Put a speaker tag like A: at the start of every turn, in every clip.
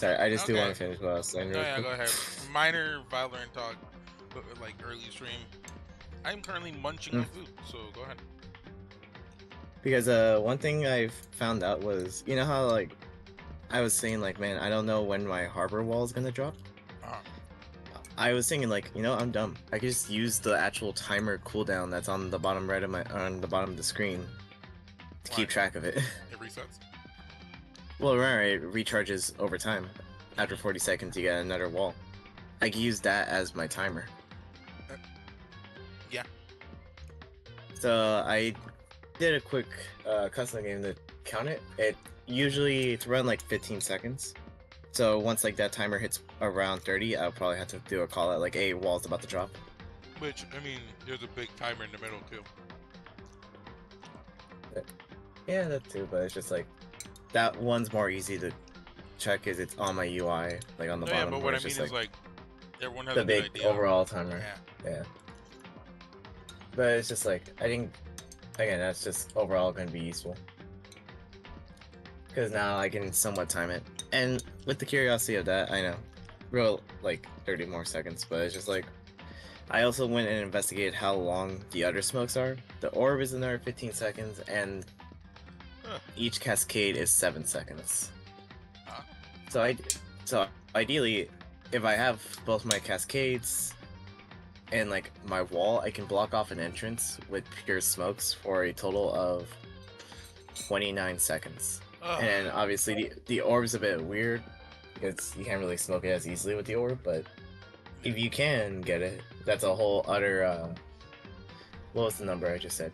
A: Sorry, I just do want
B: Okay.
A: to finish what I was saying
B: Oh
A: real
B: yeah,
A: quick.
B: go ahead. Minor Valorant talk, but like early stream. I'm currently munching on food, so go ahead.
A: Because one thing I've found out was, you know how like I was saying like, man, I don't know when my harbor wall is gonna drop.
B: Uh-huh.
A: I was thinking like, you know, I'm dumb. I could just use the actual timer cooldown that's on the bottom right of on the bottom of the screen to
B: Why?
A: keep track of it.
B: It resets.
A: Well, remember, it recharges over time. After 40 seconds, you get another wall. I can use that as my timer.
B: Yeah.
A: So I did a quick custom game to count it. It's run like 15 seconds. So once like that timer hits around 30, I'll probably have to do a call out like, hey, wall's about to drop.
B: Which, I mean, there's a big timer in the middle too.
A: Yeah, that too, but it's just like, that one's more easy to check because it's on my UI, like on the bottom.
B: Yeah, but what I mean
A: just,
B: is like everyone has
A: the
B: a good
A: big
B: idea.
A: overall timer.
B: Yeah.
A: Yeah. But it's just like, I think, again, that's just overall going to be useful. Because now I can somewhat time it. And with the curiosity of that, I know, real, like, 30 more seconds, but it's just like, I also went and investigated how long the other smokes are. The orb is another 15 seconds, and each cascade is 7 seconds. So ideally, if I have both my cascades and like my wall, I can block off an entrance with pure smokes for a total of 29 seconds. And obviously the orb's a bit weird because you can't really smoke it as easily with the orb, but if you can get it, that's a whole other what was the number I just said?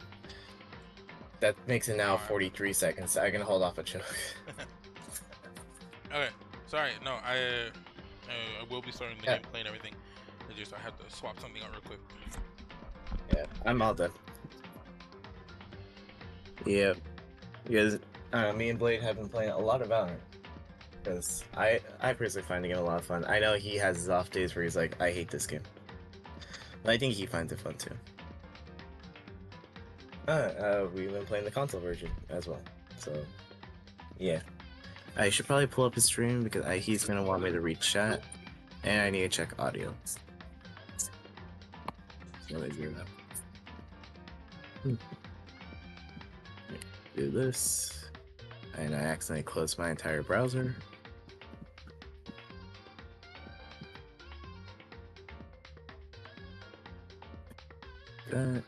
A: That makes it now 43 seconds. So I can hold off a choke.
B: Okay, sorry. No, I will be starting the gameplay and everything. I have to swap something out real quick.
A: Yeah, I'm all done. Yeah, because me and Blade have been playing a lot of Valorant. Because I personally find the game a lot of fun. I know he has his off days where he's like, I hate this game. But I think he finds it fun too. We've been playing the console version as well. So, yeah. I should probably pull up his stream because he's gonna want me to read chat, and I need to check audio. So let's do that. Do this, and I accidentally closed my entire browser. That.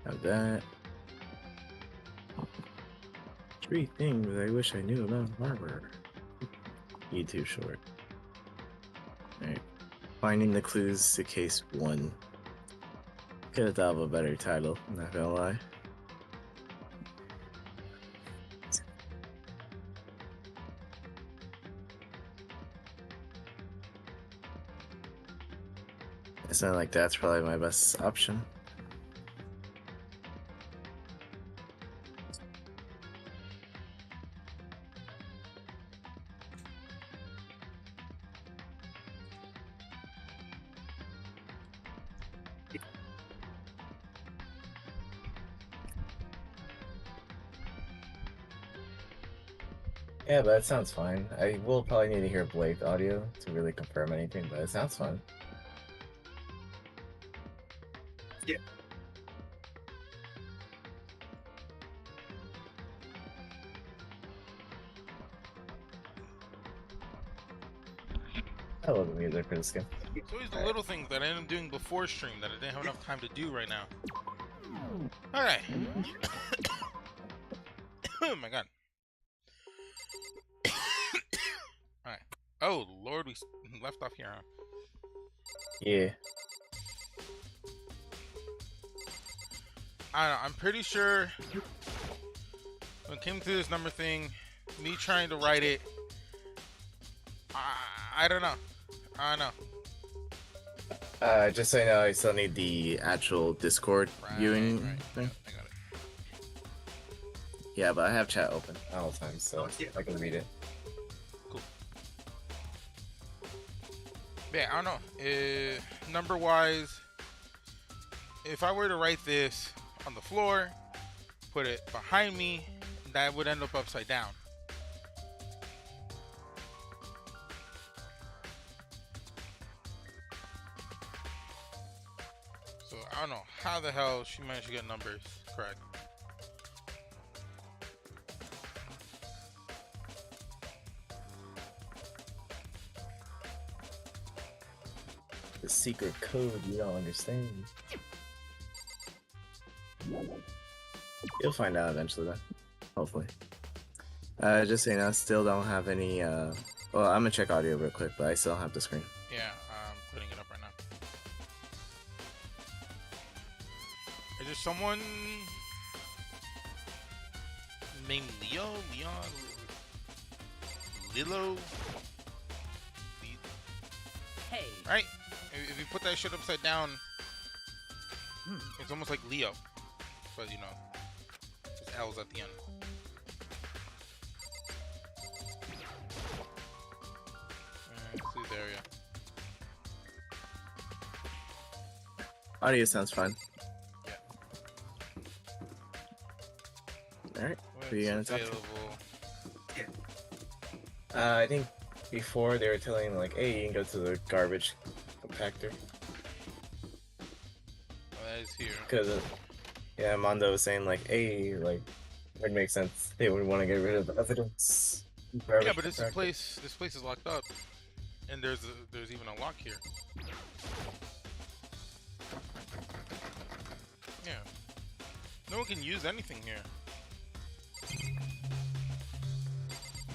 A: Have that. 3 things I wish I knew about harbor. YouTube short. Alright. Finding the clues to case 1. Could have thought of a better title, I'm not gonna lie. It's not like that's probably my best option. Yeah, but it sounds fine. I will probably need to hear Blake audio to really confirm anything, but it sounds fun. Yeah. I love the music for this game.
B: It's always the little things that I am doing before stream that I didn't have enough time to do right now. Alright. Oh my god. Alright. Oh lord, we left off here, huh?
A: Yeah.
B: I don't know, I'm pretty sure when it came to this number thing, me trying to write it, I don't know. I don't know.
A: Just so you know, I still need the actual Discord viewing thing.
B: I got it.
A: Yeah, but I have chat open at all times, so I can read it.
B: Cool. Yeah, I don't know. Number-wise, if I were to write this on the floor, put it behind me, that would end up upside down. I don't know how the hell she managed to get numbers correct.
A: The secret code you don't understand. You'll find out eventually, though. Hopefully. Just saying, I still don't have any. Well, I'm gonna check audio real quick, but I still don't have the screen.
B: Yeah, I'm putting it up right now. Is there someone named Leo? Leon? Lilo?
C: Hey.
B: Right? If you put that shit upside down, it's almost like Leo. But, you know, just L's at the end. See there, yeah.
A: Audio sounds fine.
B: Yeah.
A: Alright.
B: What's
A: Who you gonna talk
B: available?
A: to? I think before they were telling like, hey, you can go to the garbage compactor.
B: Oh, that is here.
A: Because, yeah, Mondo was saying like, hey, like, it would make sense. They would want to get rid of evidence.
B: Yeah, but this place is locked up, and there's even a lock here. Yeah, no one can use anything here. I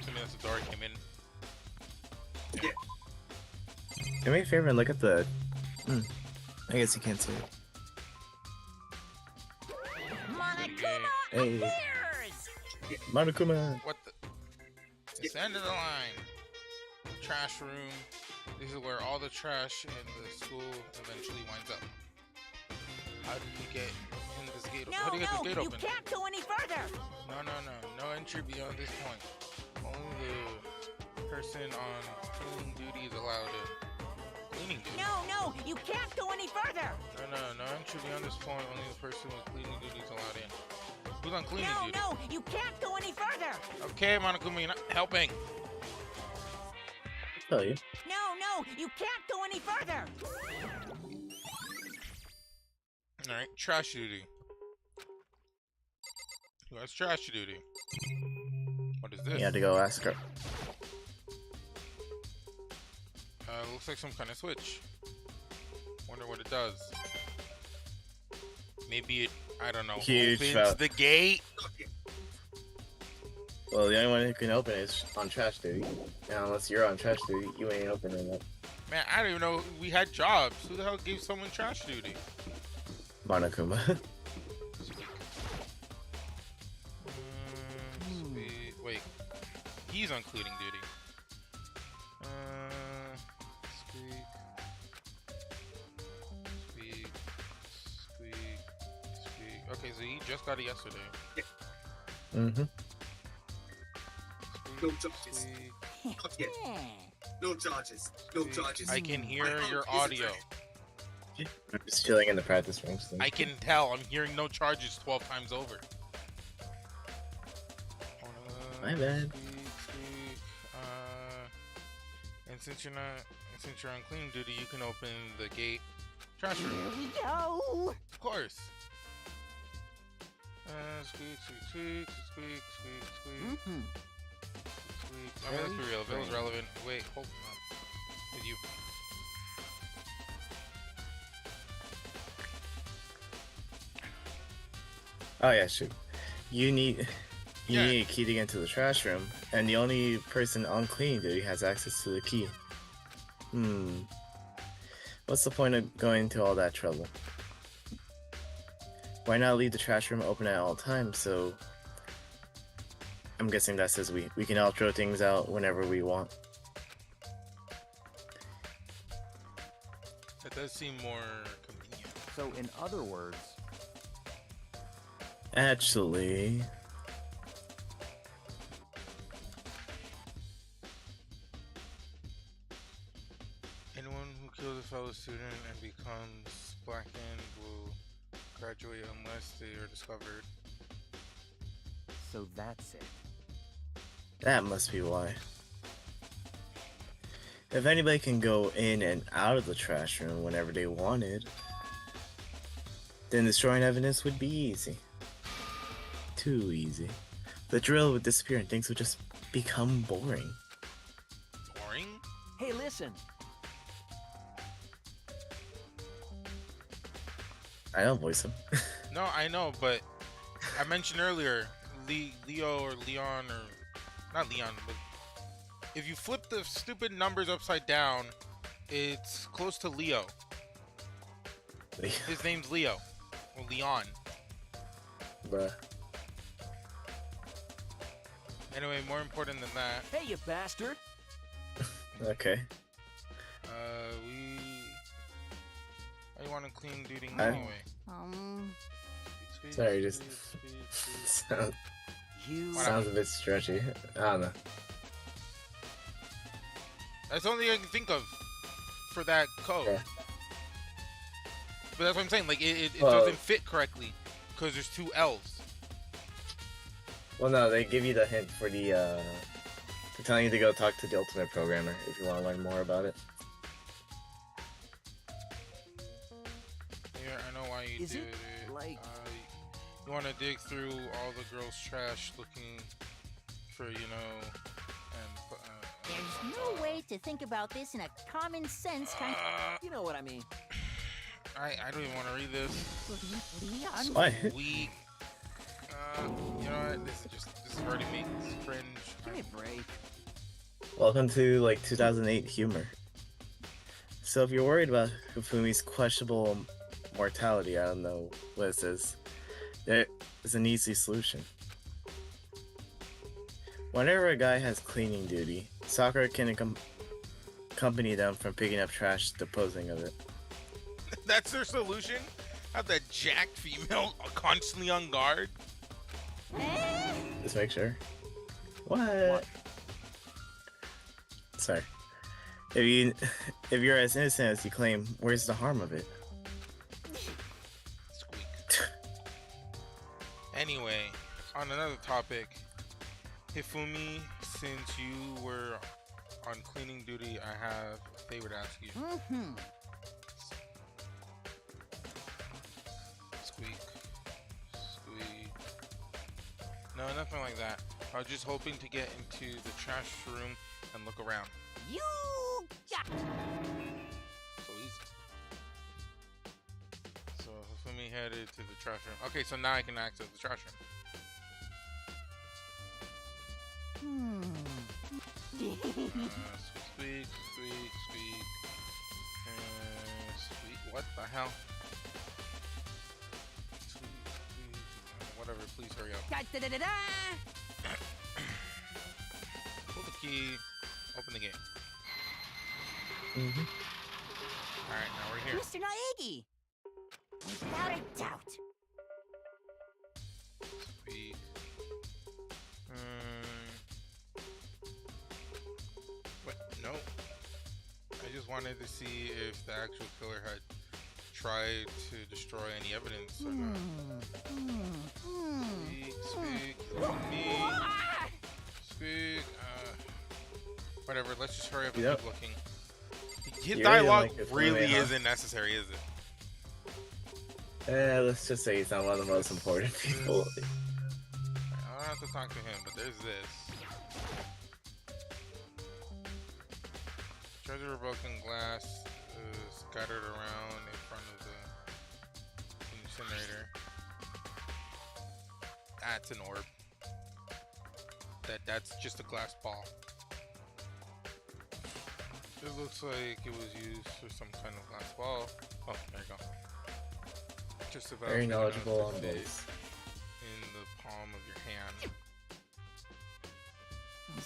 B: mean, that's the door I came in. Yeah.
A: Do me a favor and look at the. I guess you can't see it.
C: Monokuma
A: Hey.
C: appears!
A: Monokuma!
B: What the? It's the end of the line. Trash room. This is where all the trash in the school eventually winds up. How do you get in this gate? How do you get this gate
C: you
B: open?
C: can't go any further!
B: No entry beyond this point. Only the person on cleaning duty is allowed in. Cleaning duty?
C: No, you can't go any further!
B: No entry beyond this point. Only the person with cleaning duty is allowed in. Who's on cleaning duty?
C: No, you can't go any further!
B: Okay, Monokuma, you're not helping.
A: Tell you.
C: No, you can't go any further!
B: Alright, trash duty. Who has trash duty? What is this?
A: You had to go ask her.
B: Looks like some kind of switch. Wonder what it does. Maybe it, I don't know,
A: Huge
B: opens
A: trout.
B: the gate?
A: Well, the only one who can open it is on trash duty. Now, unless you're on trash duty, you ain't opening it.
B: Man, I don't even know we had jobs. Who the hell gave someone trash duty?
A: Monokuma.
B: Wait, he's on cleaning duty. Speak. Okay, so he just got it yesterday.
A: Mm-hmm.
D: No charges. Not yet. No charges. No charges.
B: I can hear your audio.
A: I'm just chilling in the practice room. So.
B: I can tell. I'm hearing no charges 12 times over.
A: My bad.
B: Speak. And since you're on cleaning duty, you can open the gate. Trash room.
C: Here we go!
B: Of course. Squeak.
C: Mm-hmm.
B: I mean, let's be real. If it was relevant. Wait, hold on. With you.
A: Oh yeah, shoot. You need a key to get into the trash room, and the only person on cleaning duty has access to the key. What's the point of going to all that trouble? Why not leave the trash room open at all times? So I'm guessing that says we can all throw things out whenever we want.
B: That does seem more convenient.
E: So in other words,
A: Actually,
B: Anyone who kills a fellow student and becomes blackened will graduate unless they are discovered.
E: so that's it.
A: that must be why. If anybody can go in and out of the trash room whenever they wanted, then destroying evidence would be easy. Too easy. The drill would disappear and things would just become boring.
B: Boring?
E: Hey, listen.
A: I don't voice him.
B: No, I know, but I mentioned earlier, Leo or Leon or not Leon, but if you flip the stupid numbers upside down, it's close to Leo. His name's Leo or Leon.
A: Bruh.
B: Anyway, more important than that,
E: Hey, you bastard.
A: Okay.
B: I want to clean duty
A: I-
B: anyway. Sweet,
A: Sorry, just
B: sweet.
E: You.
A: sounds a bit stretchy. I don't know.
B: That's the only thing I can think of for that code.
A: Yeah.
B: But that's what I'm saying. Like it
A: Well-
B: doesn't fit correctly because there's two L's.
A: Well, no, they give you the hint for the for telling you to go talk to the ultimate programmer if you want to learn more about it.
B: Yeah, I know why you
E: Is
B: did
E: it,
B: it.
E: like-
B: You want to dig through all the girls' trash looking for, and
C: There's no way to think about this in a common sense kind
E: You know what I mean.
B: I don't even want to read this.
C: Leon?
A: Why?
B: Weak. You know what? This is hurting me. It's cringe.
E: Give me a break.
A: Welcome to like 2008 humor. So if you're worried about Hifumi's questionable mortality, I don't know what it says. There is an easy solution. Whenever a guy has cleaning duty, Sakura can accompany them from picking up trash to disposing of it.
B: That's their solution? Have that jacked female constantly on guard?
A: Just make sure. What? Sorry. If you're as innocent as you claim, where's the harm of it?
B: Squeak. Anyway, on another topic, Hifumi, since you were on cleaning duty, I have a favor to ask you. Squeak. Squeak. No, nothing like that. I was just hoping to get into the trash room and look around.
C: You got it.
B: So easy. So Hifumi headed to the trash room. Okay, so now I can access the trash room. Squeak, squeak, squeak, squeak. Squeak. What the hell? Squeak, squeak. Whatever, please hurry up.
C: Da-da-da-da-da.
B: Pull the key, open the gate.
A: Mm-hmm.
B: Alright, now we're here.
C: Mr. Naegi. Without a doubt.
B: Squeak. What? No. I just wanted to see if the actual killer had tried to destroy any evidence or not. Squeak, squeak, me. Squeak, whatever, let's just hurry up and
A: Yep.
B: keep looking. His
A: You really
B: dialogue
A: don't like it,
B: really
A: huh?
B: isn't necessary, is it?
A: Let's just say he's not one of the most important people.
B: I don't have to talk to him, but there's this. Treasure of broken glass scattered around in front of the incinerator. That's an orb. That's just a glass ball. It looks like it was used for some kind of glass ball. Oh, there you go. Just about
A: Very
B: big enough
A: knowledgeable
B: to
A: on
B: fit
A: this.
B: in the palm of your hand.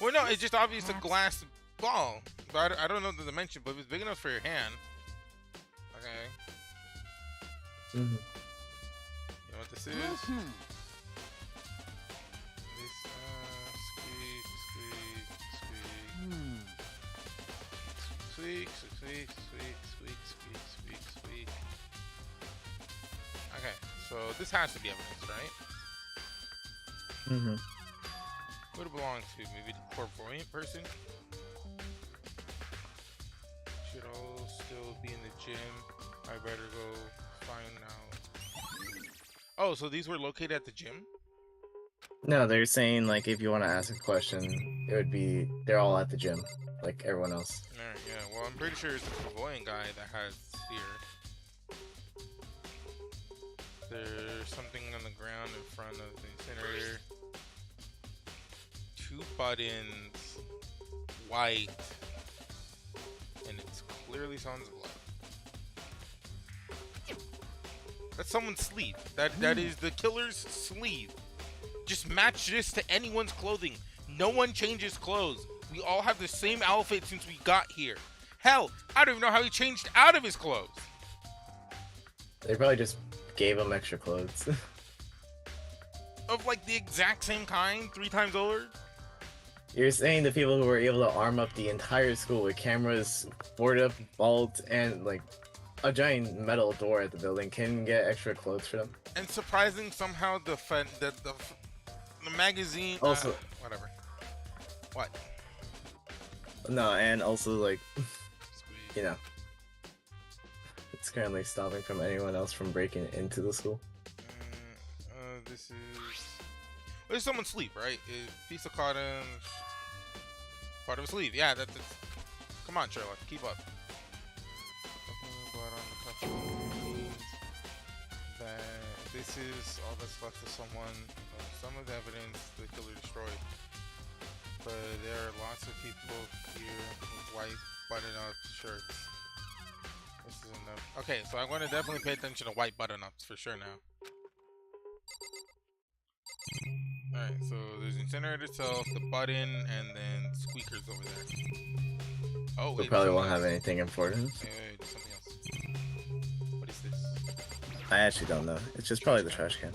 B: Well, no, it's just obvious a glass ball. But I don't know the dimension, but if it's big enough for your hand. Okay.
A: Mm-hmm.
B: You know what this is? This, squeak, squeak, squeak. Squeak, squeak, squeak, squeak, squeak, squeak, squeak. Okay, so this has to be evidence, right?
A: Mm-hmm.
B: Who would it belong to? Maybe the clairvoyant person? Should all still be in the gym. I better go find out. Oh, so these were located at the gym?
A: No, they're saying like if you want to ask a question, it would be they're all at the gym, like everyone else.
B: Alright, yeah. Well, I'm pretty sure it's the clairvoyant guy that has here. There's something on the ground in front of the incinerator. 2 buttons, white, and it's clearly someone's blood. That's someone's sleeve. That is the killer's sleeve. Just match this to anyone's clothing. No one changes clothes. We all have the same outfit since we got here. Hell, I don't even know how he changed out of his clothes.
A: They probably just gave him extra clothes.
B: Of like the exact same kind, 3 times older.
A: You're saying the people who were able to arm up the entire school with cameras, board up, vault, and like a giant metal door at the building can get extra clothes for them?
B: And surprising somehow the magazine.
A: Also,
B: whatever. What?
A: no, and also like, you know, it's currently stopping from anyone else from breaking into the school.
B: This is. There's someone's sleeve, right? Piece of cotton. Part of a sleeve. Yeah, that's. Come on, Sherlock, keep up. Blood on the cuff. This is all that's left of someone. Some of the evidence the killer destroyed. But there are lots of people here with white button-up shirts. This is enough. Okay, so I'm going to definitely pay attention to white button-ups for sure now. Alright, so there's the incinerator itself, the button, and then squeakers over there. Oh,
A: We
B: wait,
A: probably won't
B: else.
A: have anything important.
B: Wait, there's something else. What is this?
A: I actually don't know. It's just probably the trash can.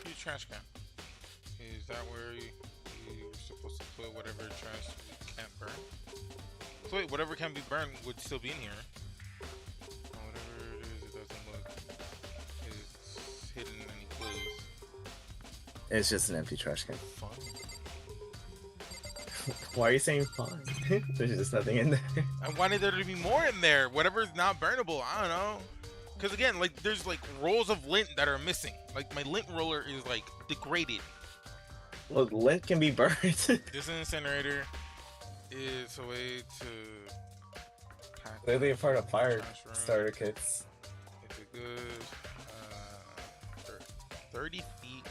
B: Your trash can. Is that where you're supposed to put whatever trash we can't burn? So wait, whatever can be burned would still be in here. Whatever it is, it doesn't look. It's hidden in any clues.
A: It's just an empty trash can.
B: Fun.
A: Why are you saying fun? There's just nothing in there.
B: I wanted there to be more in there. Whatever is not burnable, I don't know. Because again, like there's like rolls of lint that are missing. Like my lint roller is like degraded.
A: Well, lint can be burned.
B: This incinerator is a way to pack
A: Literally a part of fire
B: trash room.
A: starter kits.
B: It's a good 30 feet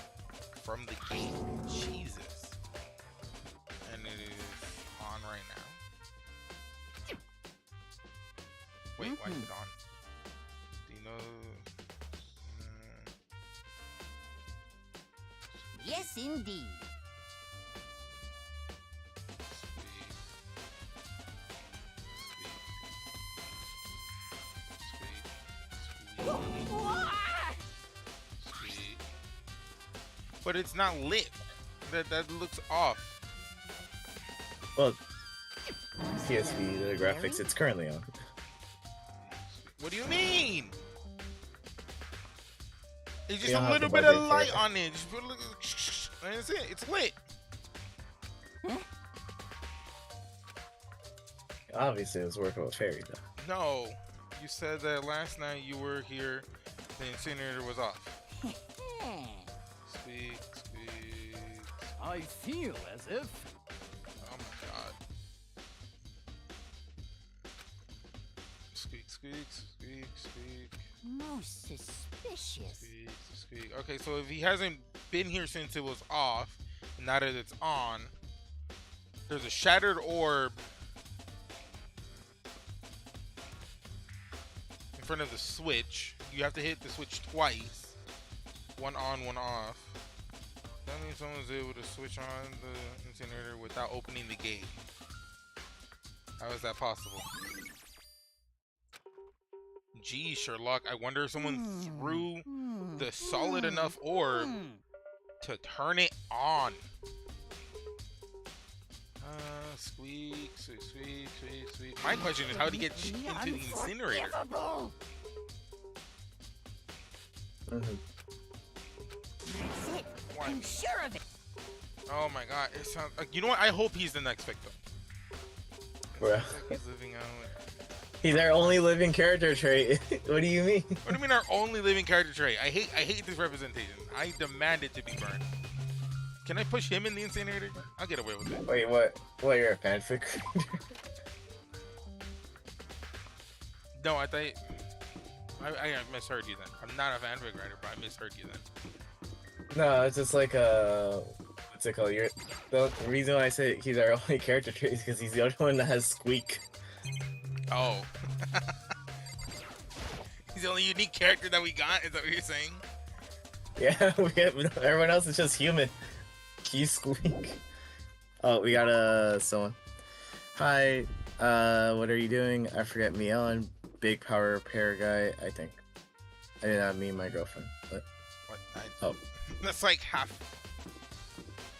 B: from the gate. Jesus. And it is on right now. Wait, why is it on? Do you know?
C: Yes, indeed.
B: Sweet. But it's not lit. That looks off.
A: Well, CSV, the graphics, it's currently on.
B: What do you mean? It's just
A: You don't
B: a
A: have
B: little
A: the
B: bit of
A: budget for
B: light
A: it.
B: on it. Just put a little, that's it. It's lit.
A: Obviously, it was working with Fairy, though.
B: No, you said that last night you were here. The incinerator was off. Squeak, squeak.
E: I feel as if.
B: Oh my god. Squeak, squeak, squeak, squeak.
C: Most suspicious.
B: Squeak, squeak. Okay, so if he hasn't been here since it was off, and now that it's on, there's a shattered orb in front of the switch. You have to hit the switch twice. One on, one off. That means someone's able to switch on the incinerator without opening the gate. How is that possible? Gee, Sherlock, I wonder if someone threw the solid enough orb to turn it on. Squeak, squeak, squeak, squeak, squeak. My question is, how did he get into the incinerator?
C: That's it.
B: Why?
C: I'm sure of it.
B: Oh my god, it sounds like, you know what? I hope he's the next victim.
A: Bruh.
B: It's like he's living out
A: He's our only living character trait. What do you mean?
B: What do you mean our only living character trait? I hate this representation. I demand it to be burned. Can I push him in the incinerator? I'll get away with it.
A: Wait, what? What, you're a fanfic?
B: No, I thought... I misheard you then. I'm not a fanfic writer, but I misheard you then.
A: No, it's just like what's it called? The reason why I say he's our only character trait is because he's the only one that has squeak.
B: Oh. He's the only unique character that we got? Is that what you're saying?
A: Yeah, everyone else is just human. Key squeak. Oh, we got someone. Hi, what are you doing? I forget Mion, big power repair guy, I think. I did not mean my girlfriend. What? Oh.
B: That's like half.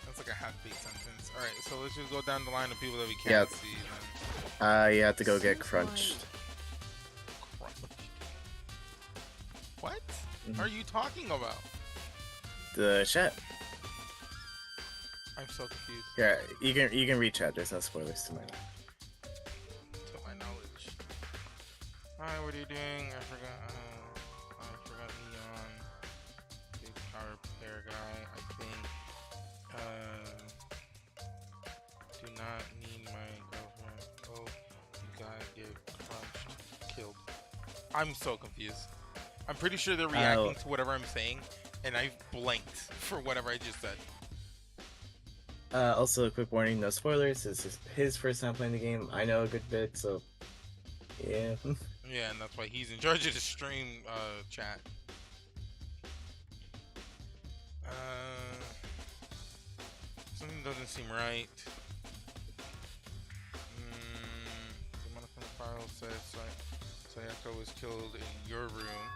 B: That's like a half-baked sentence. Alright, so let's just go down the line of people that we can't see then.
A: You have to go get crunched.
B: What are you talking about?
A: The chat.
B: I'm so confused.
A: Yeah, you can reach out. There's no spoilers to my
B: knowledge. Hi, what are you doing? I forgot Leon. Big power repair guy. I think. Do not need my girlfriend. Oh, you gotta get crunched, killed. I'm so confused. I'm pretty sure they're reacting to whatever I'm saying, and I blanked for whatever I just said.
A: Also, a quick warning: no spoilers. This is his first time playing the game. I know a good bit, so yeah.
B: Yeah, and that's why he's in charge of the stream chat. Something doesn't seem right. The modifier file says Sayaka was killed in your room.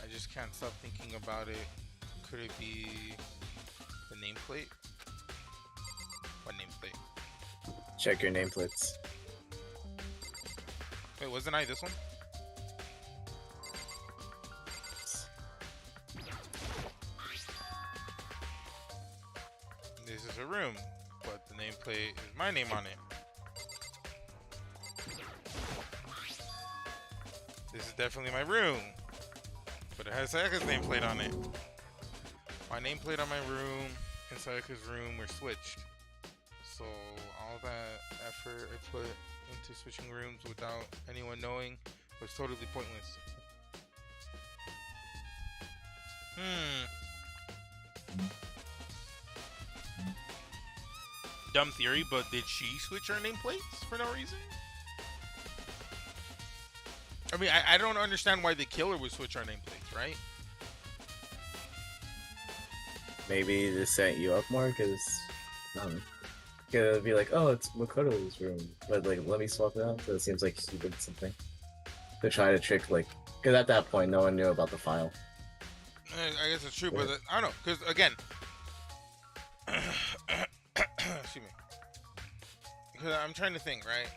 B: I just can't stop thinking about it. Could it be the nameplate? What nameplate?
A: Check your nameplates.
B: Wait, wasn't I this one? This is a room, but the nameplate is my name on it. This is definitely my room, but it has Sayaka's nameplate on it. My nameplate on my room and Sayaka's room were switched. So all that effort I put into switching rooms without anyone knowing was totally pointless. Dumb theory, but did she switch her nameplates for no reason? I mean, I don't understand why the killer would switch her nameplates, right?
A: Maybe to set you up more, because it'd be like, oh, it's Makoto's room, but like, let me swap it out. So it seems like he did something to try to trick, like, because at that point, no one knew about the file.
B: I guess it's true, but I don't know, because again, excuse me, because I'm trying to think, right?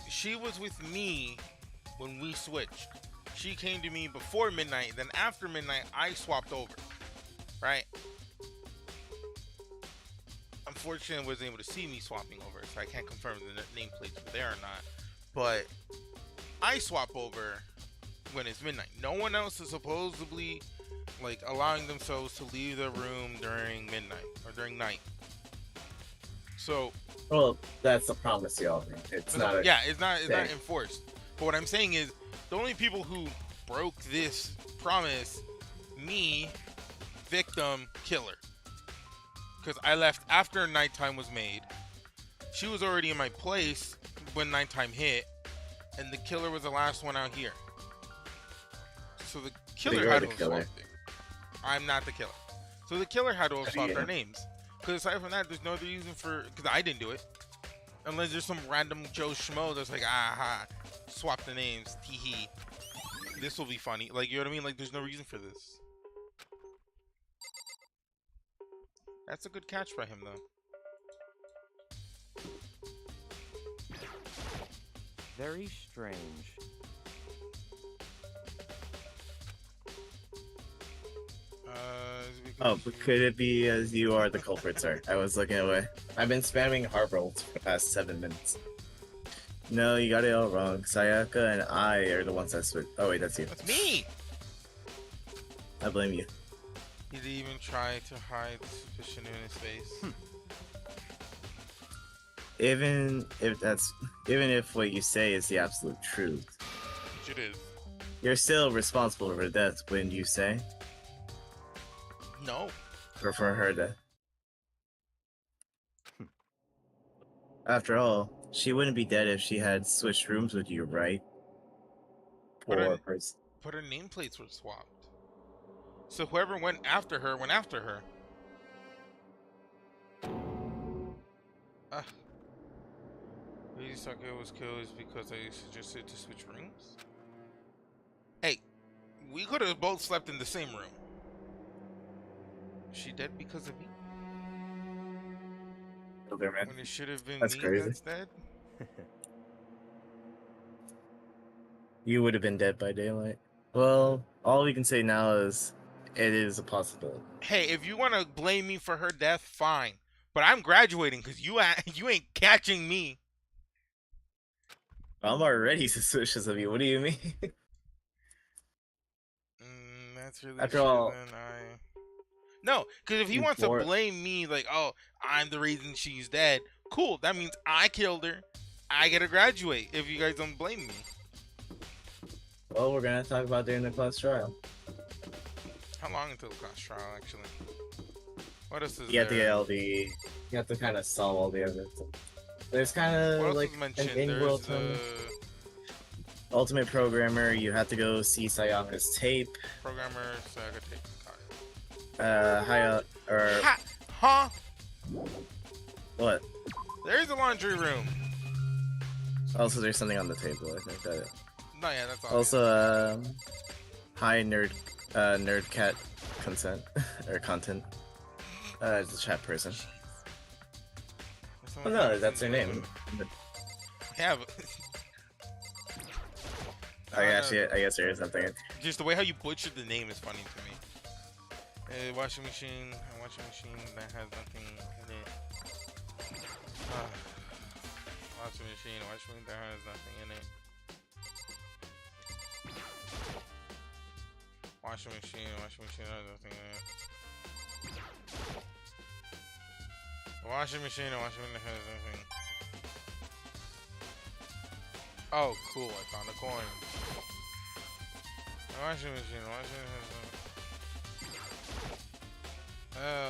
B: She was with me when we switched. She came to me before midnight, then after midnight, I swapped over, right? Unfortunately, I wasn't able to see me swapping over, so I can't confirm the nameplates were there or not. But I swap over when it's midnight. No one else is supposedly like allowing themselves to leave their room during midnight or during night. So,
A: well, that's the promise, y'all. It's not.
B: It's not enforced. But what I'm saying is, the only people who broke this promise, me, victim, killer. Because I left after nighttime was made. She was already in my place when nighttime hit, and the killer was the last one out here. So the killer had to have swapped it. I'm not the killer. So the killer had to have swapped our names. Because aside from that, there's no other reason for... Because I didn't do it. Unless there's some random Joe Schmo that's like, aha, swap the names, tee-hee. This will be funny. Like, you know what I mean? Like, there's no reason for this. That's a good catch by him, though.
E: Very strange.
A: Oh, but could it be as you are the culprit, sir? I was looking away. I've been spamming heart rolls for the past 7 minutes. No, you got it all wrong. Sayaka and I are the ones that switch. Oh wait, that's you.
B: That's me!
A: I blame you.
B: He didn't even try to hide the suspicion in his face.
A: Even if what you say is the absolute truth,
B: Which it is.
A: you're still responsible for death, wouldn't you say?
B: No.
A: Or for her death. After all, she wouldn't be dead if she had switched rooms with you, right?
B: But
A: Poor person.
B: her nameplates were swapped. So whoever went after her went after her. Yusaka was killed is because I suggested to switch rooms? Hey, we could have both slept in the same room. Is she dead because of me?
A: Okay, man.
B: When it should have been
A: That's
B: me
A: crazy.
B: that's dead?
A: You would have been dead by daylight. Well, all we can say now is it is a possibility.
B: Hey, if you want to blame me for her death, fine. But I'm graduating because you ain't catching me.
A: I'm already suspicious of you. What do you mean?
B: That's really
A: After
B: true.
A: all,
B: Then no, because if he wants to blame me, like, oh, I'm the reason she's dead, cool. That means I killed her. I get to graduate if you guys don't blame me.
A: Well, we're gonna talk about during the class trial.
B: How long until the class trial, actually? What else is
A: You have to
B: there?
A: get all the. You have to kind of solve all the evidence. There's kind
B: What
A: of
B: else
A: like
B: was
A: an
B: mentioned?
A: in-world
B: There's the
A: Ultimate Programmer. You have to go see Sayaka's tape.
B: programmer, Saga tape.
A: Huh? What?
B: There's a laundry room.
A: Also, there's something on the table. I think that.
B: No, yeah, that's all.
A: Also, hi nerd cat consent or content. It's a chat person. Oh no, that's her name.
B: Yeah, but
A: I guess there is something.
B: just the way how you butchered the name is funny to me. A washing machine that has nothing in it. Washing machine that has nothing in it. Washing machine that has nothing in it. Washing machine that has nothing. Oh, cool! I found a coin. Washing machine has nothing.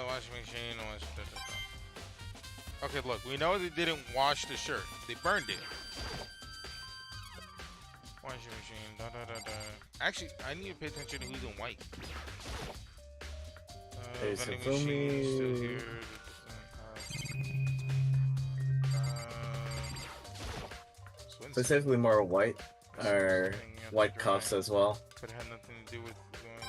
B: Washing machine. Okay, look, we know they didn't wash the shirt. They burned it. Washing machine. Actually, I need to pay attention to who's in white. Vending machine still here.
A: Specifically more white, or white cuffs as well.
B: But it had nothing to do with what's going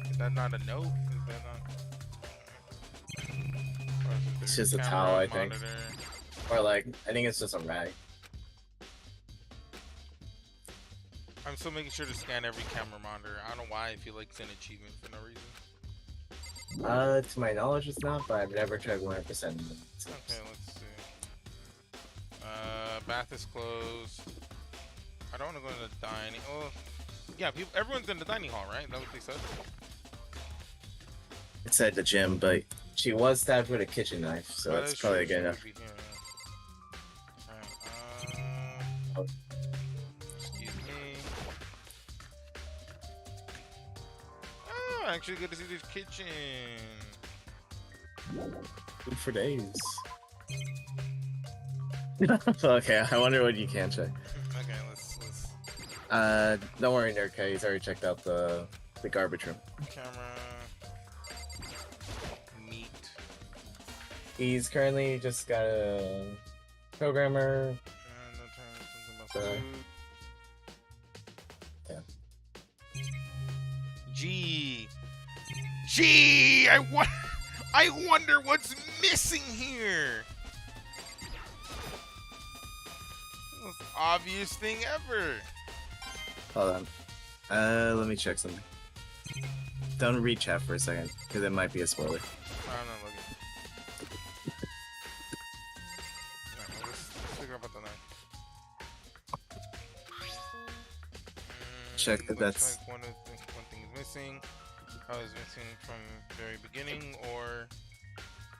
B: on. Is that not a note? Is that not?
A: It's just a towel, I think. Or like, I think it's just a rag.
B: I'm still making sure to scan every camera monitor. I don't know why I feel like it's an achievement for no reason.
A: To my knowledge it's not, but I've never tried 100%.
B: Okay, let's see. Bath is closed. I don't want to go to the dining. Oh, yeah, everyone's in the dining hall, right? That's what they said.
A: It said the gym, but she was stabbed with a kitchen knife, so that's probably good enough.
B: Alright, excuse me. Oh, actually good to see this kitchen.
A: Food for days. Okay, I wonder what you can check.
B: Okay, let's
A: don't worry, Nerdcat, he's already checked out the garbage room.
B: camera. Meat.
A: He's currently just got a programmer.
B: Yeah. Gee, I wonder what's missing here. Most obvious thing ever.
A: Hold on. Let me check something. Don't read chat for a second, because it might be a spoiler.
B: I'm not looking.
A: check if
B: looks
A: that's.
B: like one thing is missing. I was missing from very beginning, or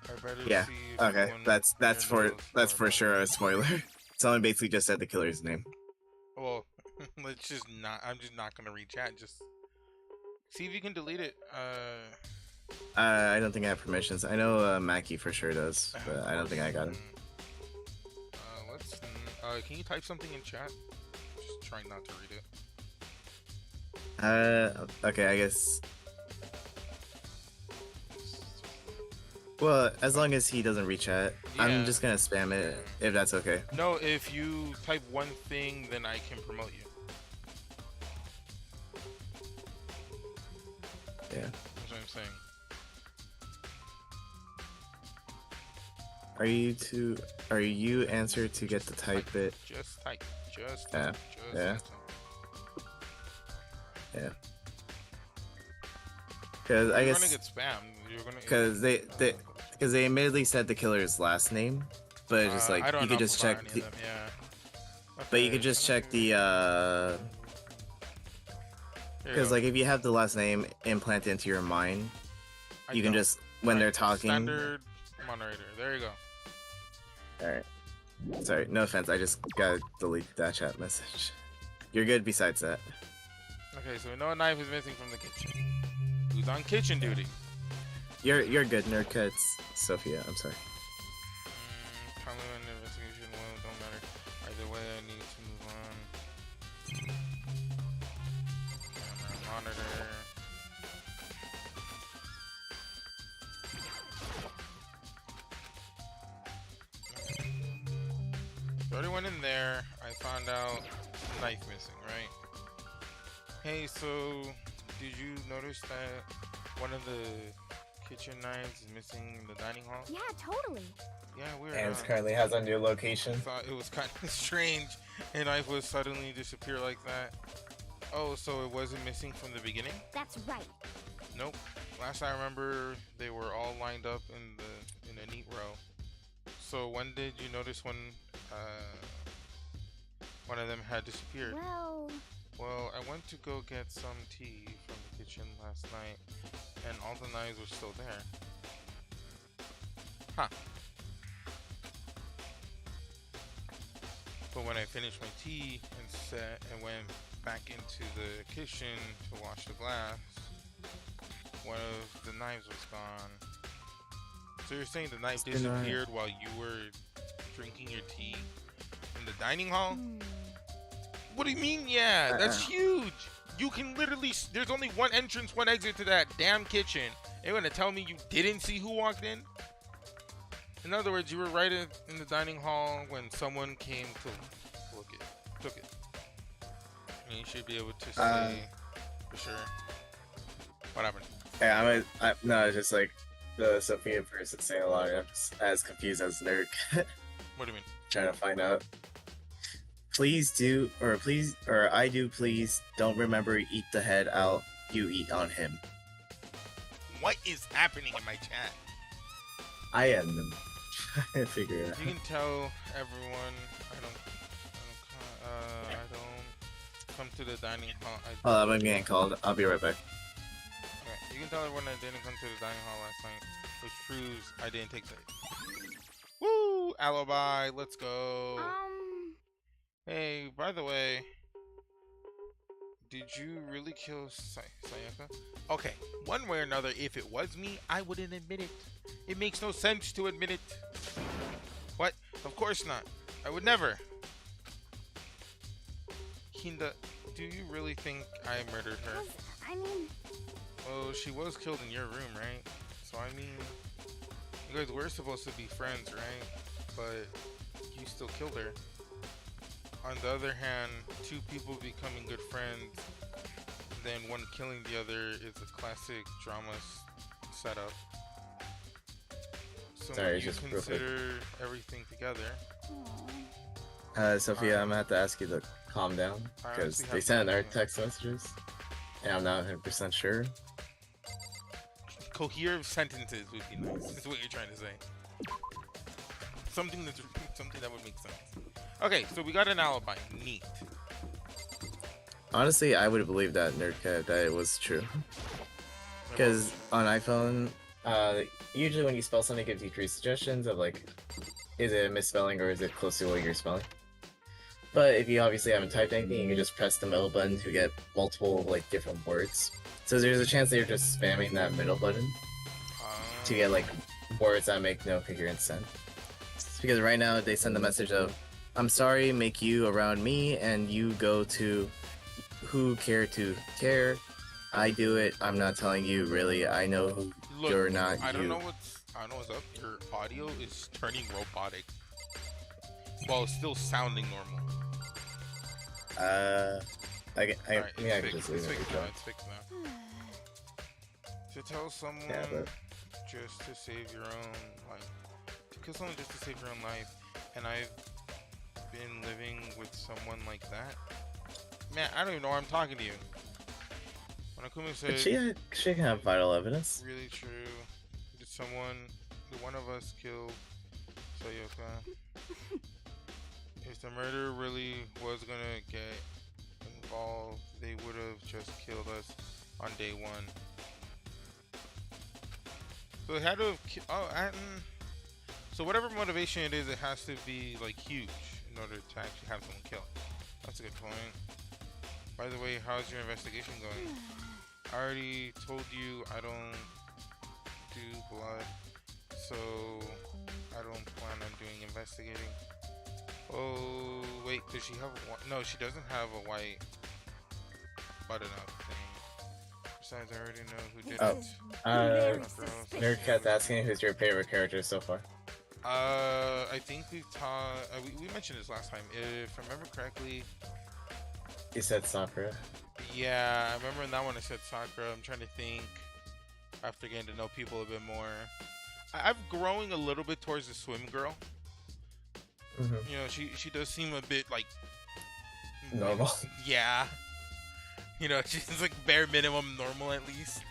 B: I better
A: Yeah.
B: see if
A: Okay.
B: anyone
A: That's
B: here
A: for
B: knows
A: that's
B: more
A: for
B: about
A: sure
B: it.
A: a spoiler. Someone basically just said the killer's name.
B: Well, let's just not. I'm just not gonna read chat. Just see if you can delete it.
A: I don't think I have permissions. I know Mackie for sure does, but I don't think I got him.
B: Let's. Can you type something in chat? Just trying not to read it.
A: Okay, I guess. Well, as long as he doesn't reach it,
B: Yeah.
A: I'm just gonna spam it if that's okay.
B: No, if you type one thing, then I can promote you.
A: Yeah.
B: That's what I'm saying.
A: Are you answer to get to type it?
B: Just type. Just
A: Yeah.
B: type. Just
A: Yeah.
B: type.
A: Yeah. Because I
B: You're
A: guess
B: gonna get spammed. You're gonna.
A: because they admittedly said the killer's last name, but it's just like
B: I don't
A: you
B: know
A: could just
B: about
A: check.
B: any of them, yeah.
A: But you
B: Okay,
A: could just
B: can I
A: check
B: do-
A: the
B: There you
A: because
B: go.
A: like if you have the last name implanted into your mind,
B: I
A: you can
B: don't.
A: just when they're talking.
B: Standard moderator. There you go.
A: All right. Sorry, no offense. I just gotta delete that chat message. You're good. Besides that,
B: Okay, so we know a knife is missing from the kitchen. Who's on kitchen duty?
A: you're good. Nerd cuts, Sophia. I'm sorry.
B: Tell me when the investigation will. Don't matter. Either way, I need to move on. Camera monitor. So already went in there. I found out knife missing, right? Hey, so did you notice that one of the kitchen knives is missing in the dining hall?
C: Yeah, totally.
B: Yeah, weird.
A: And
B: huh?
A: currently has a new location.
B: I thought it was kind of strange a knife would suddenly disappear like that. Oh, so it wasn't missing from the beginning?
C: That's right.
B: Nope. Last I remember, they were all lined up in a neat row. So when did you notice when one of them had disappeared? Well, I went to go get some tea from the kitchen last night, and all the knives were still there. Huh. But when I finished my tea and went back into the kitchen to wash the glass, one of the knives was gone. So you're saying the knife disappeared while you were drinking your tea in the dining hall? What do you mean, yeah? That's huge. You can literally, there's only one entrance, one exit to that damn kitchen. You're gonna tell me you didn't see who walked in? In other words, you were right in the dining hall when someone came to took it. And you should be able to say for sure. What happened?
A: Yeah, no, it's just like the Sophia person saying a lot. I'm just as confused as Nerd.
B: What do you mean?
A: Trying to find out. Please don't remember eat the head out you eat on him.
B: What is happening in my chat?
A: I am them. I figure it out.
B: You can tell everyone I don't come to the dining hall.
A: Hold on, I'm getting called. I'll be right back.
B: Okay, you can tell everyone I didn't come to the dining hall last night, which proves I didn't take the. Woo! Alibi, let's go. Hey, by the way, did you really kill Sayaka? Okay, one way or another, if it was me, I wouldn't admit it. It makes no sense to admit it. What? Of course not. I would never. Hinda, do you really think I murdered her?
C: I mean...
B: Well, she was killed in your room, right? So, I mean, you guys were supposed to be friends, right? But you still killed her. On the other hand, two people becoming good friends, then one killing the other is a classic drama setup. So
A: Sorry,
B: when you
A: just real quick.
B: consider everything together,
A: Sophia, I'm gonna have to ask you to calm down
B: I
A: because
B: honestly
A: they
B: have
A: sent
B: no
A: our
B: idea.
A: text messages, and I'm not 100% sure.
B: coherent sentences would be nice. Is what you're trying to say. Something that would make sense. Okay, so we got an alibi. Neat.
A: honestly, I would believe that Nerdcat that it was true. Because on iPhone, usually when you spell something, it gives you 3 suggestions of like, is it a misspelling or is it close to what you're spelling? But if you obviously haven't typed anything, you can just press the middle button to get multiple like different words. So there's a chance that you're just spamming that middle button to get like words that make no coherent sense. Because right now they send the message of, I'm sorry, make you around me, and you go to who care to care. I do it. I'm not telling you really. I know who
B: Look,
A: you're not.
B: I don't
A: you.
B: know what's up. Your audio is turning robotic while still sounding normal.
A: I can
B: It's
A: just
B: fixed.
A: leave
B: It's
A: it.
B: fixed now. It's fixed now. To tell someone just to save your own life. To kill someone just to save your own life, and I've been living with someone like that. Man, I don't even know why I'm talking to you. When Akuma said,
A: She can have vital evidence.
B: really true. Did one of us kill Sayoka? If the murder really was gonna get involved, they would have just killed us on day 1. So they had to have so whatever motivation it is, it has to be like huge in order to actually have someone killed. That's a good point. By the way, how's your investigation going? I already told you I don't do blood, so I don't plan on doing investigating. Oh wait, does she have a no, she doesn't have a white button-up thing. Besides, I already know who did it.
A: Nerdcat's asking who's your favorite character so far.
B: I think we mentioned this last time. If I remember correctly,
A: You said Sakura.
B: yeah, I remember in that one I said Sakura. I'm trying to think after getting to know people a bit more. I'm growing a little bit towards the swim girl.
A: Mm-hmm.
B: You know, she does seem a bit like
A: Normal.
B: Yeah. You know, she's like bare minimum normal at least.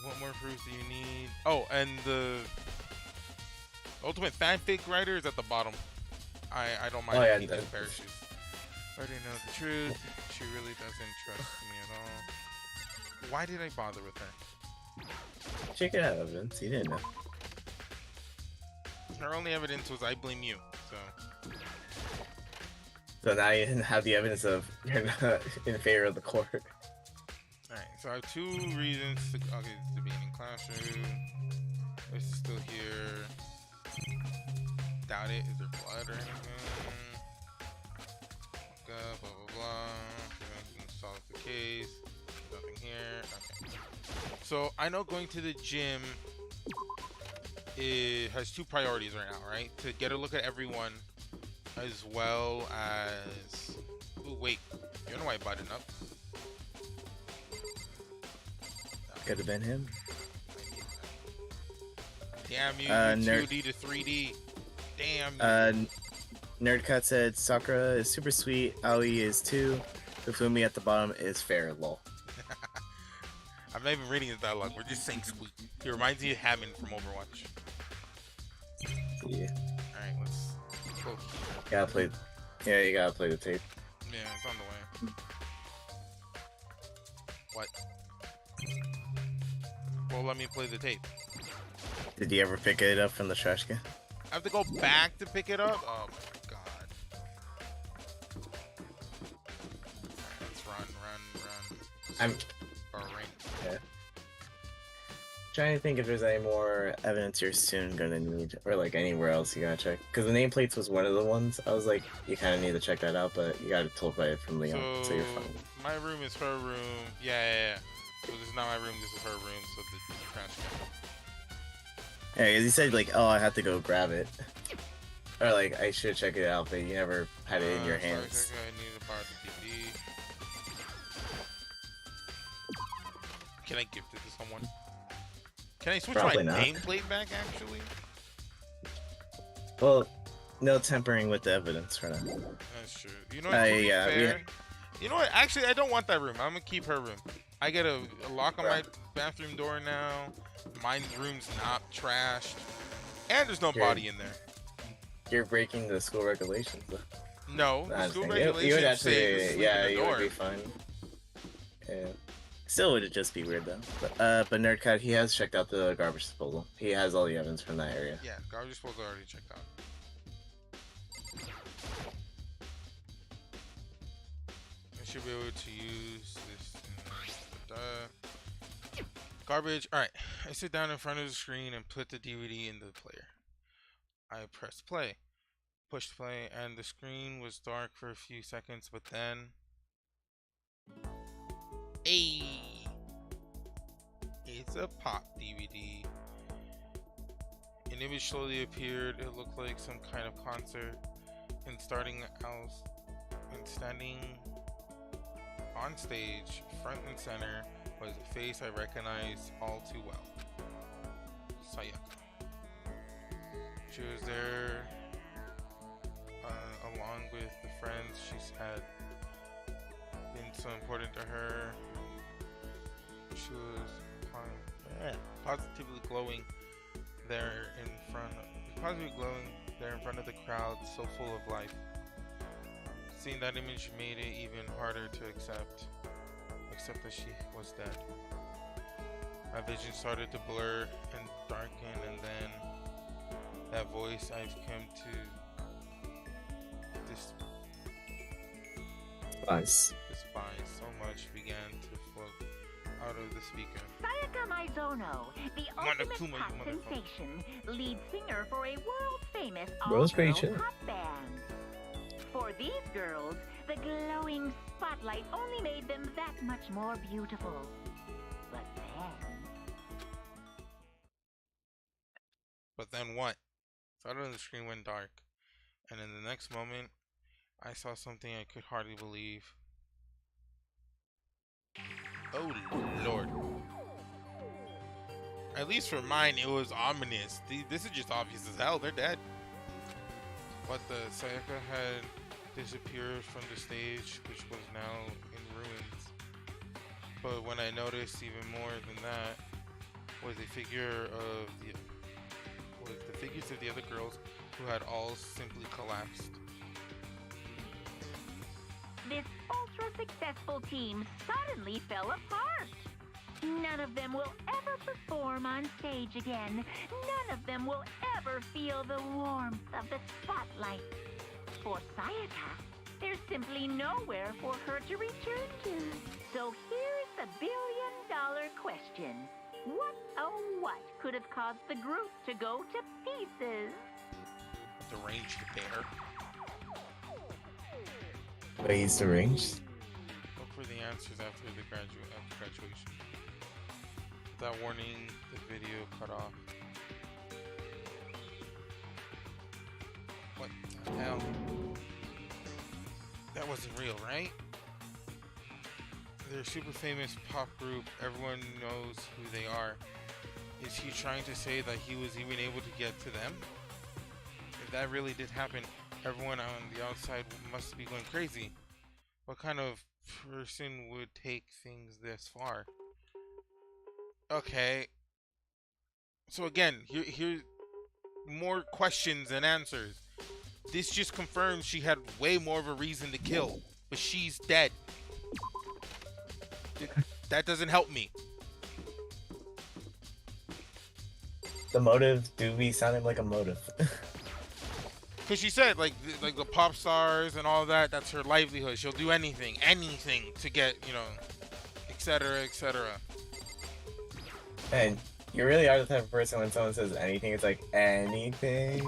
B: What more proof do you need? Oh, and the ultimate fanfic writer is at the bottom. I don't mind if he just perishes. I already know the truth. She really doesn't trust me at all. Why did I bother with her?
A: She could have evidence. You didn't know.
B: Her only evidence was I blame you. So
A: So now you have the evidence of you're not in favor of the court.
B: Alright, so I have 2 reasons to to be in classroom. It's still here. Doubt it. Is there blood or anything? Blah blah blah. You can solve the case. Nothing here. Okay. So I know going to the gym has 2 priorities right now, right? To get a look at everyone, as well as. Ooh, wait. You know why I button up?
A: Could have been him.
B: Damn you,
A: Nerd.
B: 2D to 3D. Damn you.
A: Nerdcut said Sakura is super sweet. Aoi is too. Fufumi at the bottom is fair. Lol.
B: I'm not even reading the dialogue. We're just saying sweet. He reminds me of Hammond from Overwatch.
A: Yeah.
B: Alright, let's go here.
A: Gotta play. Yeah, you gotta play the tape.
B: Yeah, it's on the way. What? Well, let me play the tape.
A: Did you ever pick it up from the trash can?
B: I have to go back to pick it up? Oh my god. Alright, let's run.
A: I'm
B: Rain.
A: yeah. Trying to think if there's any more evidence you're soon gonna need, or like anywhere else you gotta check. Because the nameplates was one of the ones I was like, you kind of need to check that out, but you got it told by it from Leon, so you're fine.
B: My room is her room. Yeah. So this is not my room. This is her room. So the trash can.
A: Yeah, because he said like, oh, I have to go grab it, or like I should check it out, but you never had it in your hands.
B: I need to borrow the DVD. Can I gift it to someone? Can I switch
A: Probably
B: my
A: not.
B: nameplate back, actually?
A: Well, no tempering with the evidence for now.
B: That's true. You know what? To be
A: yeah,
B: fair, you know what? Actually, I don't want that room. I'm gonna keep her room. I get a lock on my bathroom door now. My room's not trashed. And there's no body in there.
A: You're breaking the school regulations, though.
B: No, the
A: I'm
B: school
A: saying you would
B: regulations say
A: actually,
B: sleep
A: yeah,
B: in the
A: you would
B: dorm.
A: be fine. Yeah. Still would just be weird though. But Nerdcat, he has checked out the garbage disposal. He has all the evidence from that area.
B: Yeah, garbage disposal already checked out. I should be able to use this. Garbage. Alright. I sit down in front of the screen and put the DVD in the player. I press play. Pushed play, and the screen was dark for a few seconds, but then. Hey! It's a pop DVD. An image slowly appeared. It looked like some kind of concert. And standing on stage, front and center, was a face I recognized all too well. Sayaka. She was there along with the friends she's had been so important to her. She was positively glowing there in front of the crowd, so full of life. Seeing that image made it even harder to accept that she was dead. My vision started to blur and darken, and then that voice I've come to despise so much began to float out of the speaker.
C: Sayaka Maizono, the ultimate pop sensation, lead singer for a world-famous all-girl pop band. For these girls, the glowing spotlight only made them that much more beautiful.
B: But then what? Suddenly the screen went dark, and in the next moment, I saw something I could hardly believe. Oh Lord. At least for mine, it was ominous. This is just obvious as hell. They're dead. But the Sayaka had disappeared from the stage, which was now in ruins. But when I noticed even more than that was the figures of the other girls who had all simply collapsed.
C: This ultra-successful team suddenly fell apart. None of them will ever perform on stage again. None of them will ever feel the warmth of the spotlight. For Sayaka, there's simply nowhere for her to return to. So here's the billion-dollar question. What, oh what, could have caused the group to go to pieces?
B: Deranged bear.
A: Wait, he's deranged?
B: Look for the answers after graduation. That warning, the video cut off. What the hell? That wasn't real, right? They're a super famous pop group. Everyone knows who they are. Is he trying to say that he was even able to get to them? If that really did happen, everyone on the outside must be going crazy. What kind of person would take things this far? Okay. So again, here's more questions than answers. This just confirms she had way more of a reason to kill, but she's dead. That doesn't help me.
A: The motive do be sounding like a motive.
B: Because she said, like the pop stars and all that, that's her livelihood. She'll do anything to get, etc., etc.
A: And you really are the type of person when someone says anything, it's like, anything?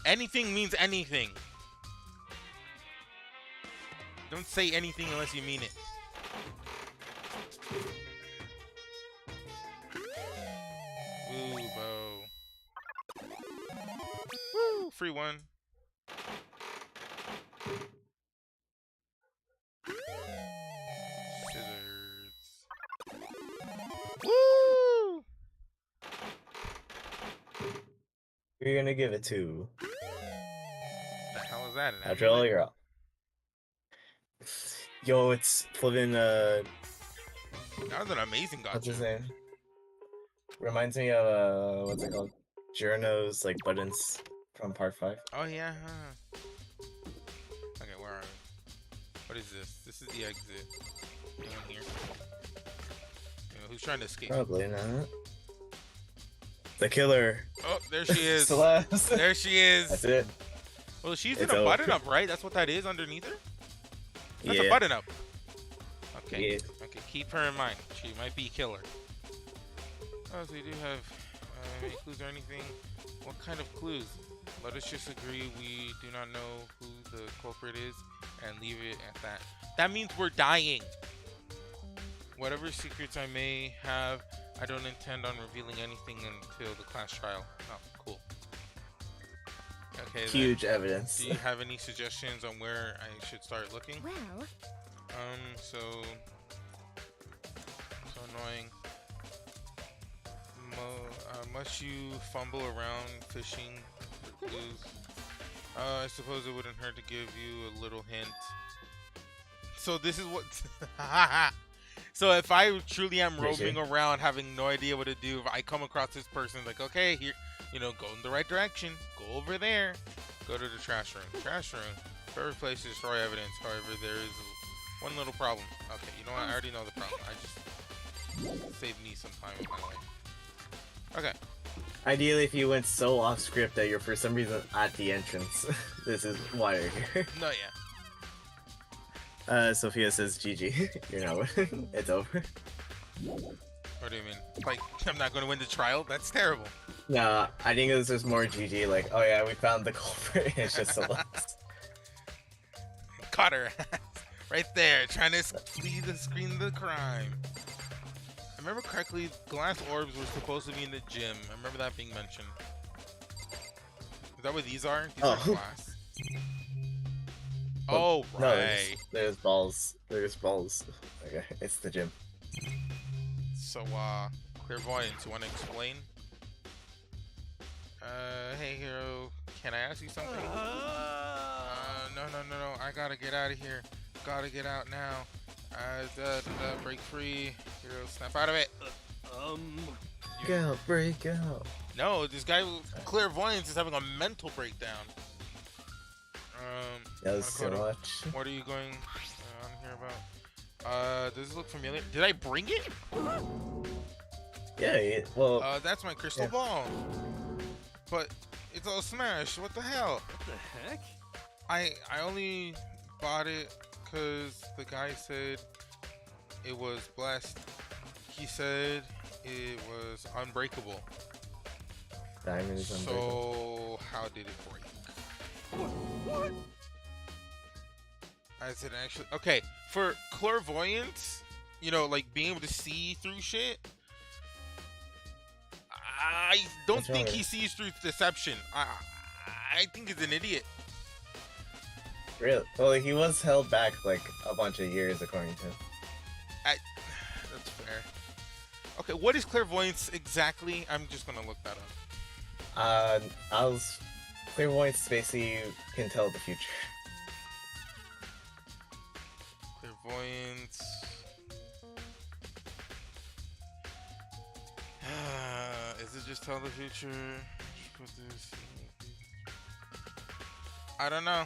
B: Anything means anything. Don't say anything unless you mean it. Ooh, Bo. Woo, free one. Scissors. Woo!
A: Who are you gonna give it to?
B: The hell is that?
A: After all, you're up. Yo, it's flipping,
B: That was an amazing
A: what's his
B: gotcha.
A: name? Reminds me of, what's it called? Journo's, like, buttons from part 5.
B: Oh, yeah. What is this? This is the exit. Anyone here? Who's trying to escape?
A: Probably not. The killer.
B: Oh, there she is.
A: Celeste.
B: There she is.
A: That's it.
B: Well, she's
A: It's
B: in a
A: over.
B: button up, right? That's what that is underneath her? That's
A: Yeah.
B: a button up. Okay.
A: Yeah.
B: Okay, keep her in mind. She might be killer. Oh, so we do have any clues or anything? What kind of clues? Let us just agree we do not know who the culprit is and leave it at that. That means we're dying. Whatever secrets I may have, I don't intend on revealing anything until the class trial. Oh, cool. Okay.
A: Huge
B: then,
A: evidence.
B: do you have any suggestions on where I should start looking?
C: Well,
B: So annoying. Must you fumble around fishing for clues? I suppose it wouldn't hurt to give you a little hint. So this is what. So if I truly am roaming around, having no idea what to do, if I come across this person, like, okay, here, go in the right direction, go over there, go to the trash room. Trash room. Favorite place to destroy evidence. However, there is one little problem. Okay, you know what? I already know the problem. I just saved me some time in my life. Okay.
A: Ideally, if you went so off script that you're for some reason at the entrance, this is why you're here.
B: No, yeah.
A: Sophia says GG. You're not winning. It's over.
B: What do you mean? Like, I'm not going to win the trial? That's terrible.
A: Nah, I think this is more GG. Like, oh yeah, we found the culprit. It's just Celeste.
B: Caught her ass. Right there, trying to flee the screen of the crime. I remember correctly, glass orbs were supposed to be in the gym. I remember that being mentioned. Is that what these are? These are glass. Oh, right.
A: No, there's balls. There's balls. Okay, it's the gym.
B: So, clairvoyance, you want to explain? Hey, hero, can I ask you something? No, I gotta get out of here. Gotta get out now. Break free. Hero, snap out of it.
A: Go, break out.
B: No, this guy with clairvoyance is having a mental breakdown.
A: That was so much.
B: What are you going on here about? Does this look familiar? Did I bring it?
A: Yeah, well...
B: that's my crystal ball. But it's all smashed. What the hell?
E: What the heck?
B: I only bought it because the guy said it was blessed. He said it was unbreakable.
A: Diamond is unbreakable.
B: So how did it break?
E: What?
B: As it actually okay for clairvoyance, like being able to see through shit. I don't think he sees through deception. I think he's an idiot.
A: Really? Well, he was held back like a bunch of years, according to him.
B: That's fair. Okay, what is clairvoyance exactly? I'm just gonna look that up.
A: Clairvoyance basically you can tell the future.
B: Clairvoyance. Is it just tell the future? Put this. I don't know.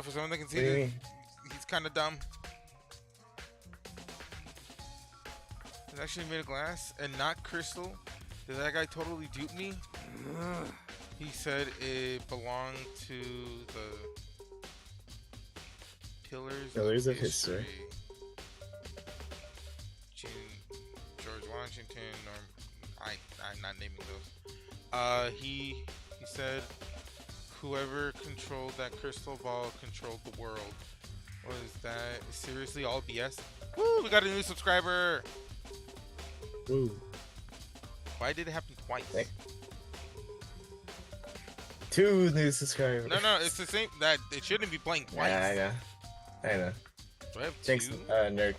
B: For someone that can see this, he's kind of dumb. It's actually made of glass and not crystal. Did that guy totally dupe me? He said it belonged to the Pillars of History. George Washington, or I'm not naming those. He said whoever controlled that crystal ball controlled the world. Was that seriously all BS? Woo! We got a new subscriber.
A: Woo.
B: Why did it happen twice?
A: Thanks. 2 new subscribers.
B: No, it's the same. That it shouldn't be playing twice.
A: Yeah, I know.
B: Do I have
A: Thanks,
B: 2?
A: Nerd.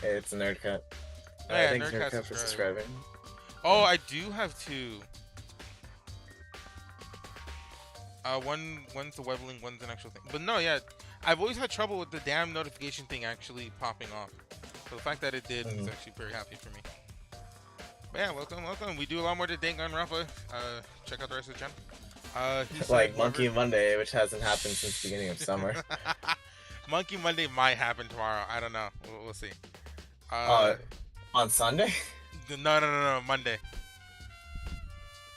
A: It's a Nerd Cut. Thanks, Nerd Cut, for subscribing.
B: Oh, I do have 2. One's the Webbling, one's an actual thing. But no, yeah, I've always had trouble with the damn notification thing actually popping off. So the fact that it did is actually very happy for me. But yeah, welcome. We do a lot more to Danganronpa. Check out the rest of the channel. He said
A: Like
B: whoever-
A: Monkey Monday, which hasn't happened since the beginning of summer.
B: Monkey Monday might happen tomorrow. I don't know. We'll see.
A: On Sunday?
B: No, Monday.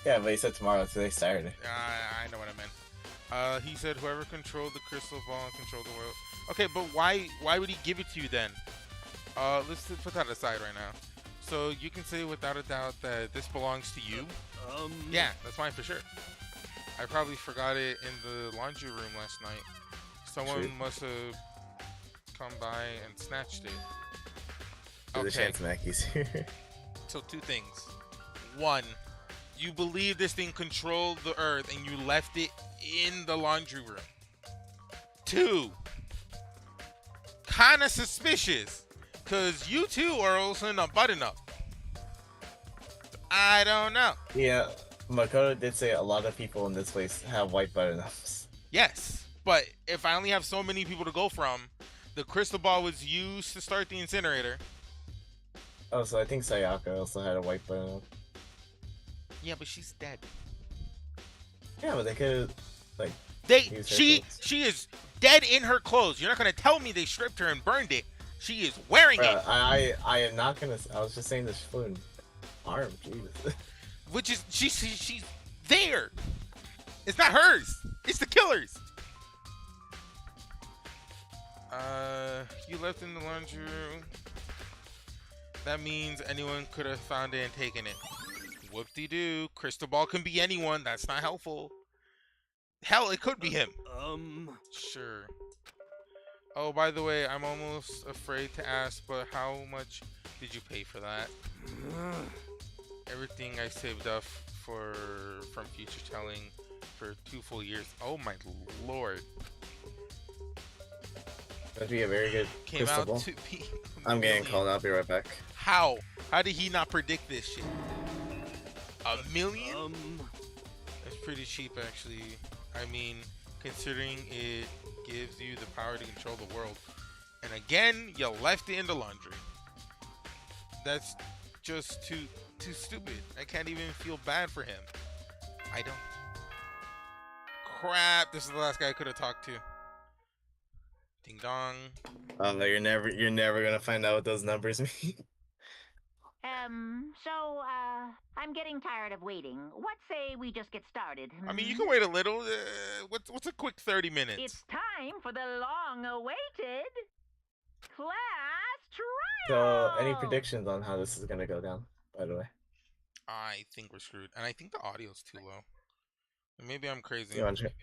A: Yeah, but he said tomorrow. Today's Saturday.
B: I know what I meant. He said whoever controlled the crystal ball and controlled the world. Okay, but why would he give it to you then? Let's put that aside right now. So you can say without a doubt that this belongs to you. Yeah, that's mine for sure. I probably forgot it in the laundry room last night. Someone must have come by and snatched it.
A: There's a chance Mackey's here.
B: So two things. One, you believe this thing controlled the earth and you left it in the laundry room. Two, kind of suspicious, because you two are also not button up. I don't know.
A: Yeah, Makoto did say a lot of people in this place have white button-ups.
B: Yes, but if I only have so many people to go from, the crystal ball was used to start the incinerator.
A: Oh, so I think Sayaka also had a white button-up.
B: Yeah, but she's dead.
A: Yeah, but they could, like,
B: she is dead in her clothes. You're not gonna tell me they stripped her and burned it. She is wearing it.
A: I am not gonna. I was just saying this foot arm. Jesus.
B: Which is she's there. It's not hers. It's the killer's. You left in the laundry room. That means anyone could have found it and taken it. Whoop-de-doo. Crystal ball can be anyone. That's not helpful. Hell, it could be him. Sure. Oh, by the way, I'm almost afraid to ask, but how much did you pay for that? Everything I saved up from future telling for 2 full years. Oh my lord.
A: That'd be a very good
B: Came
A: crystal
B: out
A: ball.
B: to be
A: I'm getting called. I'll be right back.
B: How? How did he not predict this shit? $1 million? That's pretty cheap, actually. I mean, considering it gives you the power to control the world. And again, you left it in the laundry. That's just too stupid. I can't even feel bad for him. I don't. Crap! This is the last guy I could have talked to. Ding dong.
A: You're never gonna find out what those numbers mean.
C: So, I'm getting tired of waiting. What say we just get started?
B: I mean, you can wait a little. What's a quick 30 minutes?
C: It's time for the long-awaited class
A: So,
C: trial!
A: any predictions on how this is gonna go down? By the way,
B: I think we're screwed, and I think the audio's too low. Maybe I'm crazy.
A: you want to check?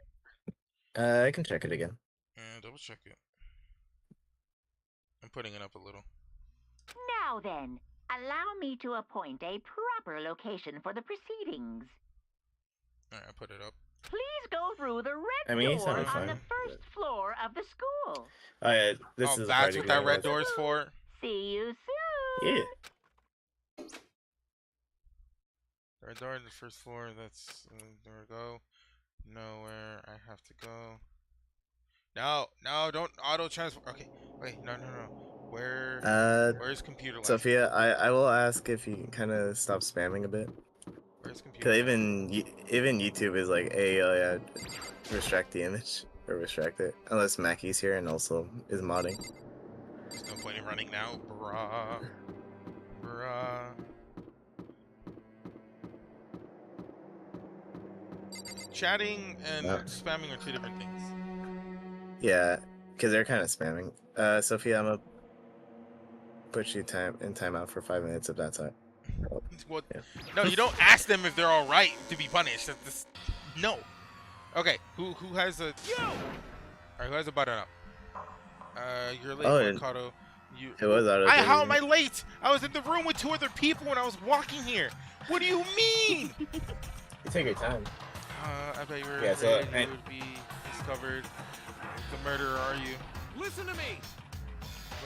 A: I can check it again.
B: Double check it. I'm putting it up a little.
C: Now then, allow me to appoint a proper location for the proceedings.
B: Alright, I put it up.
C: Please go through the red
A: I mean, he's
C: door
A: sounding
C: on
A: fine.
C: the first floor of the school.
A: Oh yeah, this
B: Oh,
A: is.
B: that's what that red door is for?
C: See you soon!
A: Yeah.
B: Red door on the first floor, that's... there we go. Nowhere I have to go. No, don't auto-transfer. Okay, wait, no. Where's computer license?
A: Sophia, I will ask if you can kind of stop spamming a bit.
B: Where's computer
A: Cause even YouTube is like, hey, oh yeah, restrict the image or restrict it, unless Mackey's here and also is modding.
B: There's no point in running now, bruh. Chatting and spamming are two different things.
A: Yeah, cause they're kind of spamming. Sophia, I'm gonna put you in timeout for 5 minutes if that's alright.
B: Well,
A: Yeah.
B: no, you don't ask them if they're all right to be punished. No. Okay, who has a? All right, who has a button up? You're late, Mercado.
A: It was out of.
B: How am I late? I was in the room with 2 other people when I was walking here. What do you mean?
A: You take your time.
B: I bet you were
A: Yeah, so,
B: afraid you would be discovered. The murderer, are you?
E: Listen to me.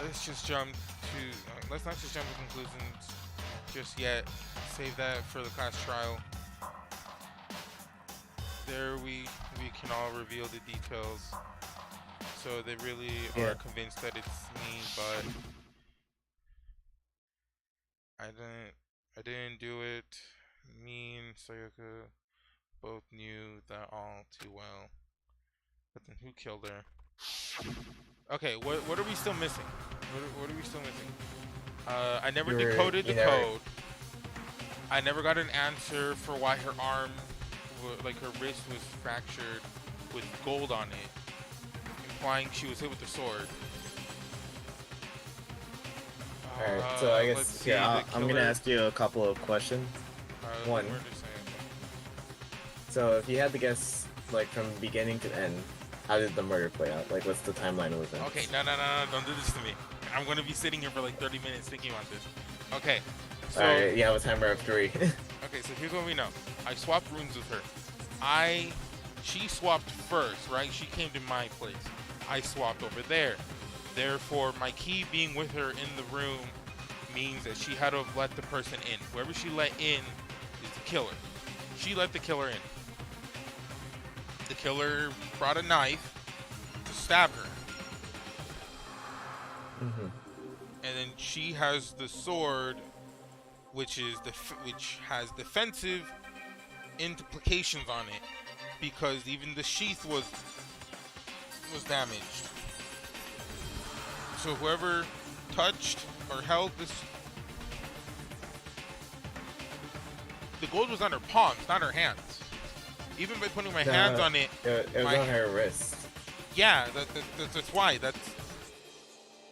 B: Let's just jump to. Let's not just jump to conclusions just yet. Save that for the class trial. There we can all reveal the details. So they really are convinced that it's me, but I didn't do it. Me and Sayaka both knew that all too well. But then who killed her? Okay, what are we still missing? What are we still missing? I never decoded the code. I never got an answer for why her arm, like her wrist, was fractured with gold on it, implying she was hit with the sword.
A: Alright, so I guess I'm gonna ask you a couple of questions. One. So if you had to guess, like from beginning to end, how did the murder play out? Like, what's the timeline of events?
B: Okay, no, don't do this to me. I'm gonna be sitting here for like 30 minutes thinking about this. Okay. So,
A: alright, you have a timer of 3.
B: Okay, so here's what we know. I swapped rooms with her. She swapped first, right? She came to my place. I swapped over there. Therefore, my key being with her in the room means that she had to have let the person in. Whoever she let in is the killer. She let the killer in. The killer brought a knife to stab her.
A: Mm-hmm.
B: And then she has the sword, which has defensive implications on it, because even the sheath was damaged. So whoever touched or held this, the gold was on her palms, not her hands. Even by putting my hands on it,
A: it was on her wrist.
B: Yeah, that's why.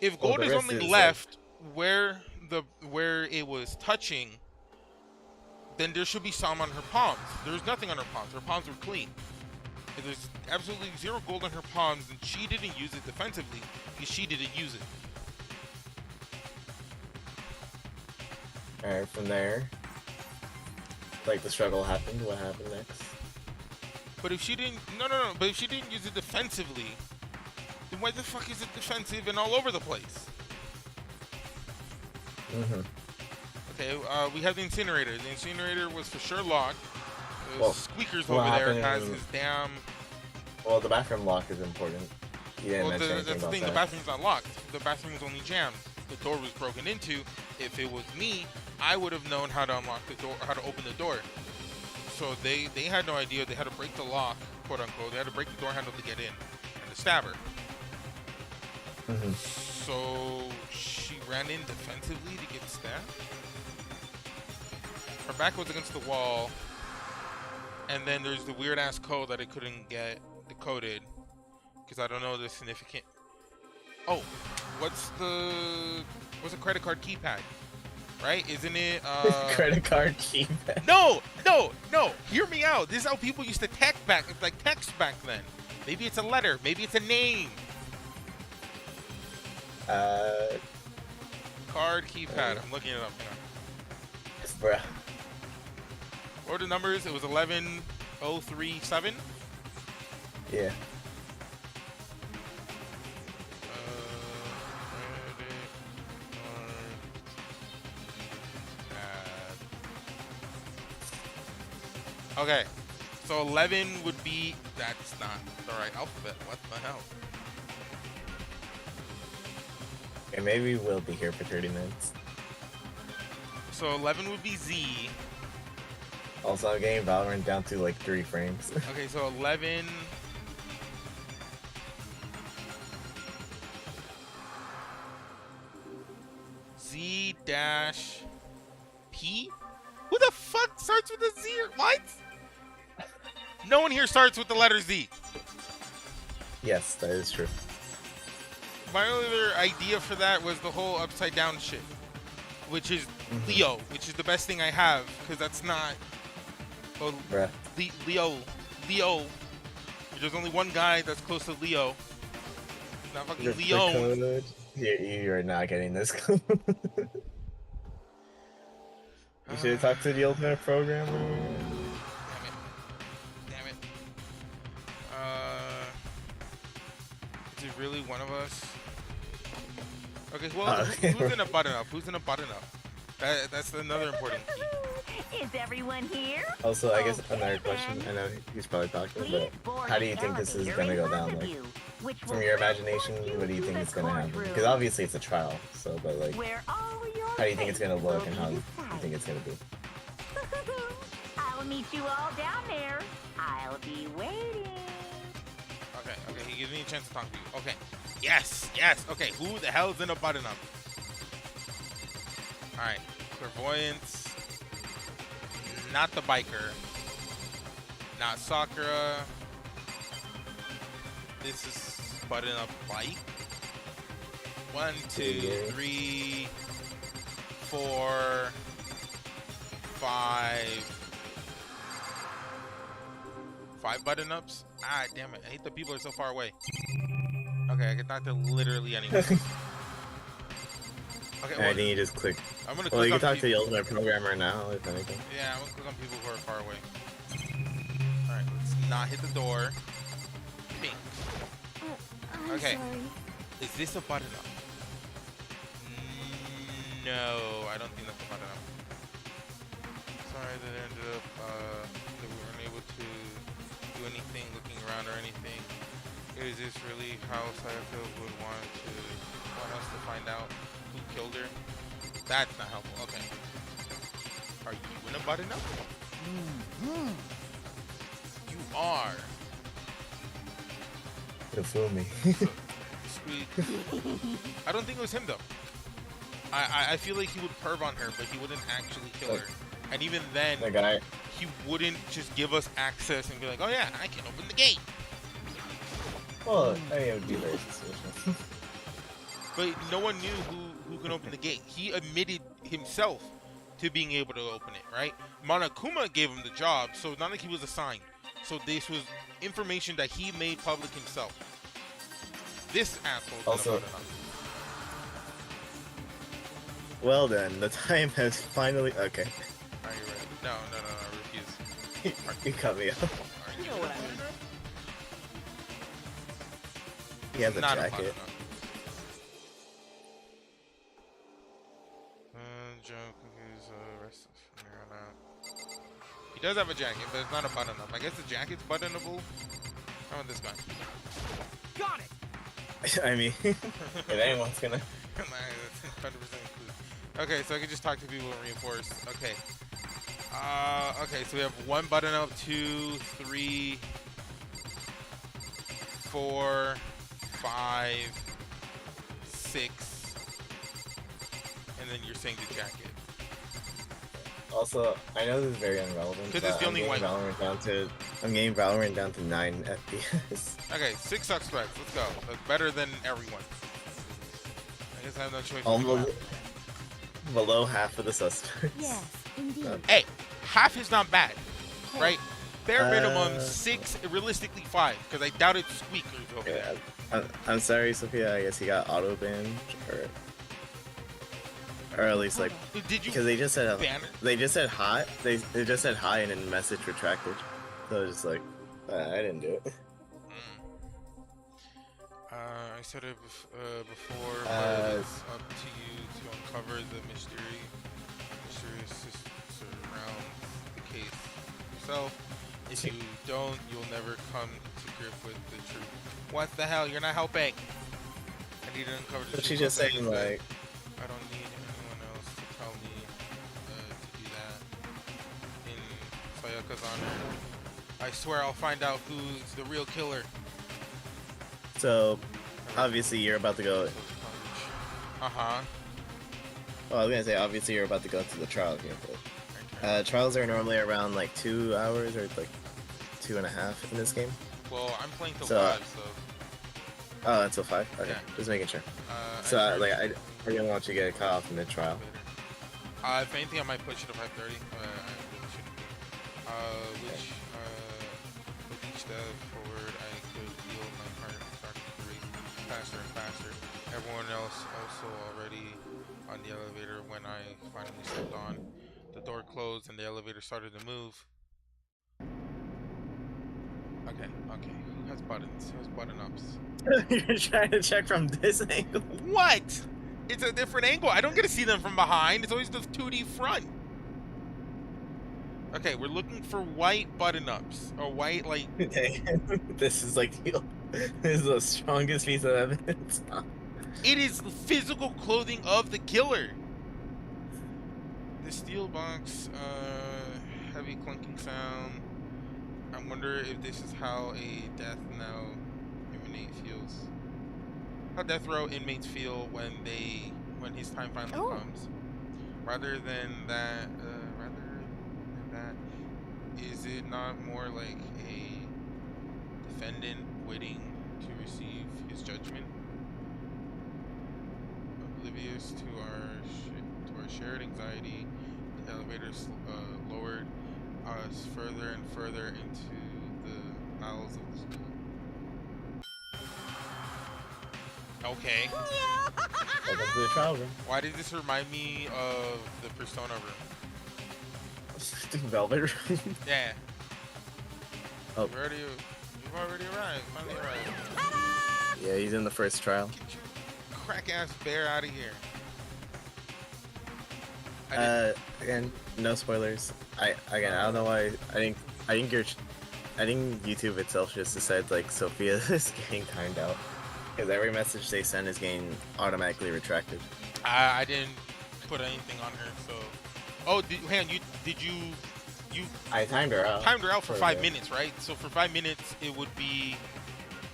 B: If gold is only left where it was touching, then there should be some on her palms. There was nothing on her palms. Her palms were clean. If there's absolutely 0 gold on her palms, and she didn't use it defensively because she didn't use it.
A: Alright, from there, like the struggle happened. What happened next?
B: But if she didn't, but if she didn't use it defensively, then why the fuck is it defensive and all over the place?
A: Mm-hmm.
B: Okay, we have the incinerator. The incinerator was for sure locked. Squeakers
A: what
B: over there
A: happened-
B: has his damn.
A: Well, the bathroom lock is important. You didn't mention anything
B: that's the
A: about
B: thing.
A: that.
B: The bathroom's not locked. The bathroom was only jammed. The door was broken into. If it was me, I would have known how to unlock the door, how to open the door. So they had no idea. They had to break the lock, quote unquote. They had to break the door handle to get in and to stab her.
A: Mm-hmm.
B: So she ran in defensively to get stabbed. Her back was against the wall. And then there's the weird ass code that I couldn't get decoded because I don't know the significant. Oh, what's a credit card keypad? Right? Isn't it
A: credit card keypad?
B: No. Hear me out. This is how people used to text back then. Maybe it's a letter. Maybe it's a name. Card keypad. I'm looking it up. Hang on.
A: Bruh.
B: What are the numbers? It was 11037.
A: Yeah. Okay, so 11 would be, that's not the right alphabet. What the hell? Okay, maybe we'll be here for 30 minutes.
B: So 11 would be Z.
A: Also, I'm getting Valorant down to like 3 frames.
B: Okay, so 11. Z dash P? Who the fuck starts with a Z? What? No one here starts with the letter Z.
A: Yes, that is true.
B: My other idea for that was the whole upside down shit, which is Leo, which is the best thing I have, because that's not. Well, Leo. There's only one guy that's close to Leo. Not fucking Leo.
A: You're not getting this code. You should have talked to the ultimate programmer.
B: Damn it. Is it really one of us? Okay, well, who's in a button up? Who's in a button up? That's another important key.
C: Is everyone here?
A: Also, I guess another question. I know he's probably talking, but how do you think this is gonna go down? Like, from your imagination, what do you think is gonna happen? Because obviously it's a trial, so but like, how do you think it's gonna look and how do you think it's gonna be?
C: I'll I'll meet you all down there. I'll be waiting.
B: Okay, he gives me a chance to talk to you. Okay. Yes. Okay, who the hell's in a button-up? Alright. Clairvoyance. Not the biker. Not Sakura. This is button-up bike. 1, 2, 3, 4, 5. 5 button-ups? Ah, damn it. I hate the people are so far away. Okay, I can talk to literally anyone. Okay,
A: I think you just click.
B: I'm gonna
A: Well,
B: click
A: you
B: on
A: can talk to
B: people.
A: the ultimate programmer now, if anything.
B: Yeah, I'm gonna click on people who are far away. Alright, let's not hit the door. Pink.
F: I'm
B: Okay.
F: sorry.
B: Is this a button-up? No, I don't think that's a button-up. Sorry that it ended up, that we weren't able to do anything, looking around or anything. Is this really how Sayaka would want us to find out who killed her? That's not helpful. Okay. Are you in a button-up? You are.
A: You'll fool me.
B: Sweet. I don't think it was him though. I feel like he would perv on her, but he wouldn't actually kill her. And even then,
A: The guy.
B: he wouldn't just give us access and be like, "Oh yeah, I can open the gate."
A: Well, I think it would be very suspicious.
B: But no one knew who can open the gate. He admitted himself to being able to open it, right? Monokuma gave him the job, so not like he was assigned. So this was information that he made public himself. This asshole.
A: Also- Well then, the time has finally. Okay.
B: Are you ready? No, I refuse.
A: You cut me off.
B: Are
E: You know what I mean.
A: He has a
B: Not
A: jacket.
B: button-up. Joke is arrested from here on out. He does have a jacket, but it's not a button-up. I guess the jacket's buttonable. How about this guy?
E: Got it.
A: I mean, if anyone's gonna.
B: 100% included. Okay, so I can just talk to people and reinforce. Okay. Okay, so we have 1 button-up, 2, 3, 4, 5, 6, and then you're saying the jacket.
A: Also, I know this is very irrelevant.
B: 'Cause it's the
A: but
B: only
A: I'm
B: white
A: getting
B: one.
A: I'm getting Valorant down to 9 FPS.
B: Okay, 6 suspects. Let's go. That's better than everyone. I guess I have no choice.
A: Almost below half of the suspects.
F: Yes, indeed.
B: Hey, half is not bad, right? Bare minimum
A: Uh,
B: 6, realistically 5, because I doubt it's squeakers over there.
A: Yeah, I'm sorry, Sophia. I guess he got auto banned, or at least like
B: Did you
A: because they just said
B: ban it?
A: they just said hot. They just said hi and then message retracted. So I was just like, I didn't do it.
B: I said it before, but it's up to you to uncover the mysterious surrounds the case yourself. If you don't, you'll never come to grip with the truth. What the hell? You're not helping. I need to uncover the
A: But
B: truth.
A: she's just
B: Like I
A: saying
B: said,
A: like,
B: I don't need anyone else to tell me to do that. In Sayaka's honor, I swear I'll find out who's the real killer.
A: so obviously you're about to go.
B: Uh-huh.
A: Well, I was gonna say obviously you're about to go to the trial here, but trials are normally around like 2 hours or like 2.5 in this game.
B: Well, I'm playing till
A: So,
B: 5, so...
A: Oh, until 5. Okay,
B: Yeah.
A: just making sure.
B: I
A: So
B: started
A: like I didn't want you to get caught off mid trial.
B: later. If anything, I might push it to 5:30. I really shouldn't. With each step forward, I could feel my heart starting to race faster and faster. Everyone else also already on the elevator when I finally stepped on. The door closed and the elevator started to move. Okay. Who has buttons? Who has button-ups?
A: You're trying to check from this angle.
B: What? It's a different angle. I don't get to see them from behind. It's always the 2D front. Okay, we're looking for white button-ups. Or white, like...
A: This is like this is the strongest piece of evidence.
B: It is the physical clothing of the killer. The steel box, heavy heavy clunking sound. I wonder if this is how a death now inmate feels. How death row inmates feel when his time finally comes. Rather than that, is it not more like a defendant waiting to receive his judgment? Oblivious to our shared anxiety, the elevators lowered us further and further into the bowels of the school. Okay.
A: Welcome to the trial room.
B: Why did this remind me of the Persona room?
A: Velvet room.
B: Yeah.
A: Oh.
B: You've already arrived. Finally arrived.
A: Yeah, he's in the first trial.
B: Get your crack ass bear out of here.
A: Again, no spoilers. I don't know why. I think YouTube itself just decided like Sophia is getting timed out because every message they send is getting automatically retracted.
B: I didn't put anything on her, so. Oh,
A: I timed her out.
B: Timed her out for 5 minutes, right? So for 5 minutes, it would be.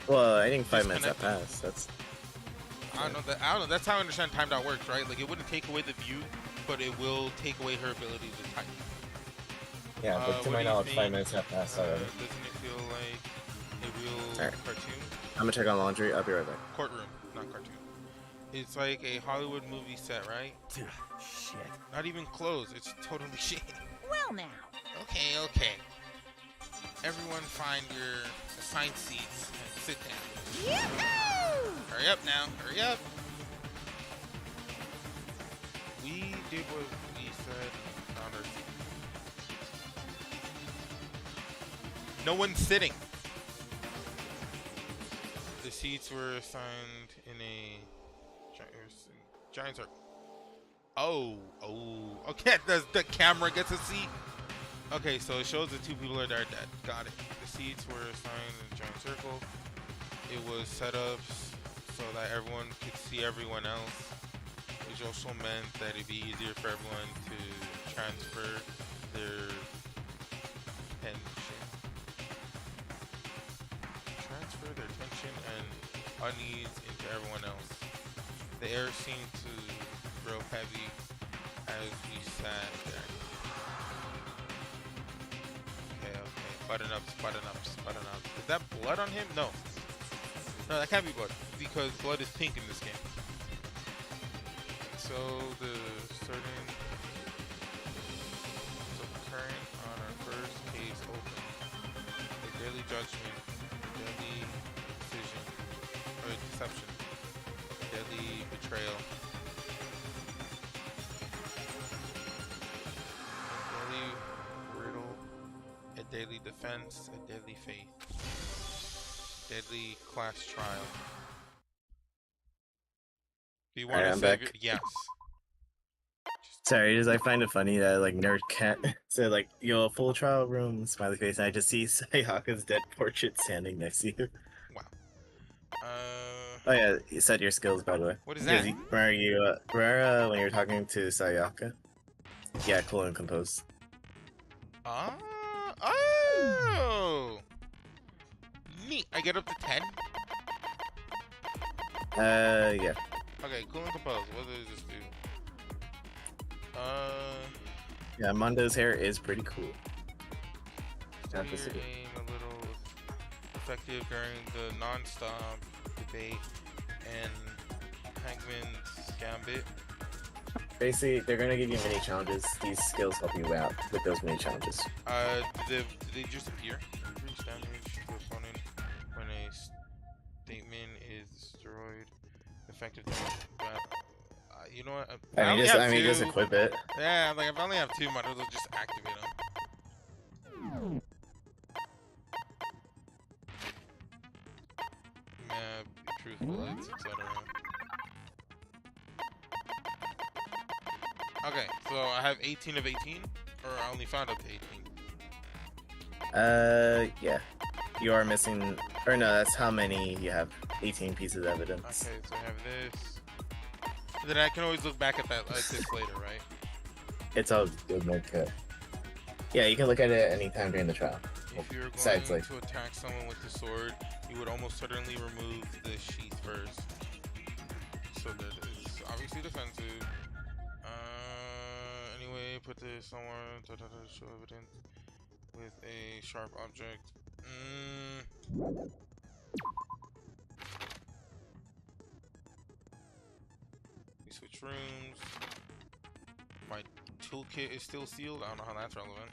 A: Well, I think 5 minutes have passed. That's.
B: I don't know. That's how I understand timed out works, right? Like it wouldn't take away the view, but it will take away her ability to type.
A: Yeah, but to my knowledge, 5 minutes have passed already.
B: Doesn't it feel like a real cartoon?
A: I'm gonna check on laundry. I'll be right back.
B: Courtroom, not cartoon. It's like a Hollywood movie set, right?
E: Shit.
B: Not even clothes. It's totally shit.
F: Well now.
B: Okay. Everyone find your assigned seats and sit down.
F: Yahoo!
B: Hurry up now. Hurry up. We did what we said and found our seats. No one's sitting. The seats were assigned in a giant circle. Oh. Okay, the camera gets a seat. Okay, so it shows the two people that are dead. Got it. The seats were assigned in a giant circle. It was set up so that everyone could see everyone else, which also meant that it'd be easier for everyone to transfer their tension. Transfer their tension and unease into everyone else. The air seemed to grow heavy as we sat there. Okay. Button ups. Is that blood on him? No, that can't be blood because blood is pink in this game. So the current on our first case open. The daily judgment, deadly decision, or deception, deadly betrayal, a daily riddle, a daily defense, a deadly faith, deadly class trial. Do you want to save it? Yes.
A: Sorry, I find it funny that like Nerd Cat said like, "Yo, full trial room," smiley face, and I just see Sayaka's dead portrait standing next to you.
B: Wow.
A: Oh yeah, you said your skills by the way.
B: What is that?
A: Remember when you were talking to Sayaka? Yeah, cool and composed.
B: Oh! Neat. I get up to 10?
A: Yeah.
B: Okay, cool and composed. What does this do?
A: Yeah, Mondo's hair is pretty cool.
B: Steady your aim a little effective during the non-stop debate and Hangman's Gambit.
A: Basically, they're gonna give you mini challenges. These skills help you out with those mini challenges.
B: Do they just appear? Increase damage to opponent when a statement is destroyed. Effective damage. You know what?
A: Just equip it.
B: Yeah, like if I only have 2, might as well just activate them. Map, truthful, etc. Okay, so I have 18 of 18, or I only found up to 18.
A: Yeah. You are missing, or no, that's how many you have. 18 pieces of evidence.
B: Okay, so I have this. Then I can always look back at that like this later, right?
A: It's all good, no cut. Yeah, you can look at it anytime during the trial.
B: If you're going
A: Besides, like,
B: to attack someone with the sword, you would almost certainly remove the sheath first, so that it's obviously defensive. Anyway, put this somewhere. Show evidence with a sharp object. We switch rooms. My toolkit is still sealed. I don't know how that's relevant.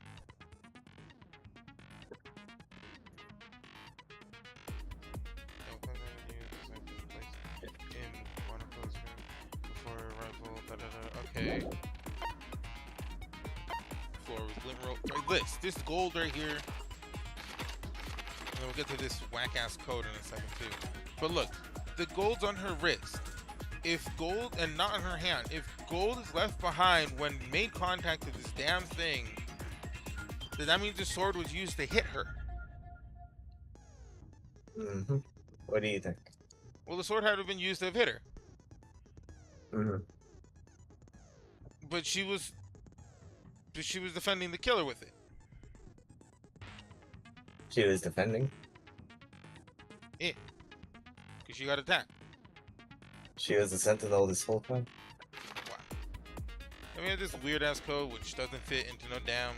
B: Okay. Floor with glint rope. Right, this gold right here. And then we'll get to this whack ass code in a second too. But look, the gold's on her wrist. If gold, and not on her hand, if gold is left behind when made contact with this damn thing, then that means the sword was used to hit her.
A: Mm-hmm. What do you think?
B: Well, the sword had to have been used to have hit her.
A: Mm-hmm.
B: But she was defending the killer with it.
A: She was defending.
B: Because she got attacked.
A: She was a sentinel this whole time.
B: Wow. I mean, this weird ass code which doesn't fit into no damn.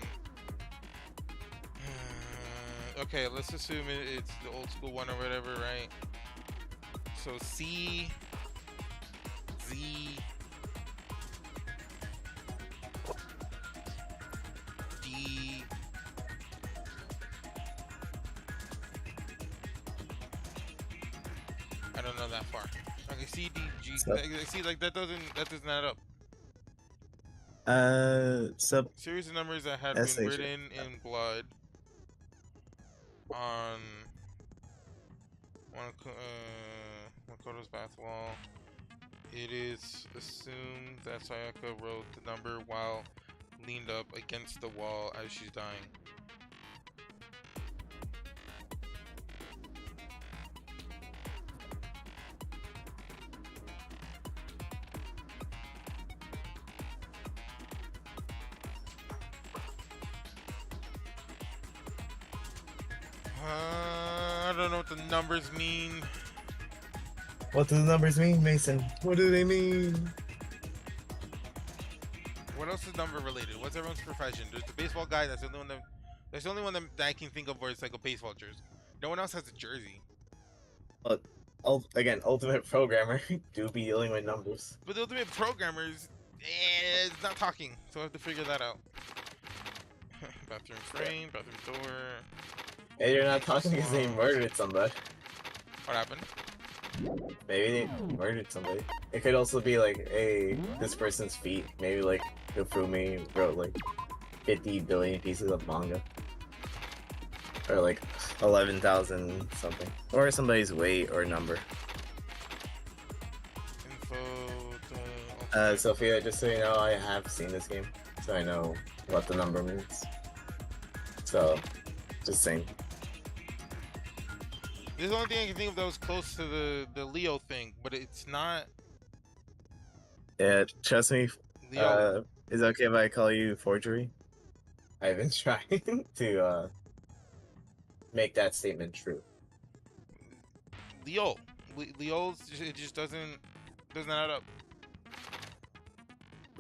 B: Okay, let's assume it's the old school one or whatever, right? So C, Z, D, I don't know that far. Okay, C, D, G.
A: So,
B: See, like that doesn't add up.
A: sub
B: Series of numbers that had
A: SH.
B: been written in blood on Makoto's bath wall. It is assumed that Sayaka wrote the number while leaned up against the wall as she's dying. I don't know what the numbers mean.
A: What do the numbers mean, Mason? What do they mean?
B: What else is number related? What's everyone's profession? There's the baseball guy. That's the only one that I can think of where it's like a baseball jersey. No one else has a jersey.
A: Again, ultimate programmer do be dealing with numbers.
B: But the ultimate programmers, it's not talking, so I have to figure that out. Bathroom frame, bathroom door.
A: Hey, you're not talking because they murdered somebody.
B: What happened?
A: Maybe they murdered somebody. It could also be like, hey, this person's feet. Maybe like Hifumi wrote like 50 billion pieces of manga. Or like 11,000 something. Or somebody's weight or number.
B: Info.
A: Sophia, just so you know, I have seen this game. So I know what the number means. So, just saying.
B: This is the only thing I can think of that was close to the Leo thing, but it's not.
A: Yeah, trust me.
B: Leo.
A: Is it okay if I call you forgery? I've been trying to make that statement true.
B: Leo. Leo's it just doesn't add up.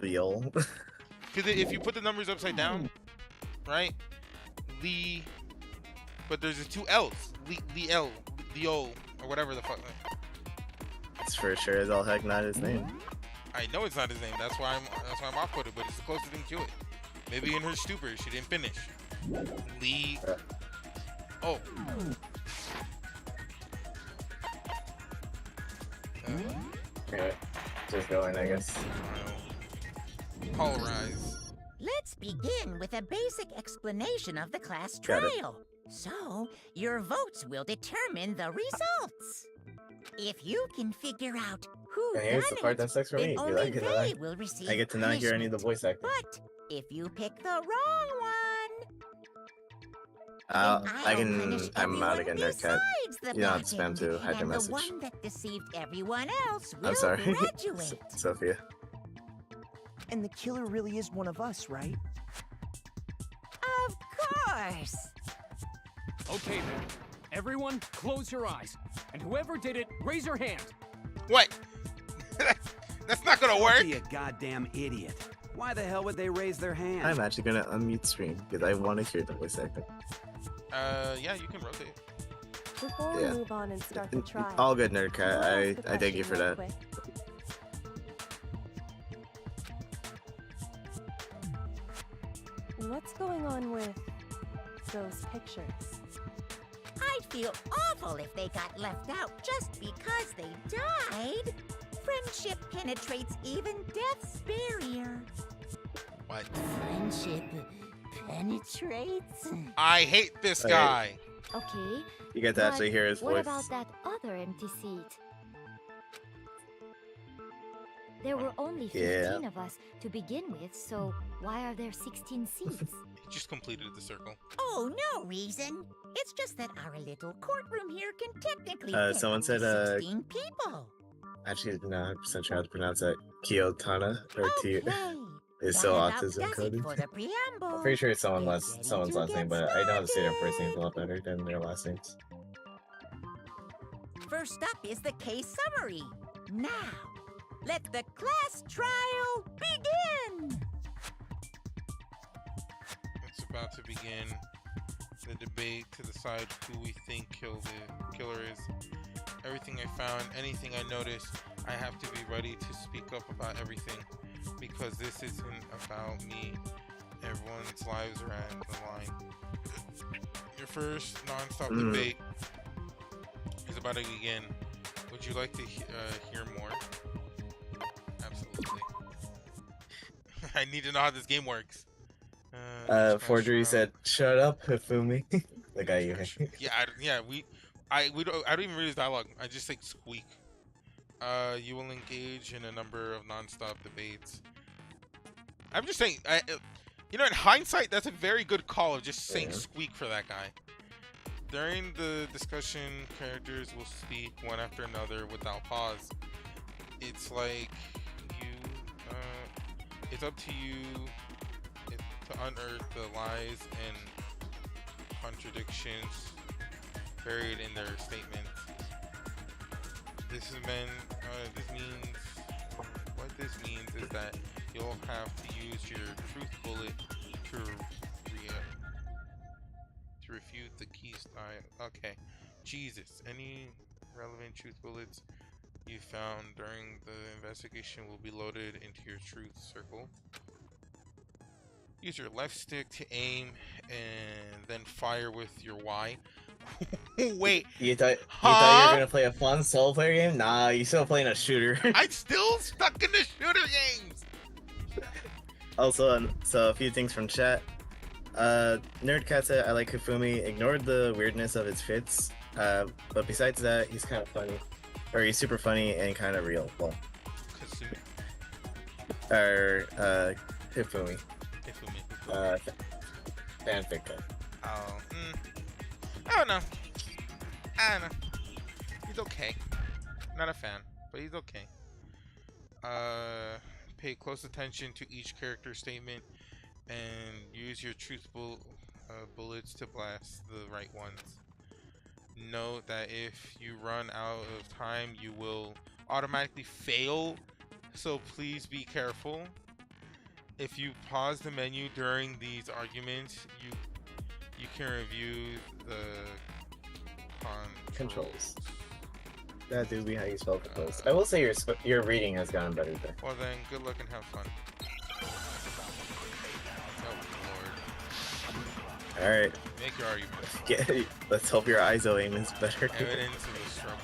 A: Leo.
B: Because if you put the numbers upside down, right? But there's just two L's. Leo, or whatever the fuck.
A: It's for sure as all heck not his name.
B: I know it's not his name. That's why I'm off-putted, but it's the closest thing to it. Maybe in her stupor, she didn't finish. Lee. Oh.
A: Okay, just going, I guess.
B: Polarize.
G: Let's begin with a basic explanation of the class
A: Got it.
G: trial. So, your votes will determine the results. If you can figure out who
A: And here's
G: done
A: the part
G: it,
A: that sucks for
G: then
A: me. You
G: only
A: like it,
G: they will receive
A: I get to not hear any of the
G: punishment.
A: voice acting.
G: But if you pick the wrong one,
A: I can.
G: punish
A: I'm out
G: everyone
A: again, there, cat.
G: besides the
A: You don't have to spam
G: backend,
A: to hide your
G: and
A: message.
G: the one that deceived everyone else will
A: I'm sorry,
G: graduate.
A: Sophia.
E: And the killer really is one of us, right?
G: Of course.
E: Okay then. Everyone, close your eyes. And whoever did it, raise your hand.
B: What? That's not gonna work.
H: Be a goddamn idiot. Why the hell would they raise their hand?
A: I'm actually gonna unmute stream because I want to hear the voice acting.
B: Yeah, you can rotate.
F: Before
A: Yeah.
F: we move on and start the trial,
A: All good,
F: I'll
A: Nerdcat.
F: ask a
A: I thank you
F: question
A: for
F: real
A: that.
F: quick. What's going on with those pictures?
G: I'd feel awful if they got left out just because they died. Friendship penetrates even death's barrier.
B: What?
G: Friendship penetrates?
B: I hate this
A: Hey.
B: guy.
F: Okay,
A: You get to
F: but
A: actually hear his
F: what
A: voice.
F: about that other empty seat? There were only 15
A: Yeah.
F: of us to begin with, so why are there 16 seats?
B: He just completed the circle.
G: Oh, no reason. It's just that our little courtroom here can technically fit
A: Someone
G: up to
A: said,
G: 16 people.
A: Actually, not 100% sure how to pronounce that. Kiyotana or T
G: Okay.
A: is still
G: That about
A: autism
G: does it
A: coded.
G: for the preamble.
A: I'm pretty sure it's
G: Get ready
A: someone's
G: to
A: last
G: get
A: name, but I know how to say their first names a
G: started.
A: lot better than their last names.
G: First up is the case summary. Now, let the class trial begin.
B: It's about to begin the debate to decide who we think killed the killer is. Everything I found, anything I noticed, I have to be ready to speak up about everything because this isn't about me. Everyone's lives are at the line. Your first non-stop debate is about to begin. Would you like to hear more? Absolutely. I need to know how this game works.
A: Forgery said, "Shut up, Hifumi." The guy you hate.
B: Yeah, I don't even read his dialogue. I just like squeak. You will engage in a number of non-stop debates. I'm just saying, you know, in hindsight, that's a very good call of just saying squeak for that guy. During the discussion, characters will speak one after another without pause. It's like it's up to you to unearth the lies and contradictions buried in their statements. This means is that you'll have to use your truth bullet to refute the key style. Okay, Jesus. Any relevant truth bullets you found during the investigation will be loaded into your truth circle. Use your left stick to aim and then fire with your Y. Wait.
A: You thought you were gonna play a fun solo player game? Nah, you still playing a shooter.
B: I'm still stuck in the shooter games.
A: Also, so a few things from chat. Nerdcat said, "I like Hifumi. Ignored the weirdness of his fits. But besides that, he's kind of funny, or he's super funny and kind of real." Well, or Hifumi. Fanfic guy.
B: Oh, I don't know. He's okay. Not a fan, but he's okay. Pay close attention to each character statement and use your truth bullets to blast the right ones. Note that if you run out of time, you will automatically fail, so please be careful. If you pause the menu during these arguments, you can review the controls.
A: That do be how you spell controls. I will say your reading has gotten better there.
B: Well then, good luck and have fun. Oh Lord.
A: Alright.
B: Make your argument.
A: Let's hope your ISO aim is better.
B: Evidence of the struggle.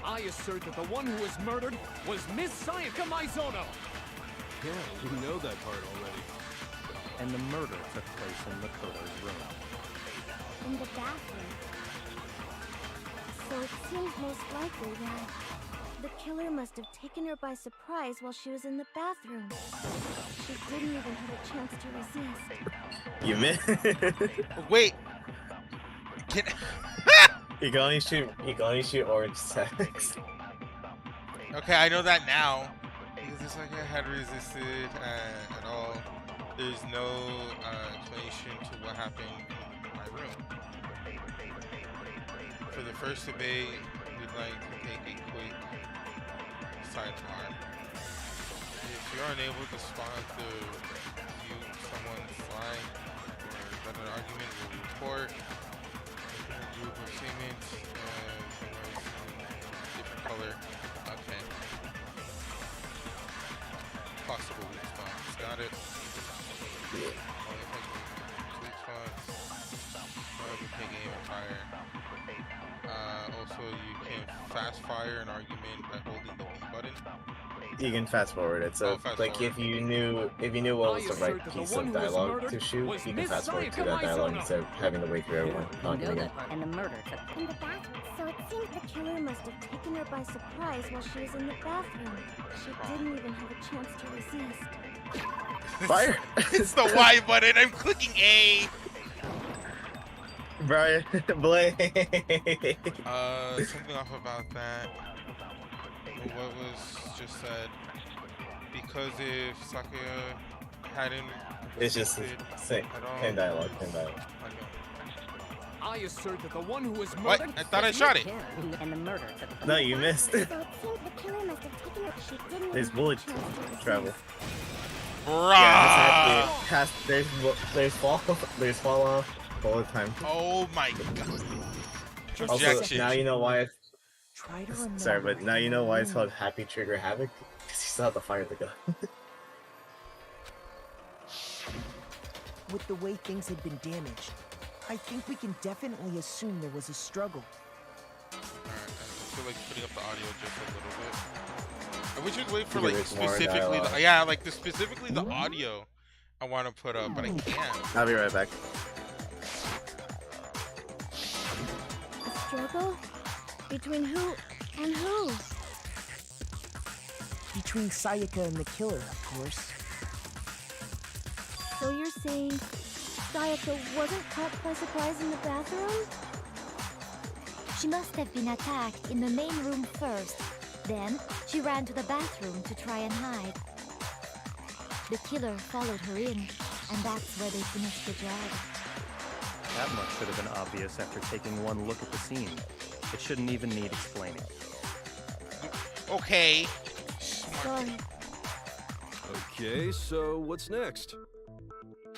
E: I assert that the one who was murdered was Miss Sayaka Maizono.
I: Yeah, we know that part already.
J: And the murder took place in the killer's room.
F: In the bathroom. So it seems most likely that the killer must have taken her by surprise while she was in the bathroom. She didn't even have a chance to resist.
A: You missed.
B: Wait.
A: You can only shoot orange text.
B: Okay, I know that now. Because it's like I had resisted at all. there's no explanation to what happened in my room. For the first debate, we'd like to take a quick sidebar. If you're unable to spot the view someone fly or that an argument will report a group of statements different color. Okay. Possible weak spots. Got it. Sweet spots. Pick aim and fire. Also, you can fast fire an argument by holding the B button.
A: You can fast forward it. So, like, if you knew what was the right piece of dialogue to shoot, you can fast forward to that dialogue instead of having to wait for everyone talking again.
K: And the murder took
F: In the bathroom. So it seems the killer must have taken her by surprise while she was in the bathroom. She didn't even have a chance to resist.
A: Fire!
B: It's the Y button. I'm clicking A.
A: Brian, Blake.
B: Something off about that. What was just said? Because if Sakuya hadn't,
A: It's just same dialogue.
E: I assert that the one who was
B: What?
E: murdered.
B: I thought I shot it.
K: and the murder took place.
A: No, you missed.
F: So it seems the killer must have taken her. She didn't
A: There's
F: even
A: bullet
F: have a chance to resist.
A: travel.
B: Bruh.
A: Yeah, there's fall off all the time.
B: Oh my god.
A: Also,
B: Objection.
A: now you know why.
L: Try to remember.
A: Sorry, but now you know why it's called Happy Trigger Havoc. Because you still have to fire the gun.
L: With the way things had been damaged, I think we can definitely assume there was a struggle.
B: Alright, I feel like putting up the audio just a little bit. I wish you'd wait for
A: Yeah,
B: like
A: there's more
B: specifically
A: dialogue.
B: specifically the audio I want to put up, but I can't.
A: I'll be right back.
F: A struggle? Between who and who?
L: Between Sayaka and the killer, of course.
F: So you're saying Sayaka wasn't caught by surprise in the bathroom?
M: She must have been attacked in the main room first. Then, she ran to the bathroom to try and hide. The killer followed her in, and that's where they finished the job.
J: That much should have been obvious after taking one look at the scene. It shouldn't even need explaining.
B: Okay.
F: Sorry.
I: Okay, so what's next?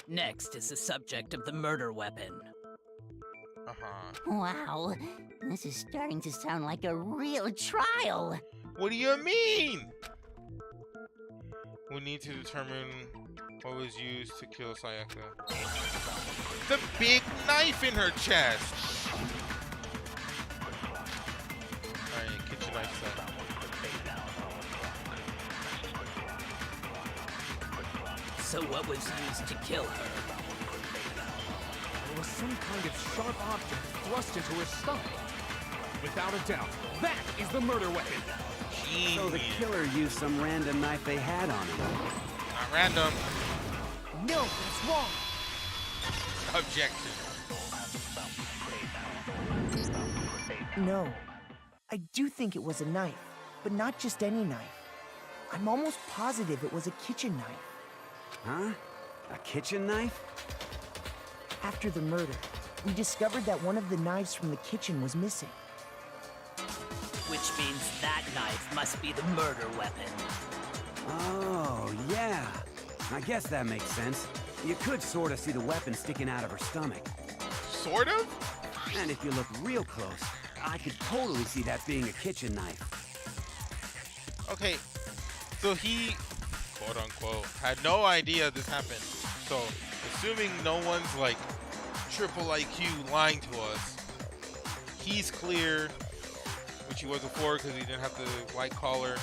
N: Next is the subject of the murder weapon.
K: Wow, this is starting to sound like a real trial.
B: What do you mean? We need to determine what was used to kill Sayaka. The big knife in her chest. Alright, get your knife set.
N: So what was used to kill her?
E: There was some kind of sharp object thrust into her stomach. Without a doubt, that is the murder weapon.
H: So the killer used some random knife they had on him.
B: Not random.
L: No, that's wrong.
B: Objection.
L: No. I do think it was a knife, but not just any knife. I'm almost positive it was a kitchen knife.
H: Huh? A kitchen knife?
L: After the murder, we discovered that one of the knives from the kitchen was missing.
N: Which means that knife must be the murder weapon.
H: Oh, yeah. I guess that makes sense. You could sort of see the weapon sticking out of her stomach.
B: Sort of?
H: And if you look real close, I could totally see that being a kitchen knife.
B: Okay, so he, quote unquote, had no idea this happened. So, assuming no one's like triple IQ lying to us, he's clear, which he was before because he didn't have the white collar,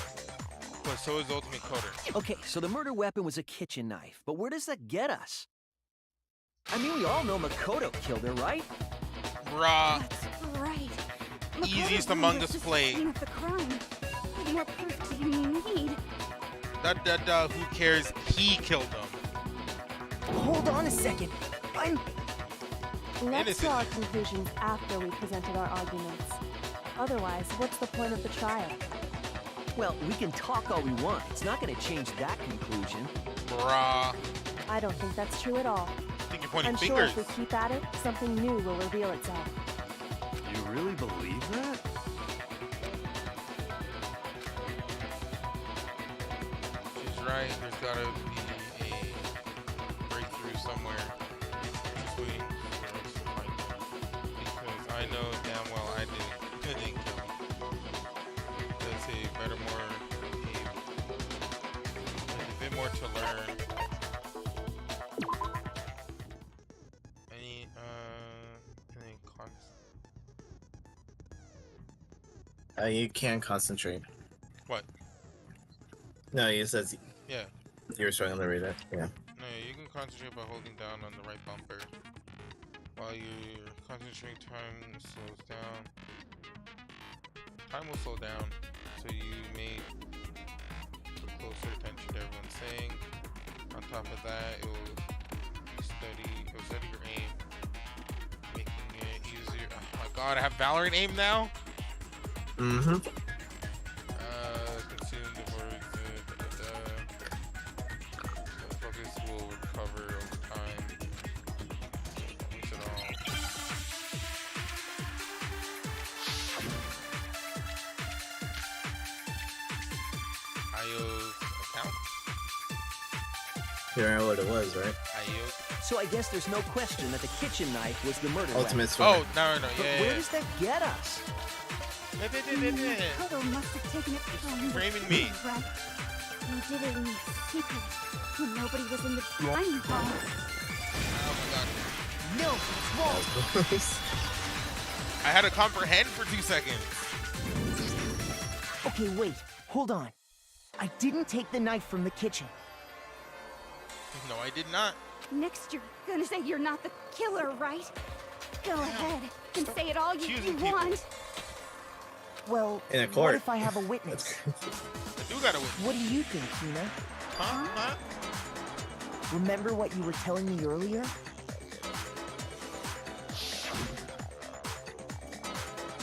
B: but so is the ultimate coder.
O: Okay, so the murder weapon was a kitchen knife, but where does that get us? I mean, we all know Makoto killed her, right?
B: Bruh.
F: That's right.
B: Easiest among us played.
F: Of the crime. What more proof do you need?
B: Who cares? He killed them.
L: Hold on a second.
P: Let's draw our conclusions after we presented our arguments. Otherwise, what's the point of the trial?
O: Well, we can talk all we want. It's not going to change that conclusion.
B: Bruh.
P: I I don't think that's true at all.
B: I think you're pointing
P: I'm
B: fingers.
P: sure if we keep at it, something new will reveal itself.
H: You really believe that?
B: She's right. There's gotta be a breakthrough somewhere. Just waiting for us to find it. Because I know damn well I didn't kill him. There's a better, a bit more to learn.
A: You can't concentrate.
B: What?
A: No, it says.
B: Yeah.
A: You were struggling to read it. Yeah.
B: No, you can concentrate by holding down on the right bumper. While your concentrating time slows down. Time will slow down, so you may pay closer attention to everyone's saying. On top of that, it will steady your aim, making it easier. Oh my god, I have Valorant aim now?
A: Mm-hmm.
B: Consume the words. The focus will recover over time. Makes it all. Io's account?
A: You remember what it was, right?
O: So I guess there's no question that the kitchen knife was the murder
A: Ultimate
O: weapon.
A: swimmer.
B: Oh, no,
O: But
B: yeah.
O: where does that get us?
F: Kodo must have taken it from
B: Framing me.
F: Right. You did it in secret when nobody was in the dining hall.
B: Oh my god.
O: No, it's wrong.
B: I had to comprehend for 2 seconds.
L: Okay, wait. Hold on. I didn't take the knife from the kitchen.
B: No, I did not.
M: Next, you're gonna say you're not the killer, right? Go ahead and say it all you want.
L: Well,
A: In a
L: what
A: court.
L: if I have a witness?
B: I do got a witness.
L: What do you think, Tina?
B: Huh?
L: Remember what you were telling me earlier?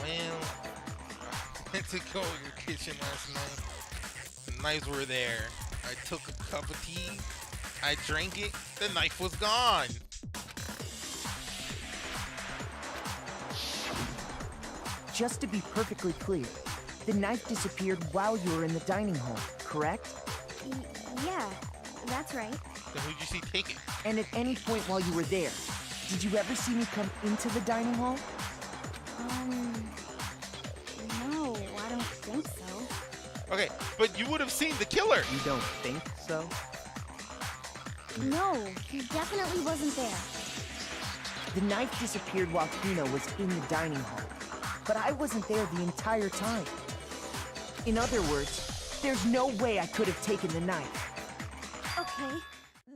B: Well, I went to go to your kitchen last night. The knives were there. I took a cup of tea. I drank it. The knife was gone.
L: Just to be perfectly clear, the knife disappeared while you were in the dining hall, correct?
F: Yeah, that's right.
B: Then who'd you see take it?
L: And at any point while you were there, did you ever see me come into the dining hall?
F: No, I don't think so.
B: Okay, but you would have seen the killer.
O: You don't think so?
F: No, he definitely wasn't there.
L: The knife disappeared while Kino was in the dining hall, but I wasn't there the entire time. In other words, there's no way I could have taken the knife.
M: Okay,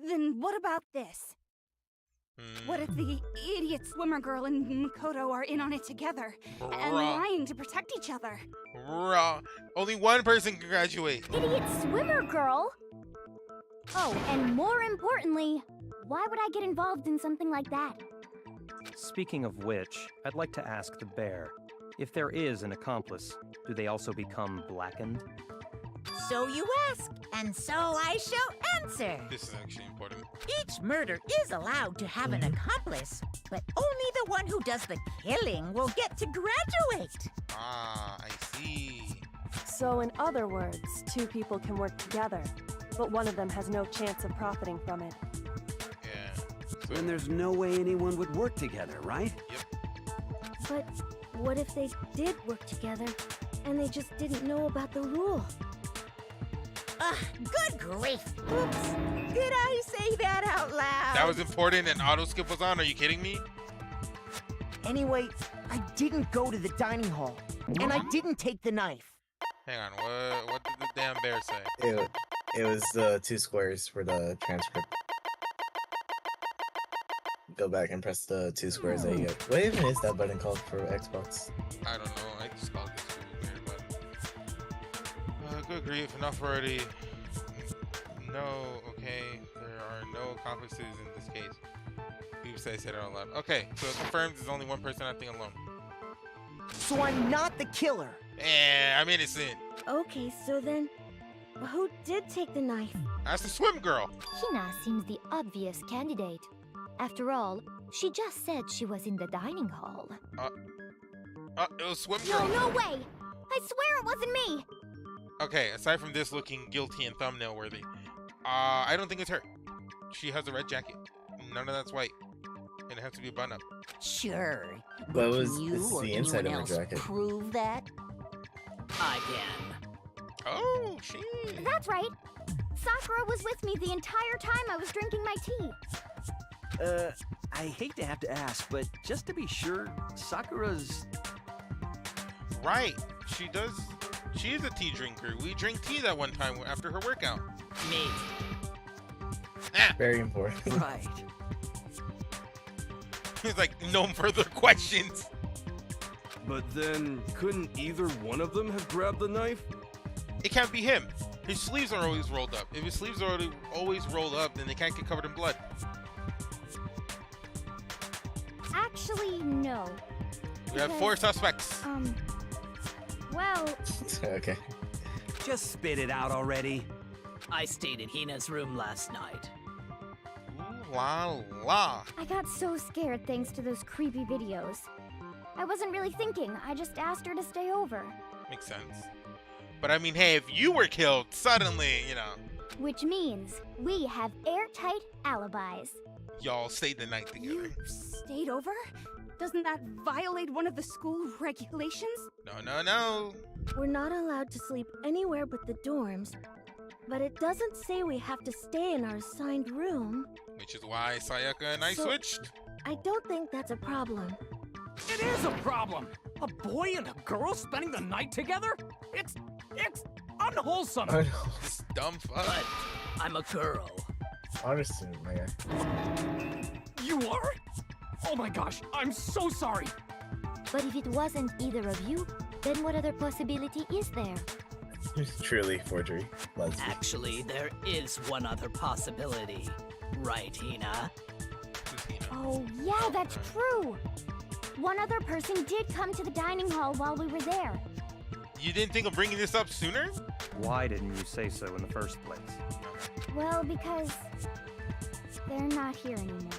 M: then what about this? What if the idiot swimmer girl and Makoto are in on it together and lying to protect each other?
B: Raw. Only one person can graduate.
F: Idiot swimmer girl? Oh, and more importantly, why would I get involved in something like that?
J: Speaking of which, I'd like to ask the bear, if there is an accomplice, do they also become blackened?
G: So you ask, and so I shall answer.
B: This is actually important.
G: Each murder is allowed to have an accomplice, but only the one who does the killing will get to graduate.
B: Ah, I see.
P: So in other words, two people can work together, but one of them has no chance of profiting from it.
B: Yeah.
H: Then there's no way anyone would work together, right?
F: But what if they did work together and they just didn't know about the rule?
G: Good grief. Oops. Did I say that out loud?
B: That was important and auto skip was on. Are you kidding me?
L: Anyway, I didn't go to the dining hall, and I didn't take the knife.
B: Hang on. What did the damn bear say?
A: It was the 2 squares for the transcript. Go back and press the 2 squares that you get. What even is that button called for Xbox?
B: I don't know. I just called this weird button. Good grief. Enough already. No. Okay. There are no accomplices in this case. People say I said it out loud. Okay. So it confirms there's only one person acting alone.
L: So I'm not the killer.
B: I'm innocent.
F: Okay, so then, Who did take the knife?
B: That's the swim girl.
M: Hina seems the obvious candidate. After all, she just said she was in the dining hall.
B: It was swim girl.
F: No way! I swear it wasn't me!
B: Okay, aside from this looking guilty and thumbnail worthy, I don't think it's her. She has a red jacket. None of that's white. And it has to be a button up.
K: Sure.
A: What
K: Can
A: was
K: you or
A: the inside
K: anyone
A: of her
K: else
A: jacket?
K: prove that?
N: I can.
B: Oh, she.
F: That's right. Sakura was with me the entire time I was drinking my tea.
O: I hate to have to ask, but just to be sure, Sakura's...
B: Right. She does. She is a tea drinker. We drank tea that one time after her workout.
N: Me.
A: Very important.
O: Right.
B: He's like, no further questions.
I: But then, couldn't either one of them have grabbed the knife?
B: It can't be him. His sleeves are always rolled up. If his sleeves are always rolled up, then they can't get covered in blood.
F: Actually, no.
B: We have 4 suspects.
F: Well...
A: Okay.
H: Just spit it out already.
N: I stayed in Hina's room last night.
B: Ooh la la.
F: I got so scared thanks to those creepy videos. I wasn't really thinking. I just asked her to stay over.
B: Makes sense. But I mean, hey, if you were killed suddenly, you know.
F: Which means we have airtight alibis.
B: Y'all stayed the night together.
F: Stayed over? Doesn't that violate one of the school regulations?
B: No.
F: We're not allowed to sleep anywhere but the dorms, but it doesn't say we have to stay in our assigned room.
B: Which is why Sayaka and I switched.
F: I don't think that's a problem.
E: It is a problem! A boy and a girl spending the night together? It's unwholesome!
B: This dumb fuck.
N: But I'm a girl.
A: Honestly, my guy.
E: You are? Oh my gosh, I'm so sorry!
M: But if it wasn't either of you, then what other possibility is there?
A: Truly forgery. Leslie.
N: Actually, there is one other possibility. Right, Hina?
F: Oh, yeah, that's true. One other person did come to the dining hall while we were there.
B: You didn't think of bringing this up sooner?
J: Why didn't you say so in the first place?
F: Well, because they're not here anymore.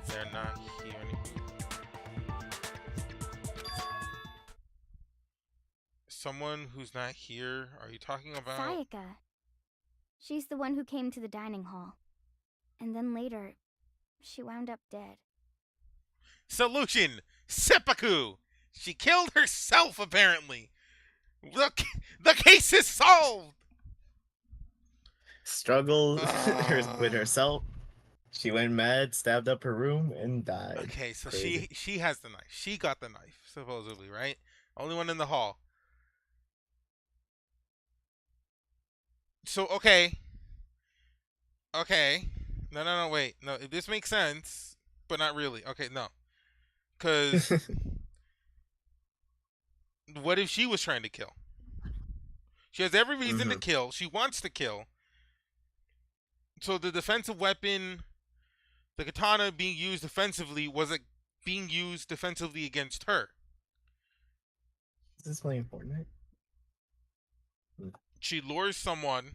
B: They're not here anymore. Someone who's not here? Are you talking about?
F: Sayaka. She's the one who came to the dining hall. And then later, she wound up dead.
B: Solution! Seppuku! She killed herself, apparently. The case is solved!
A: Struggled with herself. She went mad, stabbed up her room, and died.
B: Okay, so
A: Crazy.
B: she has the knife. She got the knife, supposedly, right? Only one in the hall. So, okay. No, wait. No, this makes sense, but not really. Okay, no. Because what if she was trying to kill? She has every reason to kill. She wants to kill. So the defensive weapon, the katana being used defensively, was it being used defensively against her?
A: Is this playing Fortnite?
B: She lures someone,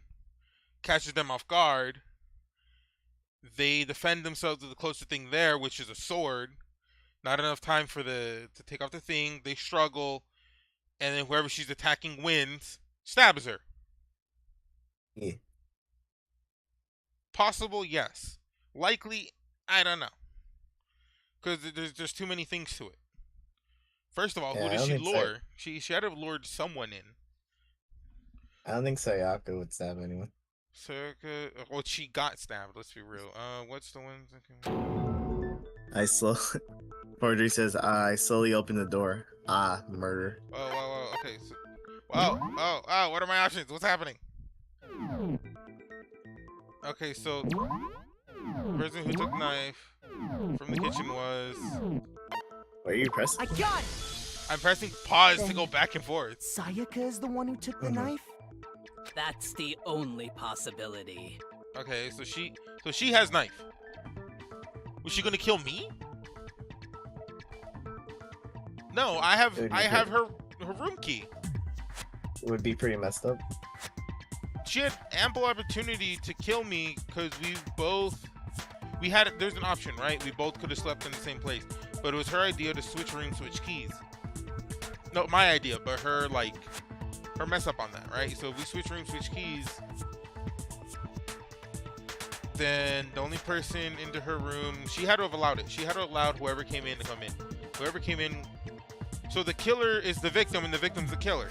B: catches them off guard. They defend themselves with the closest thing there, which is a sword. Not enough time for to take off the thing. They struggle, and then whoever she's attacking wins, stabs her.
A: Yeah.
B: Possible, yes. Likely, I don't know. Because there's too many things to it. First of all,
A: Yeah,
B: who
A: I
B: did
A: don't
B: she
A: think
B: lure? She had to have lured someone in.
A: I don't think Sayaka would stab anyone.
B: Sayaka, well, she got stabbed. Let's be real. What's the one?
A: I slowly. Forgery says, I slowly opened the door. Murder.
B: Whoa. Okay. So, wow. What are my options? What's happening? Okay, so the person who took the knife from the kitchen was.
A: What are you pressing?
L: I got it!
B: I'm pressing pause to go back and forth.
L: Sayaka is the one who took the knife?
N: That's the only possibility.
B: Okay, so she has knife. Was she gonna kill me? No, I have her room key.
A: It would be pretty messed up.
B: she had ample opportunity to kill me because there's an option, right? We both could have slept in the same place, but it was her idea to switch rooms, switch keys. No, my idea, but her mess up on that, right? So if we switch rooms, switch keys, then the only person into her room, she had to have allowed it. She had to have allowed whoever came in to come in. Whoever came in. So the killer is the victim and the victim's the killer.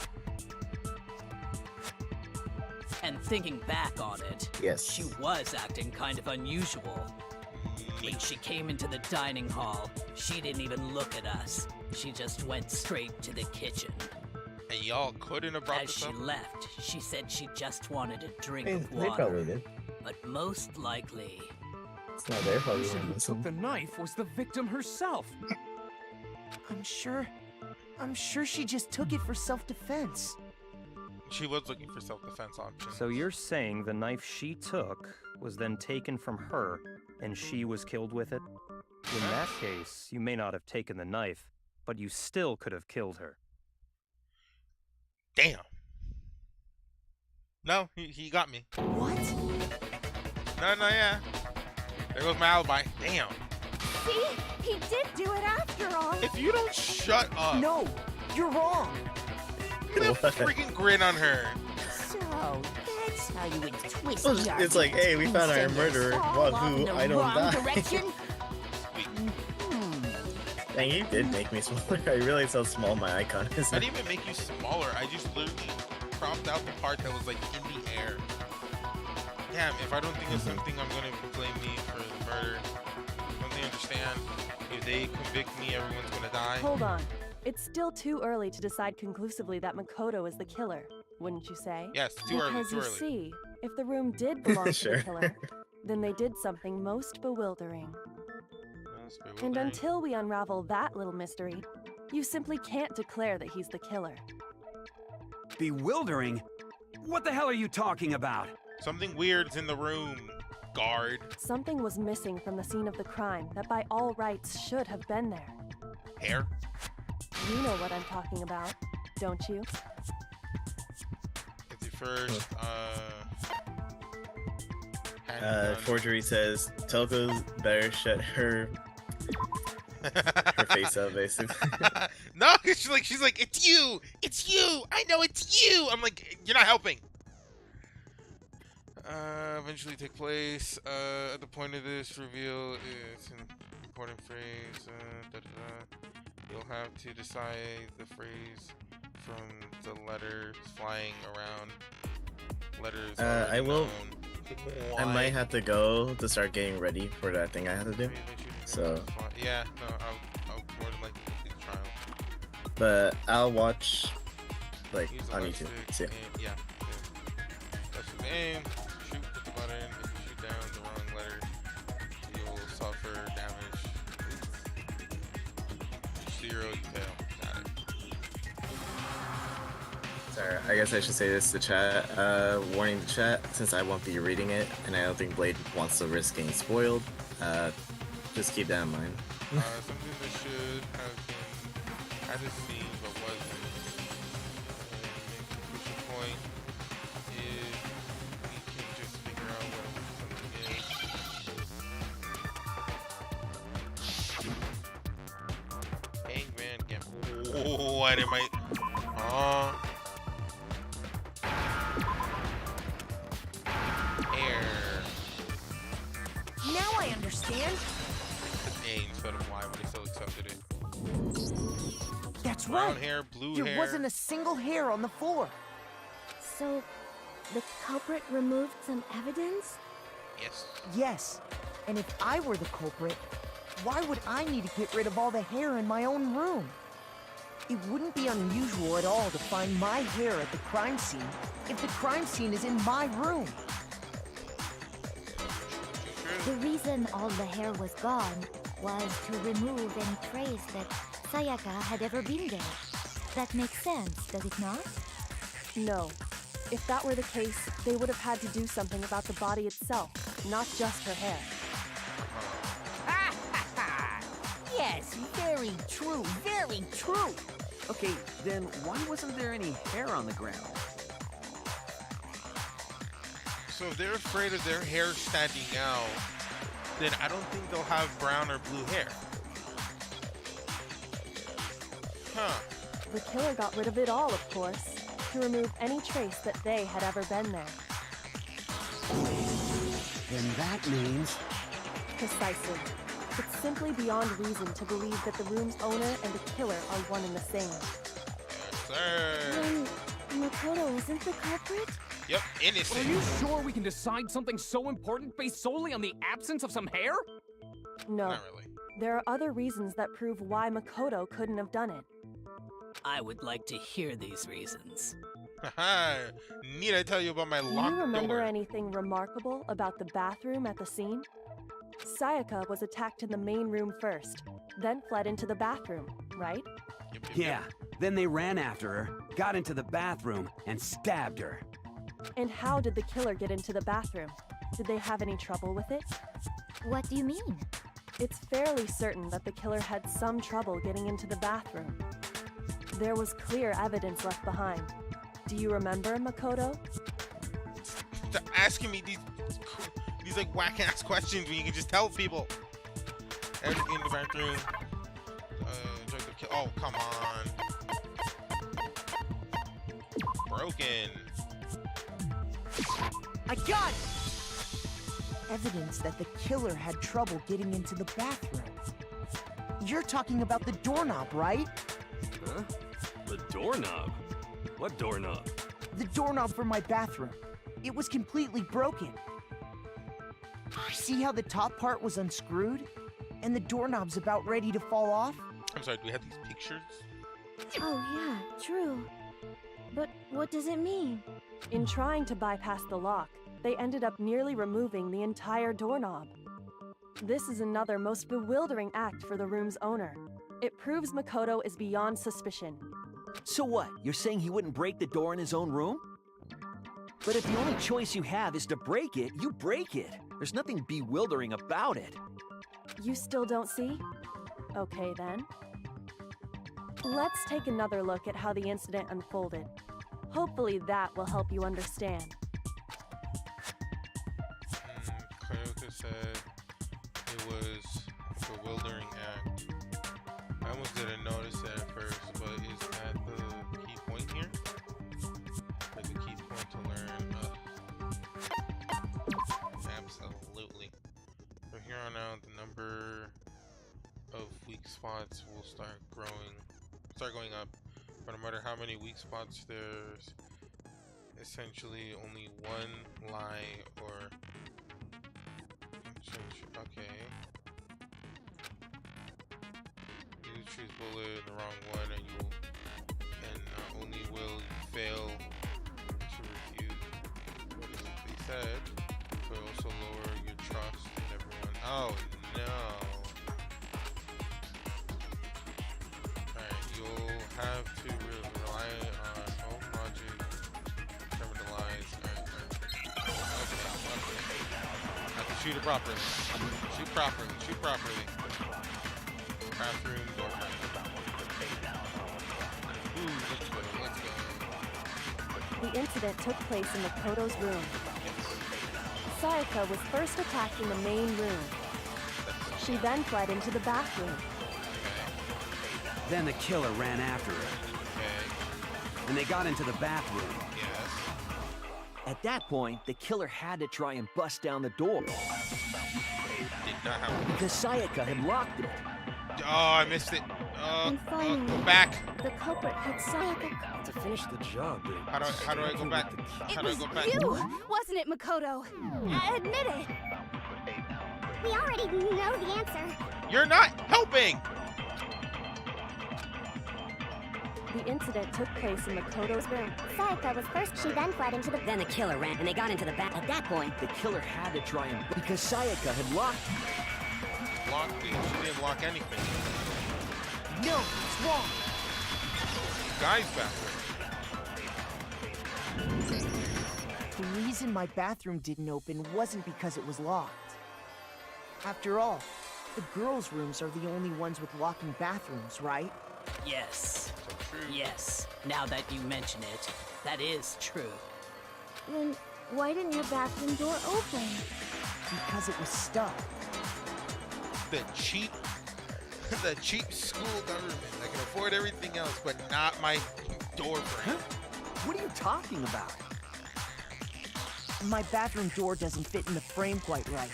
N: And thinking back on it,
A: Yes.
N: she was acting kind of unusual. When she came into the dining hall, she didn't even look at us. She just went straight to the kitchen.
B: And y'all couldn't have brought
N: As
B: this
N: she
B: up?
N: left, she said she just wanted a drink
A: They
N: of water.
A: probably did.
N: But most likely,
A: It's not their fault.
E: person who took the knife was the victim herself.
L: I'm sure she just took it for self-defense.
B: She was looking for self-defense options.
J: So you're saying the knife she took was then taken from her, and she was killed with it? In that case, you may not have taken the knife, but you still could have killed her.
B: Damn. No, he got me.
L: What?
B: No, yeah. There goes my alibi. Damn.
F: See? He did do it after all.
B: If you don't shut up.
L: No, you're wrong.
B: Look at that freaking grin on her.
K: So, that's how you would twist
A: Well,
K: the
A: it's like, hey, we
K: argument
A: found our
K: and send us
A: murderer.
K: all
A: What,
K: off
A: who?
K: in the
A: I don't
K: wrong
A: die.
K: direction?
A: Dang, you did make me smaller. I realized how small my icon is.
B: I didn't even make you smaller. I just literally cropped out the part that was like in the air. Damn, if I don't think of something, I'm gonna blame me for the murder. Don't they understand? If they convict me, everyone's gonna die.
P: Hold on. It's still too early to decide conclusively that Makoto is the killer, wouldn't you say?
B: Yes, too early,
P: Because
B: too
P: you
B: early.
P: see, if the room did belong to
A: Sure.
P: the killer, then they did something most bewildering.
B: That's
P: And
B: bewildering.
P: until we unravel that little mystery, you simply can't declare that he's the killer.
H: Bewildering? What the hell are you talking about?
B: Something weird's in the room, guard.
P: Something was missing from the scene of the crime that by all rights should have been there.
B: Hair?
P: You know what I'm talking about, don't you?
B: It's the first, handgun.
A: Forgery says Toko better shut her face up, basically.
B: No, she's like, it's you, I know it's you. I'm like, you're not helping. Eventually take place. At the point of this reveal, it's an important phrase. You'll have to decide the phrase from the letters flying around. Letters.
A: I will.
B: known.
A: I might have to go to start getting ready for that thing I have to do. So,
B: Yeah, no, I'll more than likely complete the trial.
A: but I'll watch like
B: Use the
A: on
B: left
A: YouTube.
B: stick
A: See.
B: and- yeah. That's the aim. Shoot with the button. If you shoot down the wrong letter, you'll suffer damage. 0, you fail. Got it.
A: Sorry, I guess I should say this to chat. Warning the chat, since I won't be reading it, and I don't think Blade wants to risk getting spoiled. Just keep that in mind.
B: Something that should have been had a scene but wasn't. The crucial point is we can just figure out what something is. Hangman game. Oh, and it might. Air.
L: Now I understand.
B: A instead of Y, but they still accepted it.
L: That's
B: Brown
L: right.
B: hair, blue
L: There
B: hair.
L: wasn't a single hair on the floor.
F: So, the culprit removed some evidence?
B: Yes.
L: Yes. And if I were the culprit, why would I need to get rid of all the hair in my own room? It wouldn't be unusual at all to find my hair at the crime scene if the crime scene is in my room.
M: The reason all the hair was gone was to remove any trace that Sayaka had ever been there. That makes sense, does it not?
P: No. If that were the case, they would have had to do something about the body itself, not just her hair.
K: Yes, very true, very true.
O: Okay, then why wasn't there any hair on the ground?
B: So if they're afraid of their hair standing out, then I don't think they'll have brown or blue hair. Huh.
P: The killer got rid of it all, of course, to remove any trace that they had ever been there.
H: Then that means...
P: Precisely. It's simply beyond reason to believe that the room's owner and the killer are one and the same.
B: Yes, sir.
F: Then Makoto isn't the culprit?
B: Yep, innocent.
E: Are you sure we can decide something so important based solely on the absence of some hair?
P: No.
B: Not really.
P: There are other reasons that prove why Makoto couldn't have done it.
N: I would like to hear these reasons.
B: Haha, need I tell you about my
P: Do
B: locked
P: you remember
B: door?
P: anything remarkable about the bathroom at the scene? Sayaka was attacked in the main room first, then fled into the bathroom, right?
H: Yeah, then they ran after her, got into the bathroom, and stabbed her.
P: And how did the killer get into the bathroom? Did they have any trouble with it?
M: What do you mean?
P: It's fairly certain that the killer had some trouble getting into the bathroom. There was clear evidence left behind. Do you remember, Makoto?
B: Stop asking me these like whack-ass questions when you can just tell people. Everything in the bathroom. Oh, come on. Broken.
L: I got it! Evidence that the killer had trouble getting into the bathroom. You're talking about the doorknob, right?
I: Huh? The doorknob? What doorknob?
L: The doorknob for my bathroom. It was completely broken. See how the top part was unscrewed? And the doorknob's about ready to fall off?
B: I'm sorry, do we have these pictures?
F: Oh yeah, true. But what does it mean?
P: In trying to bypass the lock, they ended up nearly removing the entire doorknob. This is another most bewildering act for the room's owner. It proves Makoto is beyond suspicion.
O: So what? You're saying he wouldn't break the door in his own room? But if the only choice you have is to break it, you break it. There's nothing bewildering about it.
P: You still don't see? Okay then. Let's take another look at how the incident unfolded. Hopefully that will help you understand.
B: Koyoka said it was a bewildering act. I almost didn't notice it at first, but is that the key point here? Like the key point to learn? Absolutely. From here on out, the number of weak spots will start going up. But no matter how many weak spots, there's essentially only one lie or okay. You choose bullet the wrong one, and not only will you fail to refuse what is they said, but also lower your trust in everyone. Oh no. Alright, you'll have to rely on own logic, determine the lies. Okay. Have to shoot it properly. Shoot properly. Bathroom door. Ooh, let's go.
P: The incident took place in Makoto's room. Sayaka was first attacked in the main room. She then fled into the bathroom.
H: Then the killer ran after her.
B: Okay.
H: And they got into the bathroom.
B: Yes.
O: At that point, the killer had to try and bust down the door.
B: Did not happen.
O: Because Sayaka had locked it.
B: Oh, I missed it.
F: And finally,
B: go back.
F: The culprit had Sayaka.
I: To finish the job, they...
B: How do I go back? How do I go back?
Q: You, wasn't it, Makoto? Admit it.
R: We already know the answer.
B: You're not helping.
P: The incident took place in Makoto's room.
R: Sayaka was first, she then fled into the...
K: Then the killer ran, and they got into the back. At that point,
O: The killer had to try and... Because Sayaka had locked it.
B: Locked it. She didn't lock anything.
L: No, it's wrong.
B: Guy's bathroom.
L: The reason my bathroom didn't open wasn't because it was locked. After all, the girls' rooms are the only ones with locking bathrooms, right?
N: Yes.
B: So true.
N: Yes. Now that you mention it, that is true.
F: Then Why didn't your bathroom door open?
L: Because it was stuck.
B: The cheap school government that can afford everything else, but not my door frame.
O: What are you talking about?
L: My bathroom door doesn't fit in the frame quite right.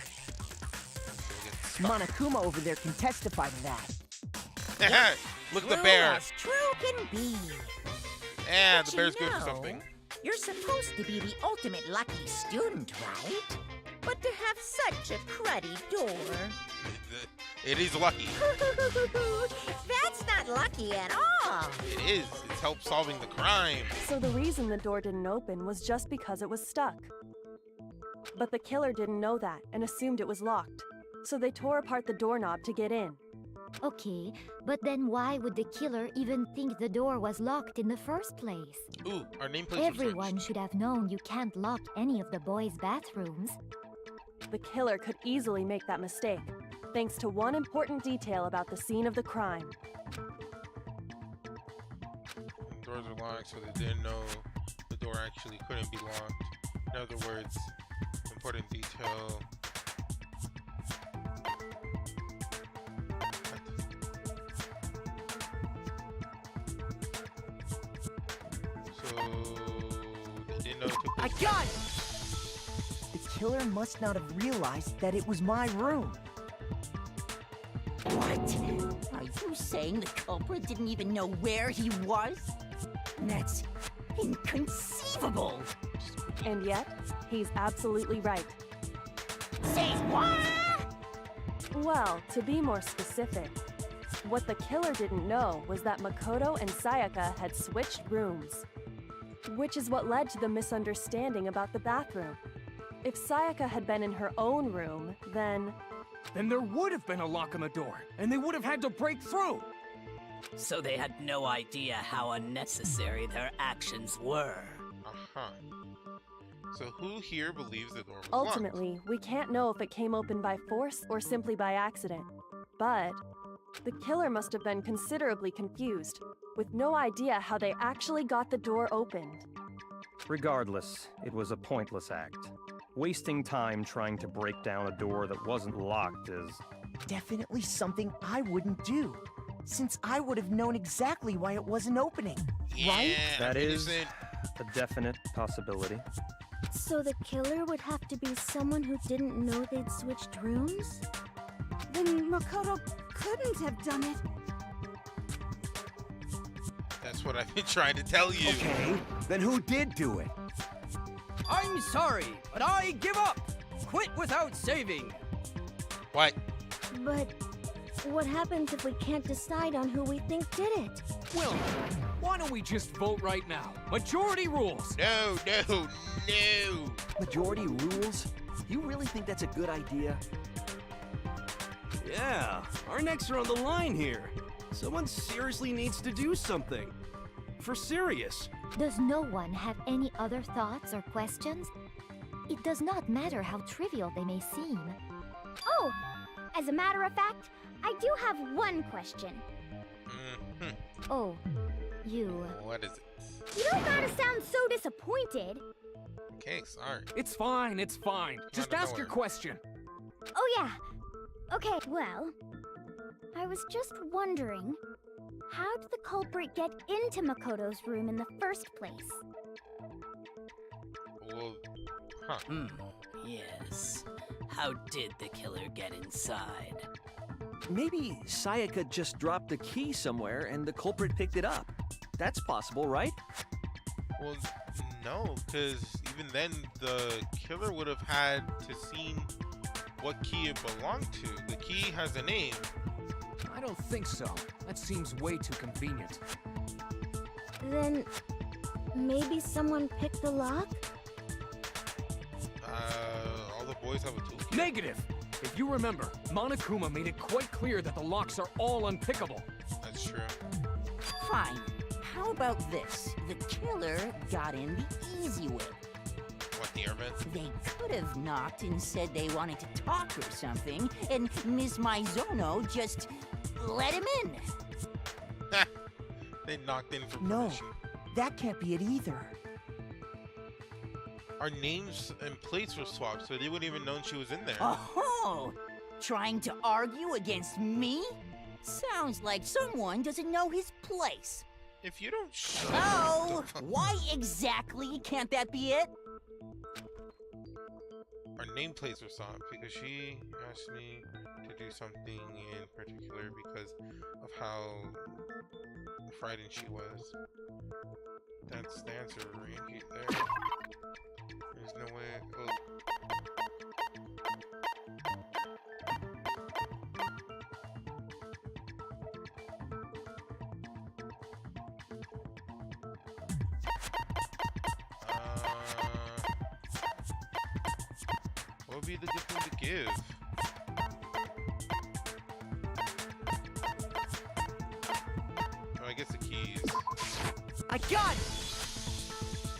L: Monokuma over there can testify to that.
B: Look at the bear.
G: As true can be.
B: And
G: But
B: the bear's
G: you
B: good for
G: know,
B: something.
G: You're supposed to be the ultimate lucky student, right? But to have such a cruddy door.
B: It is lucky.
G: That's not lucky at all.
B: It is. It's help solving the crime.
P: So the reason the door didn't open was just because it was stuck. But the killer didn't know that and assumed it was locked. So they tore apart the doorknob to get in.
M: Okay, but then why would the killer even think the door was locked in the first place?
B: Ooh, our nameplate.
M: Everyone should have known you can't lock any of the boys' bathrooms.
P: The killer could easily make that mistake, thanks to one important detail about the scene of the crime.
B: Doors are locked, so they didn't know the door actually couldn't be locked. In other words, important detail. So they didn't know it took
L: I
B: place.
L: got it! The killer must not have realized that it was my room.
K: What? Are you saying the culprit didn't even know where he was? That's inconceivable.
P: And yet, he's absolutely right.
K: Say what?
P: Well, to be more specific, what the killer didn't know was that Makoto and Sayaka had switched rooms. Which is what led to the misunderstanding about the bathroom. If Sayaka had been in her own room, then
E: there would have been a lock on the door, and they would have had to break through.
N: So they had no idea how unnecessary their actions were.
B: Uh-huh. So who here believes the door was
P: ultimately, we can't know if it came open by force or simply by accident. But the killer must have been considerably confused, with no idea how they actually got the door opened.
J: Regardless, it was a pointless act. Wasting time trying to break down a door that wasn't locked is...
L: Definitely something I wouldn't do, since I would have known exactly why it wasn't opening, right?
J: That is a definite possibility.
F: So the killer would have to be someone who didn't know they'd switched rooms?
Q: Then Makoto couldn't have done it.
B: That's what I've been trying to tell you.
H: Okay, then who did do it?
S: I'm sorry, but I give up. Quit without saving.
B: What?
F: But what happens if we can't decide on who we think did it?
E: Will, why don't we just vote right now? Majority rules.
B: No.
O: Majority rules? You really think that's a good idea?
I: Yeah, our necks are on the line here. Someone seriously needs to do something. For serious.
M: Does no one have any other thoughts or questions? It does not matter how trivial they may seem.
R: Oh, as a matter of fact, I do have one question.
M: Oh, you...
B: What is it?
R: You don't gotta sound so disappointed.
B: Okay, sorry.
E: It's fine, it's fine. Just ask your question.
R: Oh yeah. Okay, well, I was just wondering, how did the culprit get into Makoto's room in the first place?
B: Well,
N: Yes. How did the killer get inside?
O: Maybe Sayaka just dropped the key somewhere and the culprit picked it up. That's possible, right?
B: Well, no, because even then, the killer would have had to seen what key it belonged to. The key has a name.
E: I don't think so. That seems way too convenient.
F: Then maybe someone picked the lock?
B: All the boys have a toolkit.
E: Negative! If you remember, Monokuma made it quite clear that the locks are all unpickable.
B: That's true.
K: Fine. How about this? The killer got in the easy way.
B: What, the air vent?
K: They could have knocked and said they wanted to talk or something, and Ms. Maizono just let him in.
B: They knocked in for
L: No,
B: permission.
L: that can't be it either.
B: Our names and plates were swapped, so they wouldn't even know she was in there.
K: Oh, trying to argue against me? Sounds like someone doesn't know his place.
B: If you don't shut
K: Oh, why exactly can't that be it?
B: Our nameplates were swapped because she asked me to do something in particular because of how frightened she was. That's the answer right there. There's no way. Oh. What would be the good thing to give? Oh, I guess the keys.
L: I got it!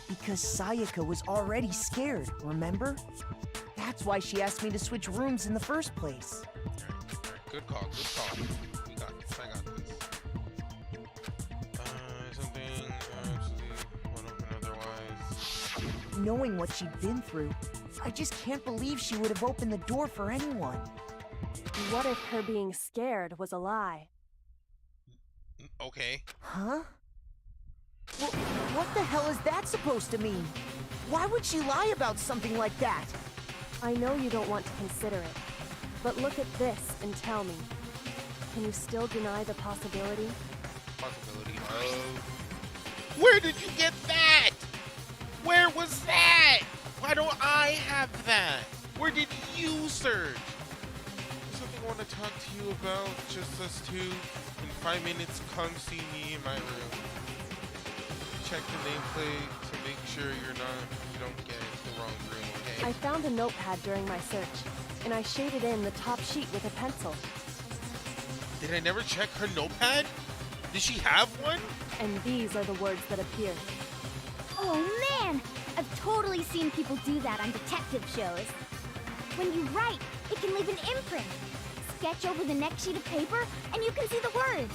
L: Because Sayaka was already scared, remember? That's why she asked me to switch rooms in the first place.
B: Alright, good call, good call. We got this, I got this. Something actually won't open otherwise.
L: Knowing what she'd been through, I just can't believe she would have opened the door for anyone.
P: What if her being scared was a lie?
B: Okay.
L: Huh? Well, what the hell is that supposed to mean? Why would she lie about something like that?
P: I know you don't want to consider it, but look at this and tell me. Can you still deny the possibility?
B: Possibility of... Where did you get that? Where was that? Why don't I have that? Where did you search? There's something I want to talk to you about, just us two. In 5 minutes, come see me in my room. Check the nameplate to make sure you don't get into the wrong room, okay?
P: I found a notepad during my search, and I shaded in the top sheet with a pencil.
B: Did I never check her notepad? Did she have one?
P: And these are the words that appeared.
R: Oh man! I've totally seen people do that on detective shows. When you write, it can leave an imprint. Sketch over the next sheet of paper, and you can see the words.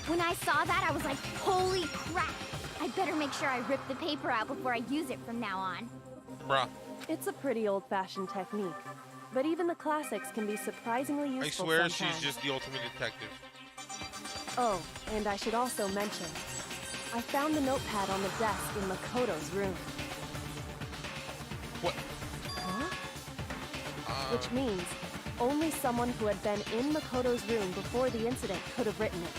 R: When I saw that, I was like, holy crap! I better make sure I rip the paper out before I use it from now on.
B: Bruh.
P: It's a pretty old-fashioned technique, but even the classics can be surprisingly useful
B: I swear
P: sometimes.
B: she's just the ultimate detective.
P: Oh, and I should also mention, I found the notepad on the desk in Makoto's room.
B: What?
P: Huh? Which means only someone who had been in Makoto's room before the incident could have written it.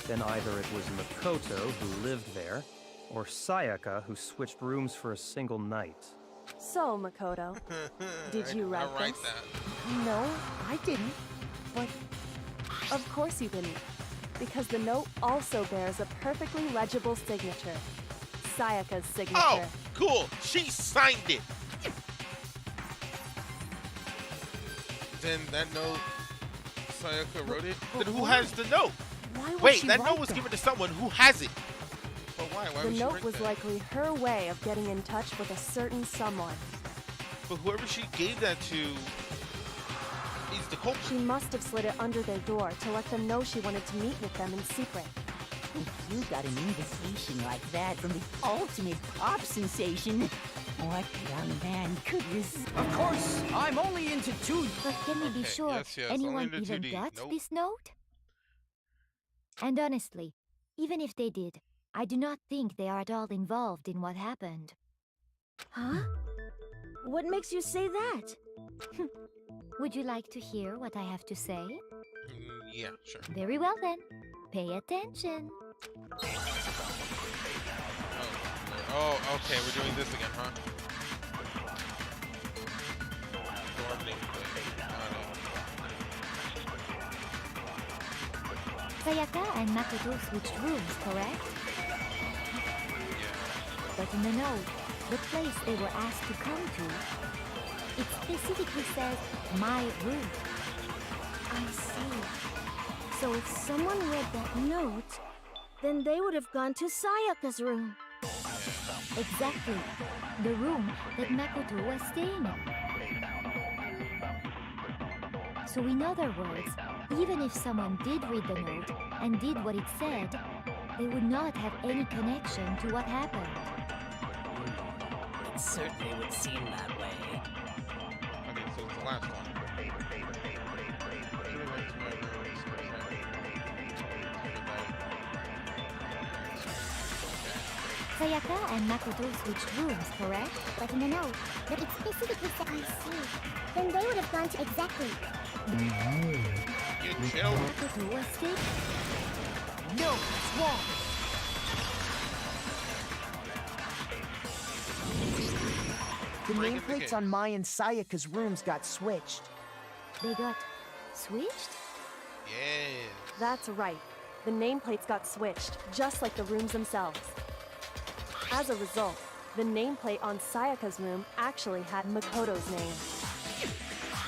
J: Then either it was Makoto who lived there, or Sayaka who switched rooms for a single night.
P: So, Makoto, did you write
B: I
P: this?
B: that.
L: No, I didn't.
P: But of course you didn't, because the note also bears a perfectly legible signature. Sayaka's signature.
B: Oh, cool! She signed it! Then that note, Sayaka wrote it? Then who has the note?
L: Why would
B: Wait,
L: she
B: that
L: write
B: note was given to someone who has it. But why? Why
P: The
B: would she
P: note
B: write
P: was
B: that?
P: likely her way of getting in touch with a certain someone.
B: But whoever she gave that to is the culprit.
P: She must have slid it under their door to let them know she wanted to meet with them in secret.
K: If you got an invitation like that from the ultimate pop sensation, what young man could resist?
S: Of course, I'm only into 2D.
M: But can we be sure
B: yes, only
M: anyone
B: into
M: even
B: 2D.
M: got
B: Nope.
M: this note? And honestly, even if they did, I do not think they are at all involved in what happened.
F: Huh? What makes you say that?
M: Would you like to hear what I have to say?
B: Yeah, sure.
M: Very well then. Pay attention.
B: Oh, okay, we're doing this again, huh? Dorm nameplate. Got it.
M: Sayaka and Makoto switched rooms, correct? But in the note, the place they were asked to come to, it specifically says, my room.
F: I see. So if someone read that note, then they would have gone to Sayaka's room.
M: Exactly. The room that Makoto was staying in. So in other words, even if someone did read the note and did what it said, they would not have any connection to what happened.
N: It certainly would seem that way.
B: Okay, so it's the last one.
M: Sayaka and Makoto switched rooms, correct?
R: But in the note, it specifically said, I see. Then they would have gone to exactly.
B: You chill.
M: Makoto escaped?
L: No, it's wrong. The nameplates on Mai and Sayaka's rooms got switched.
M: They got switched?
B: Yeah.
P: That's right. The nameplates got switched, just like the rooms themselves. As a result, the nameplate on Sayaka's room actually had Makoto's name.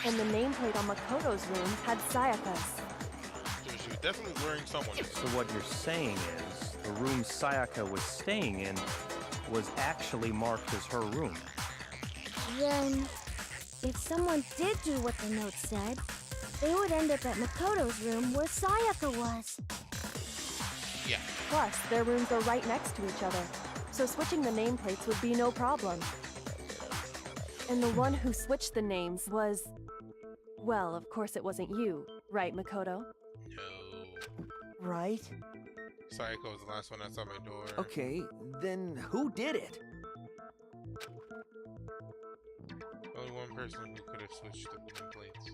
P: And the nameplate on Makoto's room had Sayaka's.
B: So she was definitely luring someone.
J: So what you're saying is, the room Sayaka was staying in was actually marked as her room.
F: Then, if someone did do what the note said, they would end up at Makoto's room where Sayaka was.
B: Yeah.
P: Plus, their rooms are right next to each other, so switching the nameplates would be no problem. And the one who switched the names was... Well, of course it wasn't you, right, Makoto?
B: No.
H: Right?
B: Sayaka was the last one outside my door.
O: Okay, then who did it?
B: Only one person who could have switched the nameplates.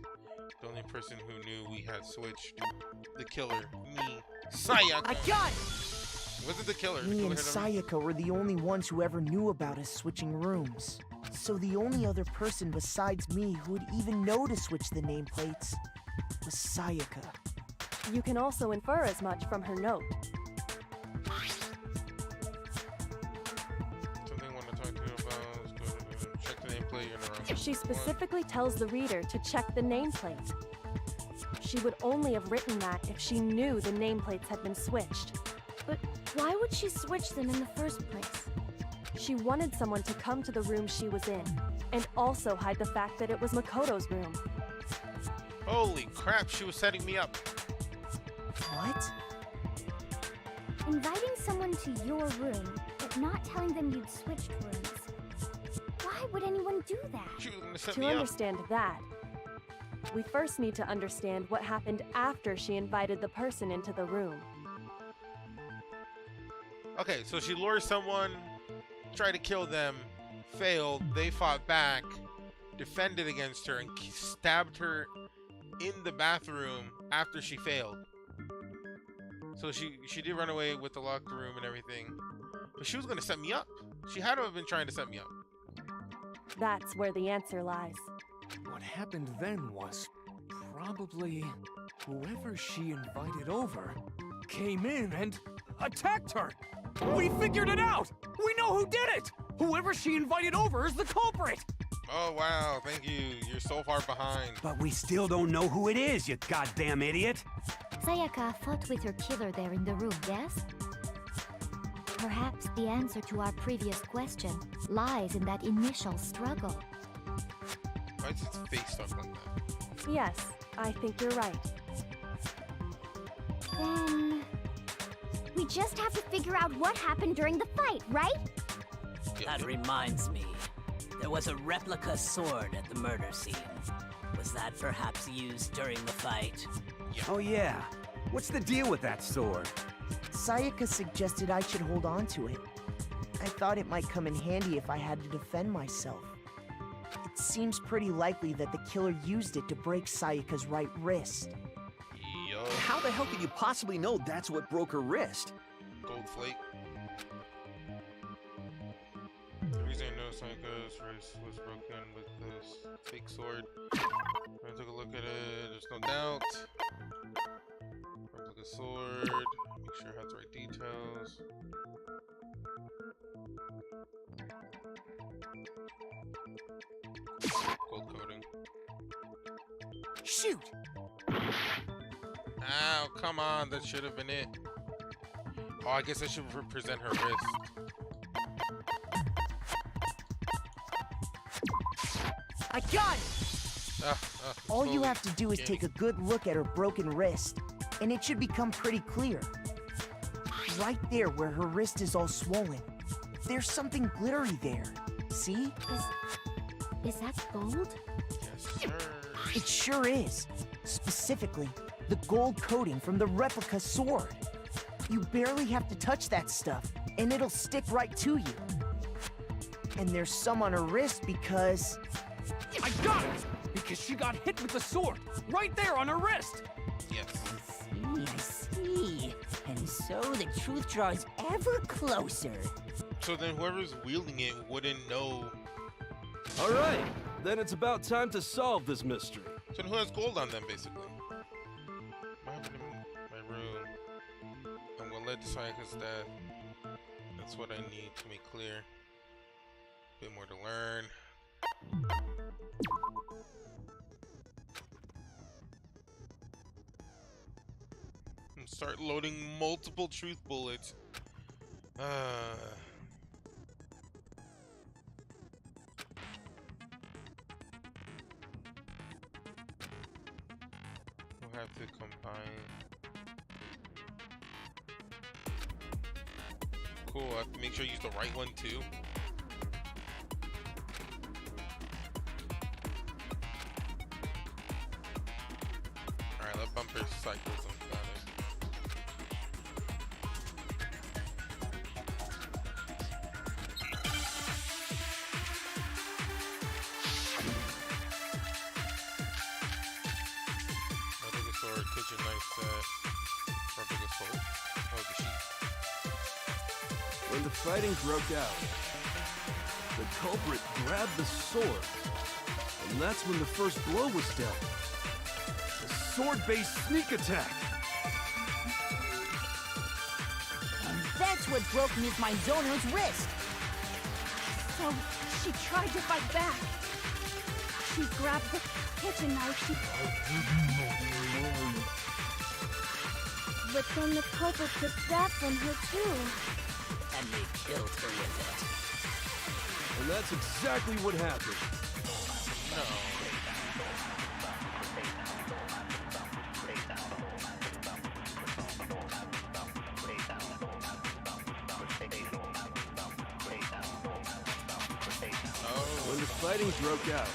B: The only person who knew we had switched. The killer. Me. Sayaka!
L: I got it!
B: Was it the killer?
L: Me and Sayaka were the only ones who ever knew about us switching rooms. So the only other person besides me who would even know to switch the nameplates was Sayaka.
P: You can also infer as much from her note.
B: Something I want to talk to you about. Let's go to check the nameplate in the room.
P: She specifically tells the reader to check the nameplate. She would only have written that if she knew the nameplates had been switched.
F: But why would she switch them in the first place?
P: She wanted someone to come to the room she was in, and also hide the fact that it was Makoto's room.
B: Holy crap, she was setting me up.
L: What?
R: Inviting someone to your room, but not telling them you'd switched rooms. Why would anyone do that?
B: She was gonna set
P: To
B: me up.
P: understand that, we first need to understand what happened after she invited the person into the room.
B: Okay, so she lured someone, tried to kill them, failed, they fought back, defended against her, and stabbed her in the bathroom after she failed. So she did run away with the locked room and everything. But she was going to set me up. She had to have been trying to set me up.
P: That's where the answer lies.
E: What happened then was probably whoever she invited over came in and attacked her. We figured it out! We know who did it! Whoever she invited over is the culprit!
B: Oh, wow. Thank you. You're so far behind.
H: But we still don't know who it is, you goddamn idiot!
M: Sayaka fought with her killer there in the room, yes? Perhaps the answer to our previous question lies in that initial struggle.
B: Why is its face stuck like that?
P: Yes, I think you're right.
R: Then... we just have to figure out what happened during the fight, right?
N: That reminds me. There was a replica sword at the murder scene. Was that perhaps used during the fight?
H: Oh yeah. What's the deal with that sword?
L: Sayaka suggested I should hold on to it. I thought it might come in handy if I had to defend myself. It seems pretty likely that the killer used it to break Sayaka's right wrist.
B: Yo.
O: How the hell could you possibly know that's what broke her wrist?
B: Gold flake. The reason I know Sayaka's wrist was broken with this fake sword. I took a look at it, there's no doubt. Replica sword. Make sure it has the right details. Gold coating.
L: Shoot!
B: Ow, come on, that should have been it. Oh, I guess I should represent her wrist.
L: I got it! All you have to do is take a good look at her broken wrist, and it should become pretty clear. Right there where her wrist is all swollen, there's something glittery there. See?
F: Is that gold?
B: Yes, sir.
L: It sure is. Specifically, the gold coating from the replica sword. You barely have to touch that stuff, and it'll stick right to you. And there's some on her wrist because...
E: I got it! Because she got hit with the sword, right there on her wrist!
B: Yes.
K: I see. And so the truth draws ever closer.
B: So then whoever's wielding it wouldn't know.
I: All right, then it's about time to solve this mystery.
B: So then who has gold on them, basically? What happened in my room? And what led to Sayaka's death? That's what I need to make clear. A bit more to learn. And start loading multiple truth bullets. We'll have to combine. Cool, I have to make sure I use the right one too. Alright, let bumper cycle something on it. Sword, kitchen knife set, replica sword. Oh, the sheath.
I: When the fighting broke out, the culprit grabbed the sword, and that's when the first blow was dealt. A sword-based sneak attack.
K: And that's what broke Ms. Mizono's wrist.
Q: So she tried to fight back. She grabbed the kitchen knife.
F: But then the culprit took that from her too.
N: And they killed her with it.
I: And that's exactly what happened.
B: No.
I: When the fighting broke out,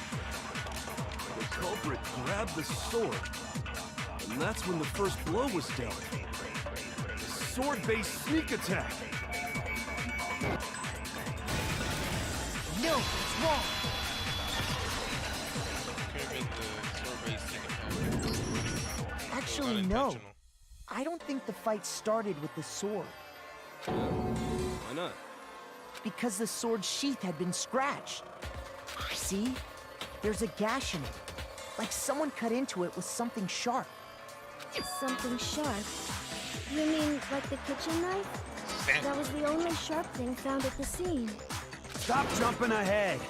I: the culprit grabbed the sword, and that's when the first blow was dealt. A sword-based sneak attack.
L: No, it's wrong. Actually, no. I don't think the fight started with the sword.
I: Why not?
L: Because the sword's sheath had been scratched. See? There's a gash in it. Like someone cut into it with something sharp.
F: Something sharp? You mean like the kitchen knife? That was the only sharp thing found at the scene.
H: Stop jumping ahead.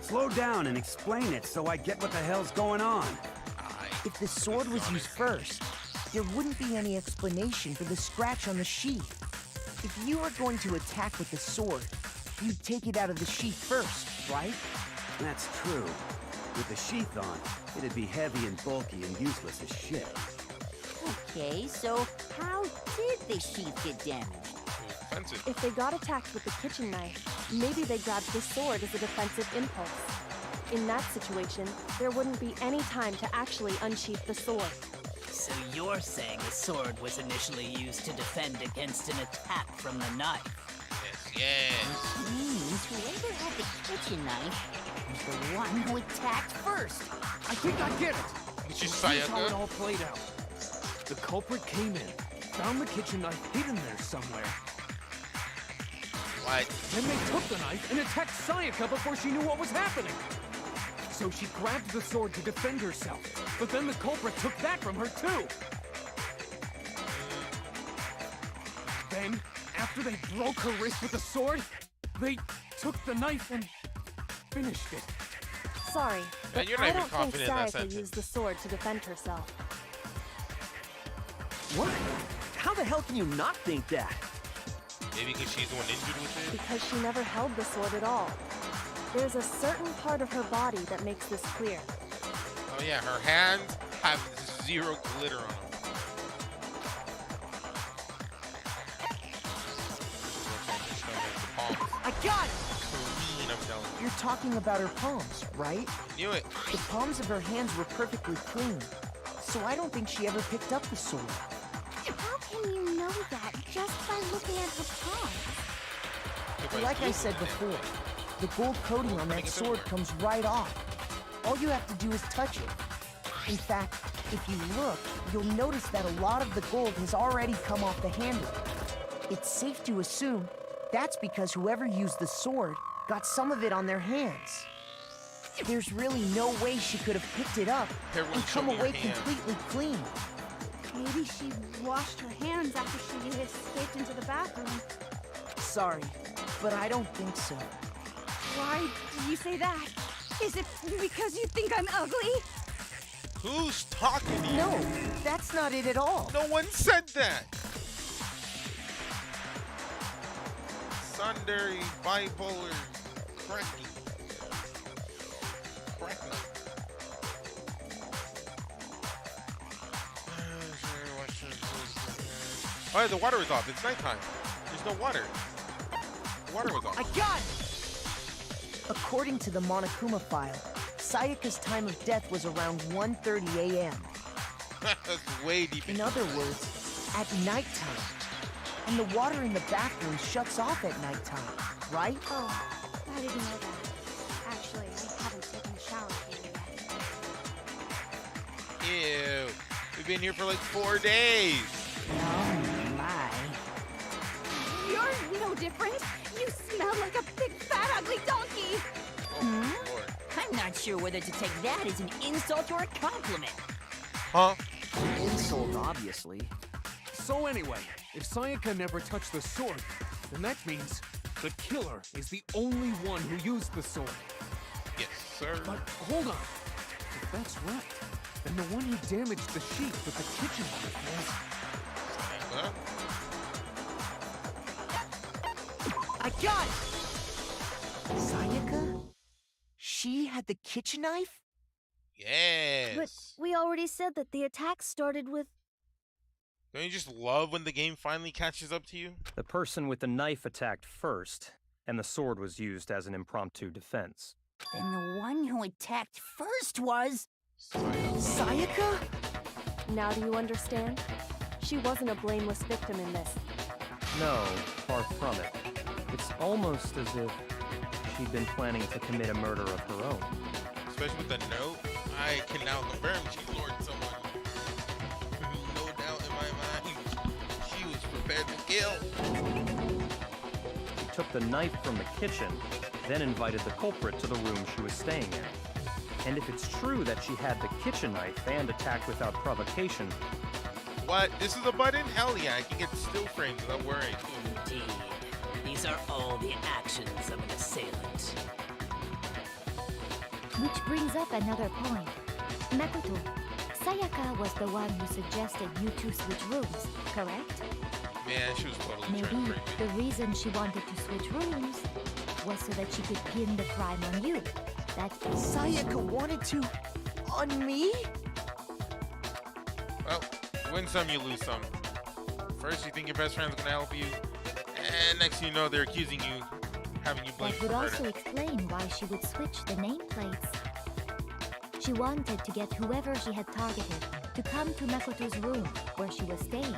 H: Slow down and explain it so I get what the hell's going on.
L: If the sword was used first, there wouldn't be any explanation for the scratch on the sheath. If you were going to attack with the sword, you'd take it out of the sheath first, right?
H: That's true. With the sheath on, it'd be heavy and bulky and useless as shit.
K: Okay, so how did the sheath get damaged?
P: If they got attacked with the kitchen knife, maybe they grabbed the sword as a defensive impulse. In that situation, there wouldn't be any time to actually unsheath the sword.
N: So you're saying the sword was initially used to defend against an attack from the knife?
B: Yes.
K: Which means whoever had the kitchen knife was the one who attacked first.
E: I think I get it.
B: She's
E: Here's how it
B: Sayaka.
E: all played out. The culprit came in, found the kitchen knife hidden there somewhere.
B: What?
E: Then they took the knife and attacked Sayaka before she knew what was happening. So she grabbed the sword to defend herself, but then the culprit took that from her too. Then, after they broke her wrist with the sword, they took the knife and finished it.
P: Sorry, but
B: you're not
P: I
B: even
P: don't think
B: confident in that
P: Sayaka
B: sentence.
P: used the sword to defend herself.
O: What? How the hell can you not think that?
B: Maybe because she's the one injured with it?
P: Because she never held the sword at all. There's a certain part of her body that makes this clear.
B: Oh yeah, her hands have zero glitter on them.
L: I got it!
B: Clean, I'm telling you.
L: You're talking about her palms, right?
B: Knew it.
L: The palms of her hands were perfectly clean, so I don't think she ever picked up the sword.
F: How can you know that just by looking at her palms?
L: Like I said before, the gold coating on that sword comes right off. All you have to do is touch it. In fact, if you look, you'll notice that a lot of the gold has already come off the handle. It's safe to assume that's because whoever used the sword got some of it on their hands. There's really no way she could have picked it up and come away completely clean.
Q: Maybe she washed her hands after she escaped into the bathroom.
L: Sorry, but I don't think so.
Q: Why do you say that? Is it because you think I'm ugly?
B: Who's talking to you?
L: No, that's not it at all.
B: No one said that. Sundari, bipolar, cracky. Cracknut. Oh, yeah, the water was off. It's nighttime. There's no water. The water was off.
L: I got it! According to the Monokuma file, Sayaka's time of death was around 1:30 a.m.
B: That's way deep.
L: In other words, at nighttime. And the water in the bathroom shuts off at nighttime, right?
Q: Oh, I didn't know that. Actually, I haven't taken a shower here yet.
B: Ew. We've been here for like 4 days.
K: Oh my.
Q: You're no different. You smell like a big, fat, ugly donkey.
K: I'm not sure whether to take that as an insult or a compliment.
B: Huh?
O: Insult, obviously.
E: So anyway, if Sayaka never touched the sword, then that means the killer is the only one who used the sword.
B: Yes, sir.
E: But hold on. If that's right, then the one who damaged the sheep with the kitchen knife was...
L: I got it! Sayaka? She had the kitchen knife?
B: Yes.
F: But we already said that the attack started with...
B: Don't you just love when the game finally catches up to you?
J: The person with the knife attacked first, and the sword was used as an impromptu defense.
K: Then the one who attacked first was...
L: Sayaka?
P: Now do you understand? She wasn't a blameless victim in this.
J: No, far from it. It's almost as if she'd been planning to commit a murder of her own.
B: Especially with the note, I can now confirm she lured someone. No doubt in my mind, she was prepared to kill.
J: She took the knife from the kitchen, then invited the culprit to the room she was staying in. And if it's true that she had the kitchen knife and attacked without provocation...
B: What? This is a button? Hell yeah, I can get still frames without worrying.
N: Indeed. These are all the actions of an assailant.
M: Which brings up another point. Makoto, Sayaka was the one who suggested you two switch rooms, correct?
B: Man, she was totally trying to
M: Maybe
B: break me.
M: the reason she wanted to switch rooms was so that she could pin the crime on you. That
L: Sayaka wanted to... on me?
B: Well, you win some, you lose some. First, you think your best friend's gonna help you, and next thing you know, they're accusing you, having you blamed
M: that
B: for
M: would
B: murder.
M: also explain why she would switch the nameplates. She wanted to get whoever she had targeted to come to Makoto's room where she was staying.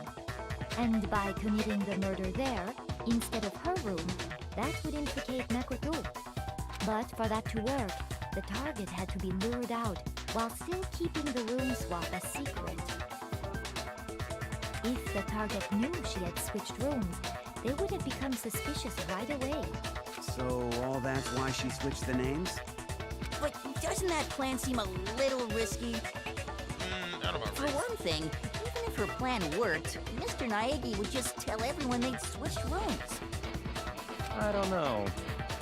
M: And by committing the murder there, instead of her room, that would implicate Makoto. But for that to work, the target had to be lured out while still keeping the room swap a secret. If the target knew she had switched rooms, they would have become suspicious right away.
H: So all that's why she switched the names?
K: But doesn't that plan seem a little risky?
B: I don't know.
K: For one thing, even if her plan worked, Mr. Naegi would just tell everyone they'd switched rooms.
J: I don't know.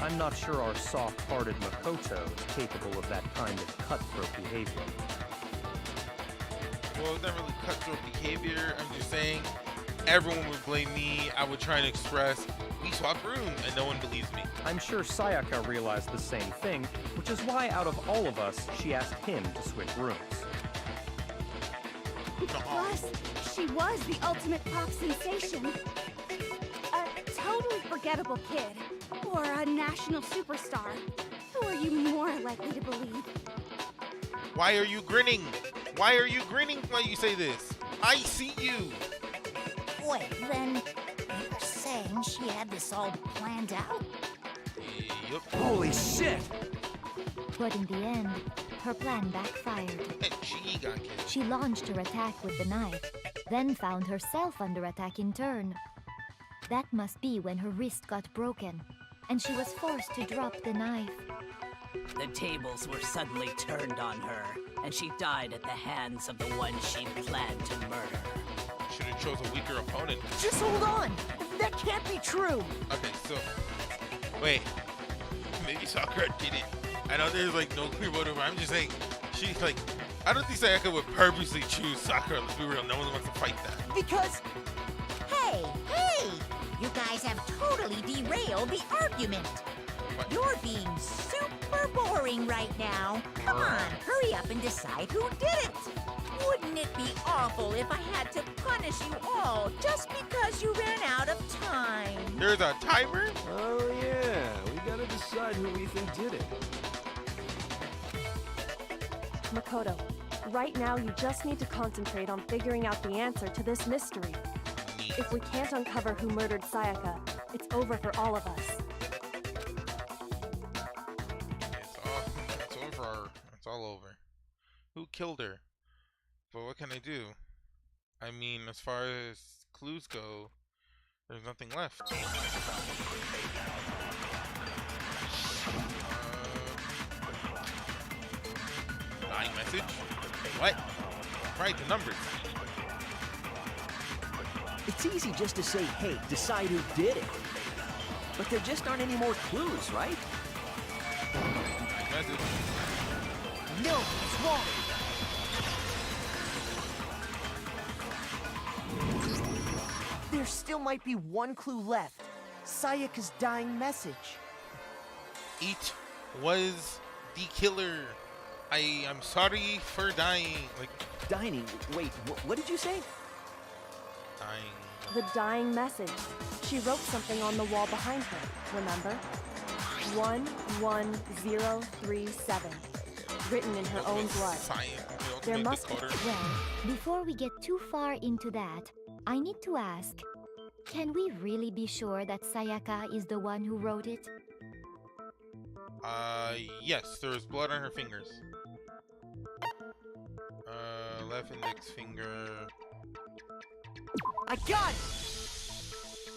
J: I'm not sure our soft-hearted Makoto is capable of that kind of cutthroat behavior.
B: Well, it's not really cutthroat behavior. I'm just saying, everyone would blame me. I would try and express, we swapped rooms, and no one believes me.
J: I'm sure Sayaka realized the same thing, which is why out of all of us, she asked him to switch rooms.
Q: Plus, she was the ultimate pop sensation. A totally forgettable kid. Or a national superstar. Who Who are you more likely to believe?
B: Why are you grinning? Why are you grinning when you say this? I see you.
G: Wait, then you were saying she had this all planned out?
B: Yup.
H: Holy shit!
M: But in the end, her plan backfired.
B: And she got killed.
M: She launched her attack with the knife, then found herself under attack in turn. That must be when her wrist got broken, and she was forced to drop the knife.
N: The tables were suddenly turned on her, and she died at the hands of the one she planned to murder.
B: Should have chose a weaker opponent.
L: Just hold on! That can't be true!
B: Okay, so wait. Maybe Sakura didn't. I know there's like no clear motive, but I'm just saying she's like, I don't think Sayaka would purposely choose Sakura. Let's be real, no one wants to fight that.
L: Because...
G: Hey! You guys have totally derailed the argument.
B: What?
G: You're being super boring right now. Come on, hurry up and decide who did it. Wouldn't it be awful if I had to punish you all just because you ran out of time?
B: There's a timer?
I: Oh yeah, we gotta decide who we think did it.
P: Makoto, right now you just need to concentrate on figuring out the answer to this mystery. If we can't uncover who murdered Sayaka, it's over for all of us.
B: It's over. It's all over. Who killed her? But what can I do? I mean, as far as clues go, there's nothing left. Dying message? What? Right, the numbers.
O: It's easy just to say, hey, decide who did it. But there just aren't any more clues, right?
B: Message.
L: No, it's wrong! There still might be one clue left. Sayaka's dying message.
B: It was the killer. I'm sorry for dying. Like,
O: Dining? Wait, what did you say?
B: dying.
P: The dying message. She wrote something on the wall behind her, remember? 11037. Written in her own blood. There must be...
M: Well, before we get too far into that, I need to ask, can we really be sure that Sayaka is the one who wrote it?
B: Yes, there was blood on her fingers. Left index finger.
L: I got it!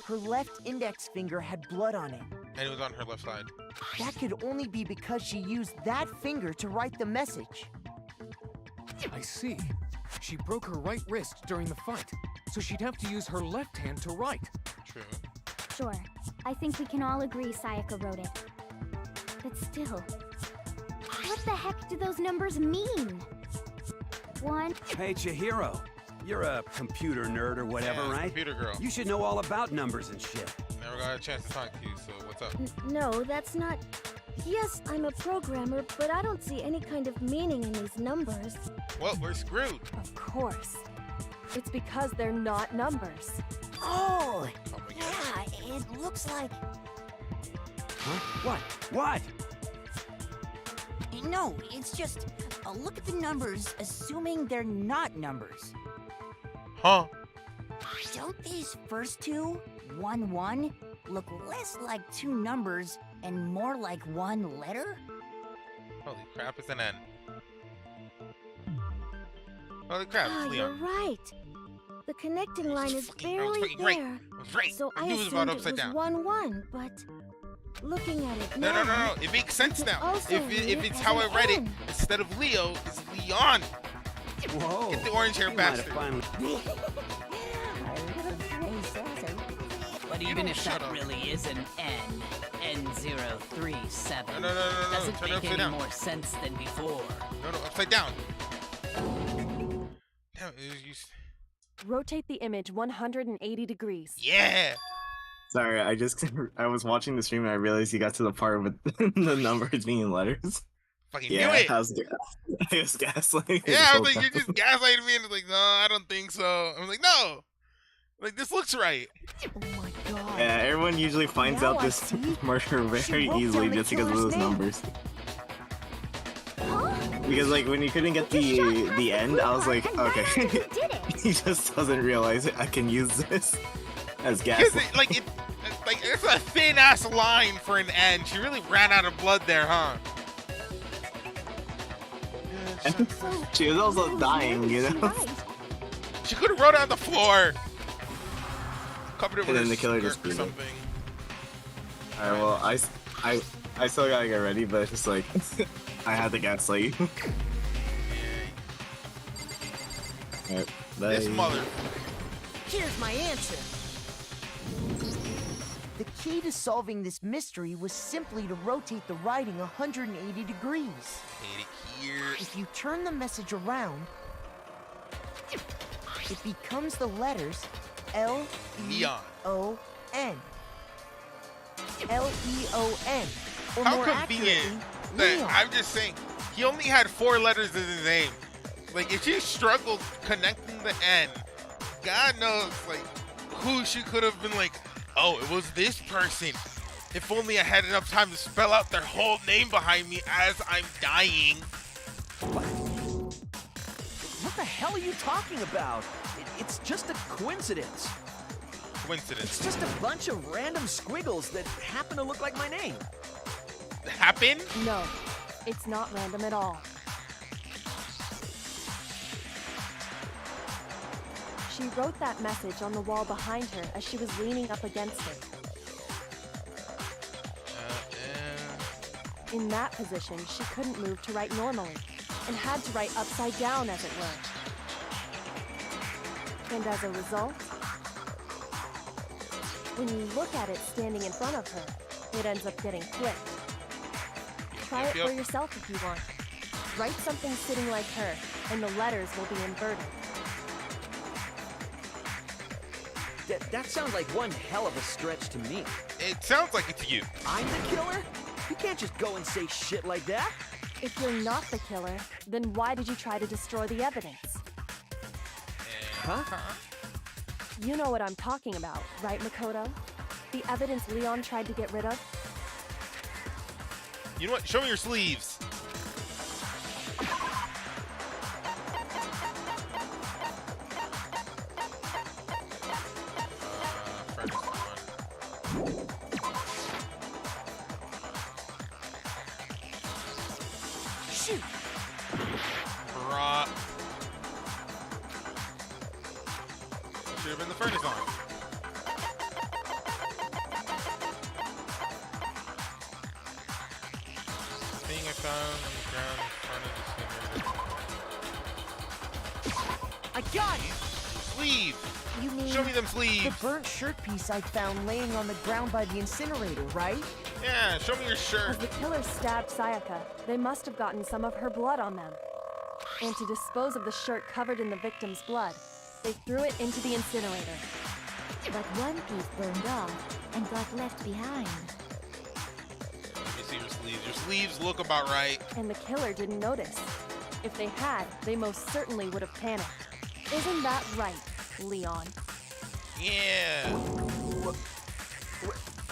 L: Her left index finger had blood on it.
B: And it was on her left side.
L: That could only be because she used that finger to write the message.
E: I see. She broke her right wrist during the fight, so she'd have to use her left hand to write.
B: True.
R: Sure. I think we can all agree Sayaka wrote it. But still, what the heck do those numbers mean? One...
H: Hey, Chihiro. You're a computer nerd or whatever,
B: Yeah,
H: right?
B: computer girl.
H: You should know all about numbers and shit.
B: Never got a chance to talk to you, so what's up?
F: No, that's not... Yes, I'm a programmer, but I don't see any kind of meaning in these numbers.
B: Well, we're screwed.
P: Of course. It's because they're not numbers.
G: Oh, yeah, it looks like...
H: Huh? What? What?
G: No, it's just, look at the numbers, assuming they're not numbers.
B: Huh?
G: Don't these first two, 1, 1, look less like two numbers and more like one letter?
B: Holy crap, it's an N. Holy crap, it's
F: You're
B: Leon.
F: right. The connecting line is barely
B: fucking
F: there.
B: right. I was right.
F: So
B: I
F: I
B: knew it was about
F: assumed it
B: upside
F: was
B: down.
F: 1, 1, but looking at it
B: No,
F: now...
B: no, no, no. It makes sense now.
F: also
B: If
F: read
B: it's
F: as
B: how I
F: an
B: read it,
F: N.
B: instead of Leo, it's Leon.
H: Whoa.
B: Get the orange hair
H: You might have
B: bastard.
H: finally...
N: But even if that really is an N, N037,
B: No, no, no, no, no.
N: doesn't
B: Turn it
N: make
B: upside
N: any
B: down.
N: more sense than before.
B: No, no, upside down. Damn,
P: Rotate the image 180 degrees.
B: Yeah!
A: Sorry, I was watching the stream and I realized you got to the part with the numbers being letters.
B: Fucking
A: Yeah,
B: knew it!
A: I was gaslighting.
B: Yeah, I was like, you're just gaslighting me, and it's like, no, I don't think so. I'm like, no! Like, this looks right.
L: Oh my god.
A: Yeah, everyone usually finds
L: Now
A: out
L: I
A: this
L: see.
A: murder
L: She
A: very
L: wrote
A: easily
L: down the
A: just because of
L: killer's
A: those
L: name.
A: numbers. Because like when you couldn't get the end, I was like, okay, he just doesn't realize I can use this as gas.
B: Because it's a thin ass line for an end. She really ran out of blood there, huh?
A: She was also dying, you know.
B: She could have rolled on the floor. Covered it with
A: And then the killer just
B: or something.
A: All right, well I still gotta get ready, but it's just like I had to gaslight you. Alright, bye.
B: This mother.
L: Here's my answer. The key to solving this mystery was simply to rotate the writing 180 degrees. If you turn the message around, it becomes the letters L-E-O-N. L-E-O-N. Or
B: How
L: more
B: convenient
L: accurately,
B: that
L: Leon.
B: I'm just saying he only had 4 letters in his name. Like if she struggled connecting the N, God knows like who she could have been like, oh, it was this person. If only I had enough time to spell out their whole name behind me as I'm dying.
O: What the hell are you talking about? It's just a coincidence.
B: Coincidence.
O: It's just a bunch of random squiggles that happen to look like my name.
B: Happen?
P: No, it's not random at all. She wrote that message on the wall behind her as she was leaning up against it. In that position, she couldn't move to write normally, and had to write upside down, as it were. And as a result, when you look at it standing in front of her, it ends up getting flipped. Try it for yourself if you want. Write something sitting like her, and the letters will be inverted.
O: That sounds like one hell of a stretch to me.
B: It sounds like it's you.
O: I'm the killer? You can't just go and say shit like that.
P: If you're not the killer, then why did you try to destroy the evidence?
O: Huh?
P: You know what I'm talking about, right, Makoto? The evidence Leon tried to get rid of?
B: You know what? Show me your sleeves.
L: Shoot!
B: Bruh. Should have been the furnace on. Thing I found on the ground in front of the incinerator.
L: I got it!
B: Sleeve!
L: You mean
B: Show me them sleeves!
L: the burnt shirt piece I found laying on the ground by the incinerator, right?
B: Yeah, show me your shirt.
P: As the killer stabbed Sayaka, they must have gotten some of her blood on them. And to dispose of the shirt covered in the victim's blood, they threw it into the incinerator.
M: But one piece burned off and got left behind.
B: Let me see your sleeves. Your sleeves look about right.
P: And the killer didn't notice. If they had, they most certainly would have panicked. Isn't that right, Leon?
B: Yeah.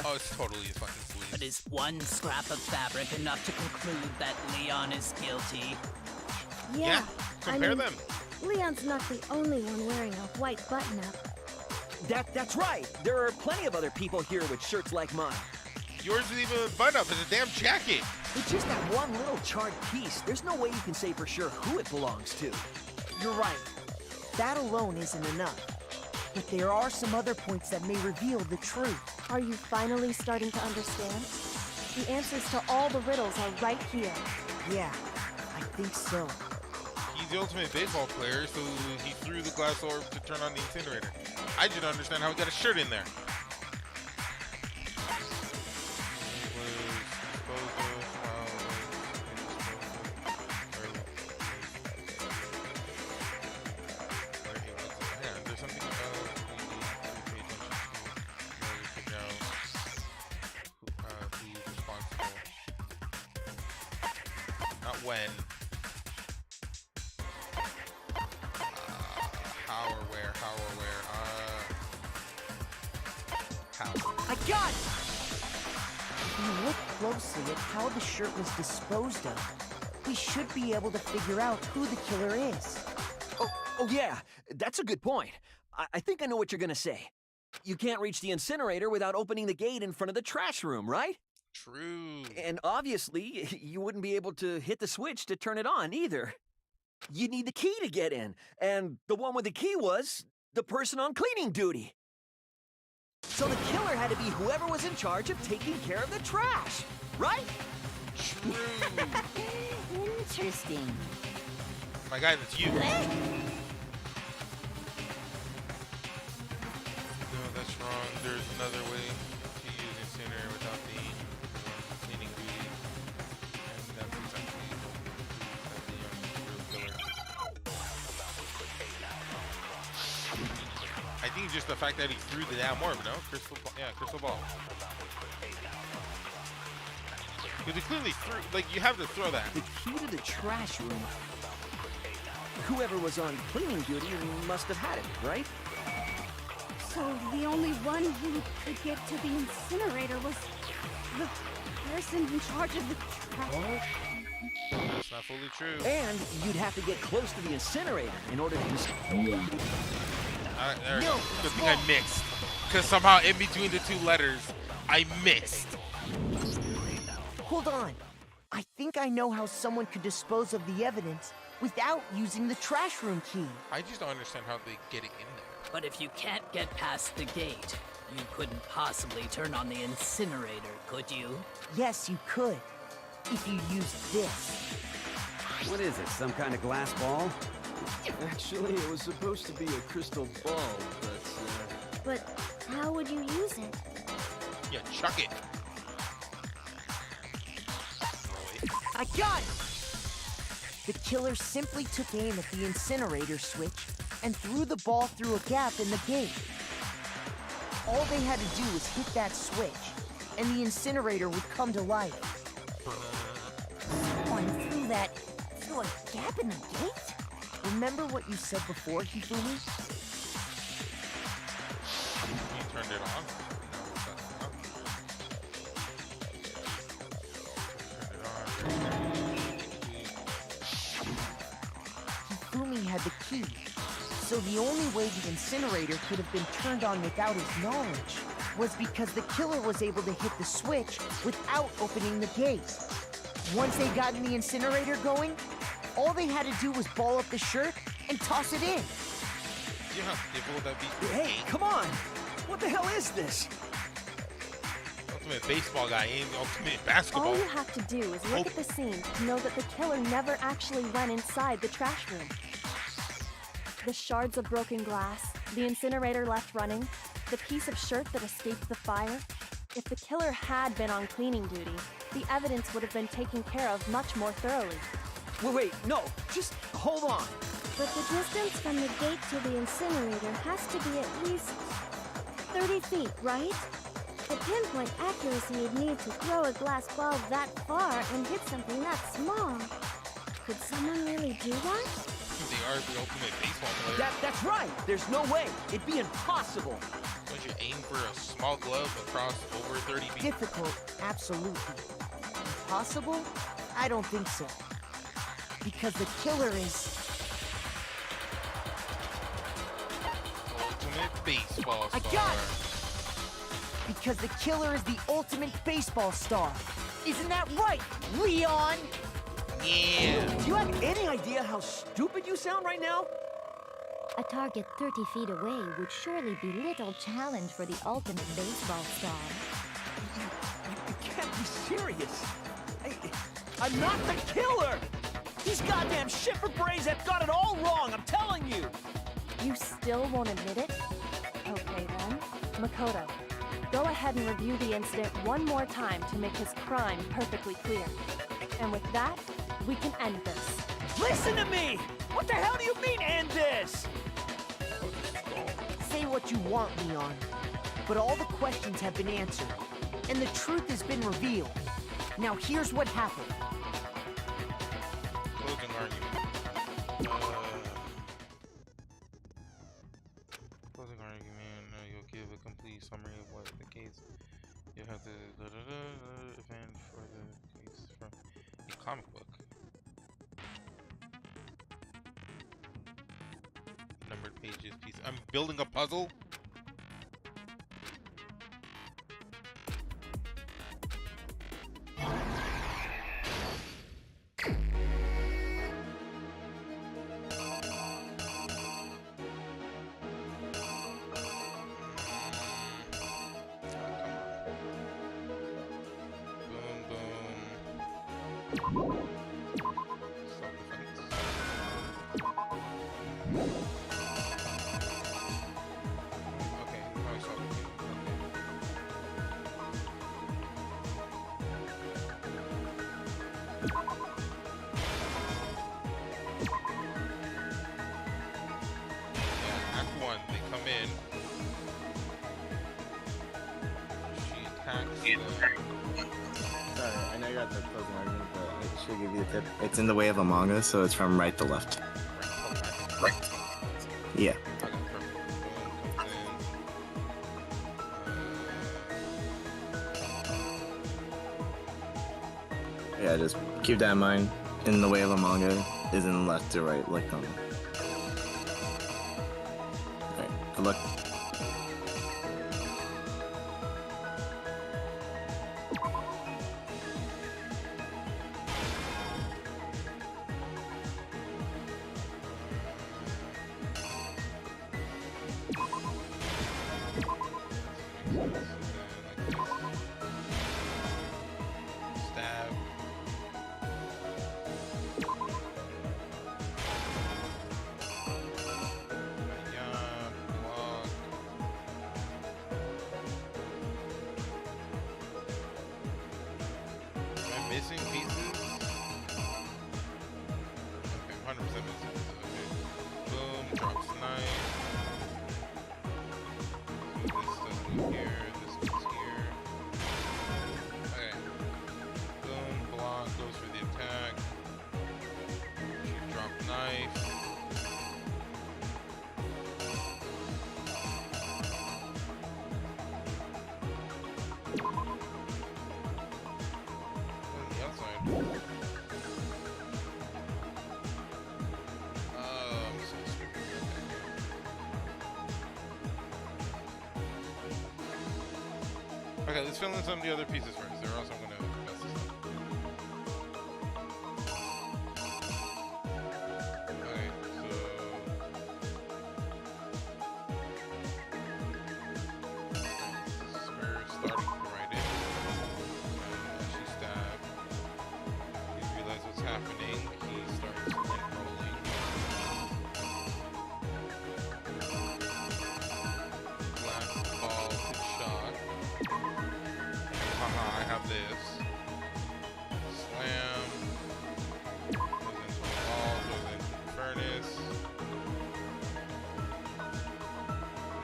B: Oh, it's totally his fucking sleeves.
N: But is one scrap of fabric enough to conclude that Leon is guilty?
F: Yeah,
B: compare them.
F: Leon's not the only one wearing a white button-up.
O: That's right. There are plenty of other people here with shirts like mine.
B: Yours is even a button-up. It's a damn jacket.
O: It's just that one little charred piece. There's no way you can say for sure who it belongs to.
L: You're right. That alone isn't enough. But there are some other points that may reveal the truth.
P: Are you finally starting to understand? The answers to all the riddles are right here.
L: Yeah, I think so.
B: He's the ultimate baseball player, so he threw the glass orb to turn on the incinerator. I just don't understand how he got a shirt in there. When, how or where, how.
L: I got it! If you look closely at how the shirt was disposed of, we should be able to figure out who the killer is.
O: Oh yeah, that's a good point. I think I know what you're gonna say. You can't reach the incinerator without opening the gate in front of the trash room, right?
B: True.
O: And obviously, you wouldn't be able to hit the switch to turn it on either. You need the key to get in, and the one with the key was the person on cleaning duty. So the killer had to be whoever was in charge of taking care of the trash, right?
B: True.
K: Interesting.
B: My guy, that's you. No, that's wrong. There's another way to use incinerator without being cleaning duty. And that's exactly the real killer. I think just the fact that he threw the damn orb, no? Crystal ball. Yeah, crystal ball. Because he clearly threw, like, you have to throw that.
O: The key to the trash room. Whoever was on cleaning duty must have had it, right?
Q: So the only one who could get to the incinerator was the person in charge of the trash.
B: That's not fully true.
O: And you'd have to get close to the incinerator in order to...
B: There we go. Good thing I mixed. Because somehow in between the two letters, I mixed.
L: Hold on. I think I know how someone could dispose of the evidence without using the trash room key.
B: I just don't understand how they get it in there.
N: But if you can't get past the gate, you couldn't possibly turn on the incinerator, could you?
L: Yes, you could. If you used this.
H: What is it, some kind of glass ball?
I: Actually, it was supposed to be a crystal ball, but...
F: But how would you use it?
B: Yeah, chuck it.
L: I got it! The killer simply took aim at the incinerator switch and threw the ball through a gap in the gate. All they had to do was hit that switch, and the incinerator would come to life.
G: Someone threw that through a gap in the gate?
L: Remember what you said before, Hifumi?
B: You turned it on.
L: Hifumi had the key, so the only way the incinerator could have been turned on without his knowledge was because the killer was able to hit the switch without opening the gate. Once they got in the incinerator going, all they had to do was ball up the shirt and toss it in.
B: You know how difficult that'd be for a
O: Hey,
B: game?
O: come on! What the hell is this?
B: Ultimate baseball guy ain't the ultimate basketball.
P: All you have to do is look at the scene to know that the killer never actually went inside the trash room. The shards of broken glass, the incinerator left running, the piece of shirt that escaped the fire. If the killer had been on cleaning duty, the evidence would have been taken care of much more thoroughly.
O: Wait, no, just hold on.
F: But the distance from the gate to the incinerator has to be at least 30 feet, right? The pinpoint accuracy you'd need to throw a glass ball that far and hit something that small. Could someone really do that?
B: They are the ultimate baseball player.
O: That's right. There's no way. It'd be impossible.
B: Don't you aim for a small glove across over 30 feet?
L: Difficult, absolutely. Impossible? I don't think so. Because the killer is...
B: Ultimate baseball star.
L: I got it! Because the killer is the ultimate baseball star. Isn't that right, Leon?
B: Yeah.
O: Do you have any idea how stupid you sound right now?
M: A target 30 feet away would surely be little challenge for the ultimate baseball star.
O: You can't be serious. I'm not the killer! These goddamn shipper brains have got it all wrong, I'm telling you!
P: You still won't admit it? Okay then. Makoto, go ahead and review the incident one more time to make his crime perfectly clear. And with that, we can end this.
O: Listen to me! What the hell do you mean, end this?
L: Say what you want, Leon. But all the questions have been answered, and the truth has been revealed. Now here's what happened.
B: Closing argument. Closing argument. You'll give a complete summary of what the case. You have to event for the case from a comic book. Pages, piece. I'm building a puzzle.
A: Sorry, I know you're at the closing argument, but I should give you a tip. It's in the way of a manga, so it's from right to left. Right. Yeah. Yeah, just keep that in mind. In the way of a manga is in left to right, like normal. Alright, good luck.
B: Missing pieces? Okay, 100% missing pieces. Okay. Boom, drops knife. So this doesn't go here, this goes here. Okay. Boom, block, goes for the attack. She dropped knife. Okay, let's fill in some of the other pieces first, or else I'm gonna mess this up. Okay, so... This is her starting to write it. And she stabbed. He realizes what's happening. He starts rolling. Glass ball hit shot. Haha, I have this. Slam. Goes into a wall, goes into the furnace.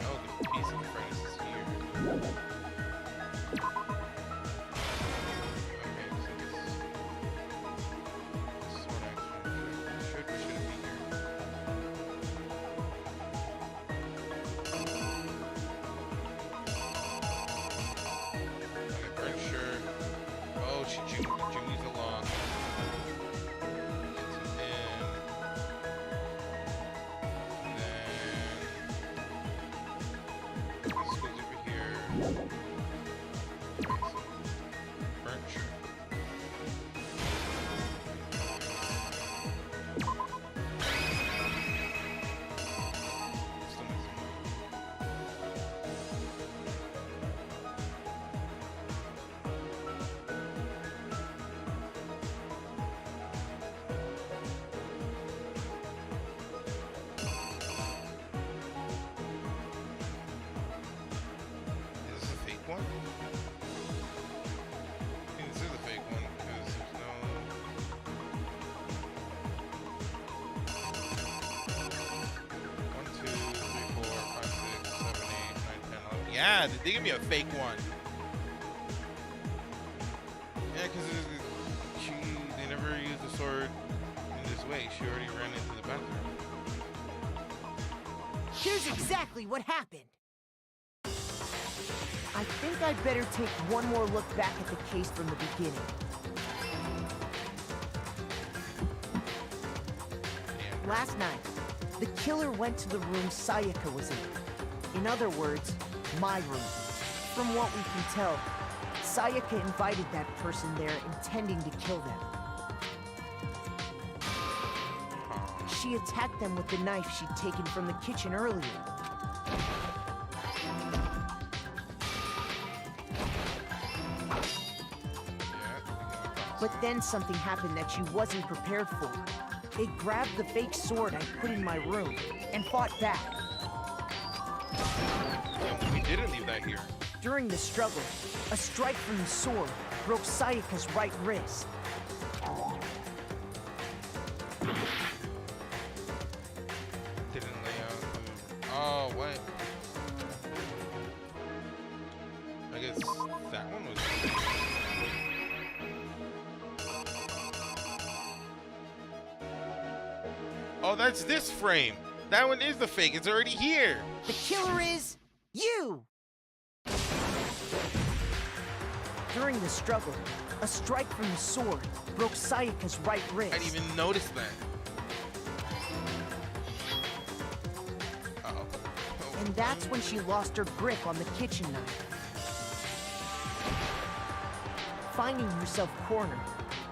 B: No, the piece of the furnace is here. Okay, so this sword action should or shouldn't be here. Oh, she journeys along. Gets him in. And then this goes over here. Okay, so furniture. Still missing one. Is this a fake one? I think this is a fake one because there's no... 1, 2, 3, 4, 5, 6, 7, 8, 9, 10, 11. Yeah, they give me a fake one. Yeah, because they never used the sword in this way. She already ran into the bathroom.
L: Here's exactly what happened. I think I'd better take one more look back at the case from the beginning. Last night, The killer went to the room Sayaka was in. In other words, my room. From what we can tell, Sayaka invited that person there intending to kill them. She attacked them with the knife she'd taken from the kitchen earlier. But then something happened that she wasn't prepared for. They grabbed the fake sword I put in my room and fought back.
B: We didn't leave that here.
L: During the struggle, a strike from the sword broke Sayaka's right wrist.
B: Didn't lay out. Oh, wait. I guess that one was. Oh, that's this frame. That one is the fake. It's already here.
L: The killer is you! During the struggle, a strike from the sword broke Sayaka's right wrist.
B: I didn't even notice that. Uh-oh.
L: And that's when she lost her grip on the kitchen knife. Finding herself cornered,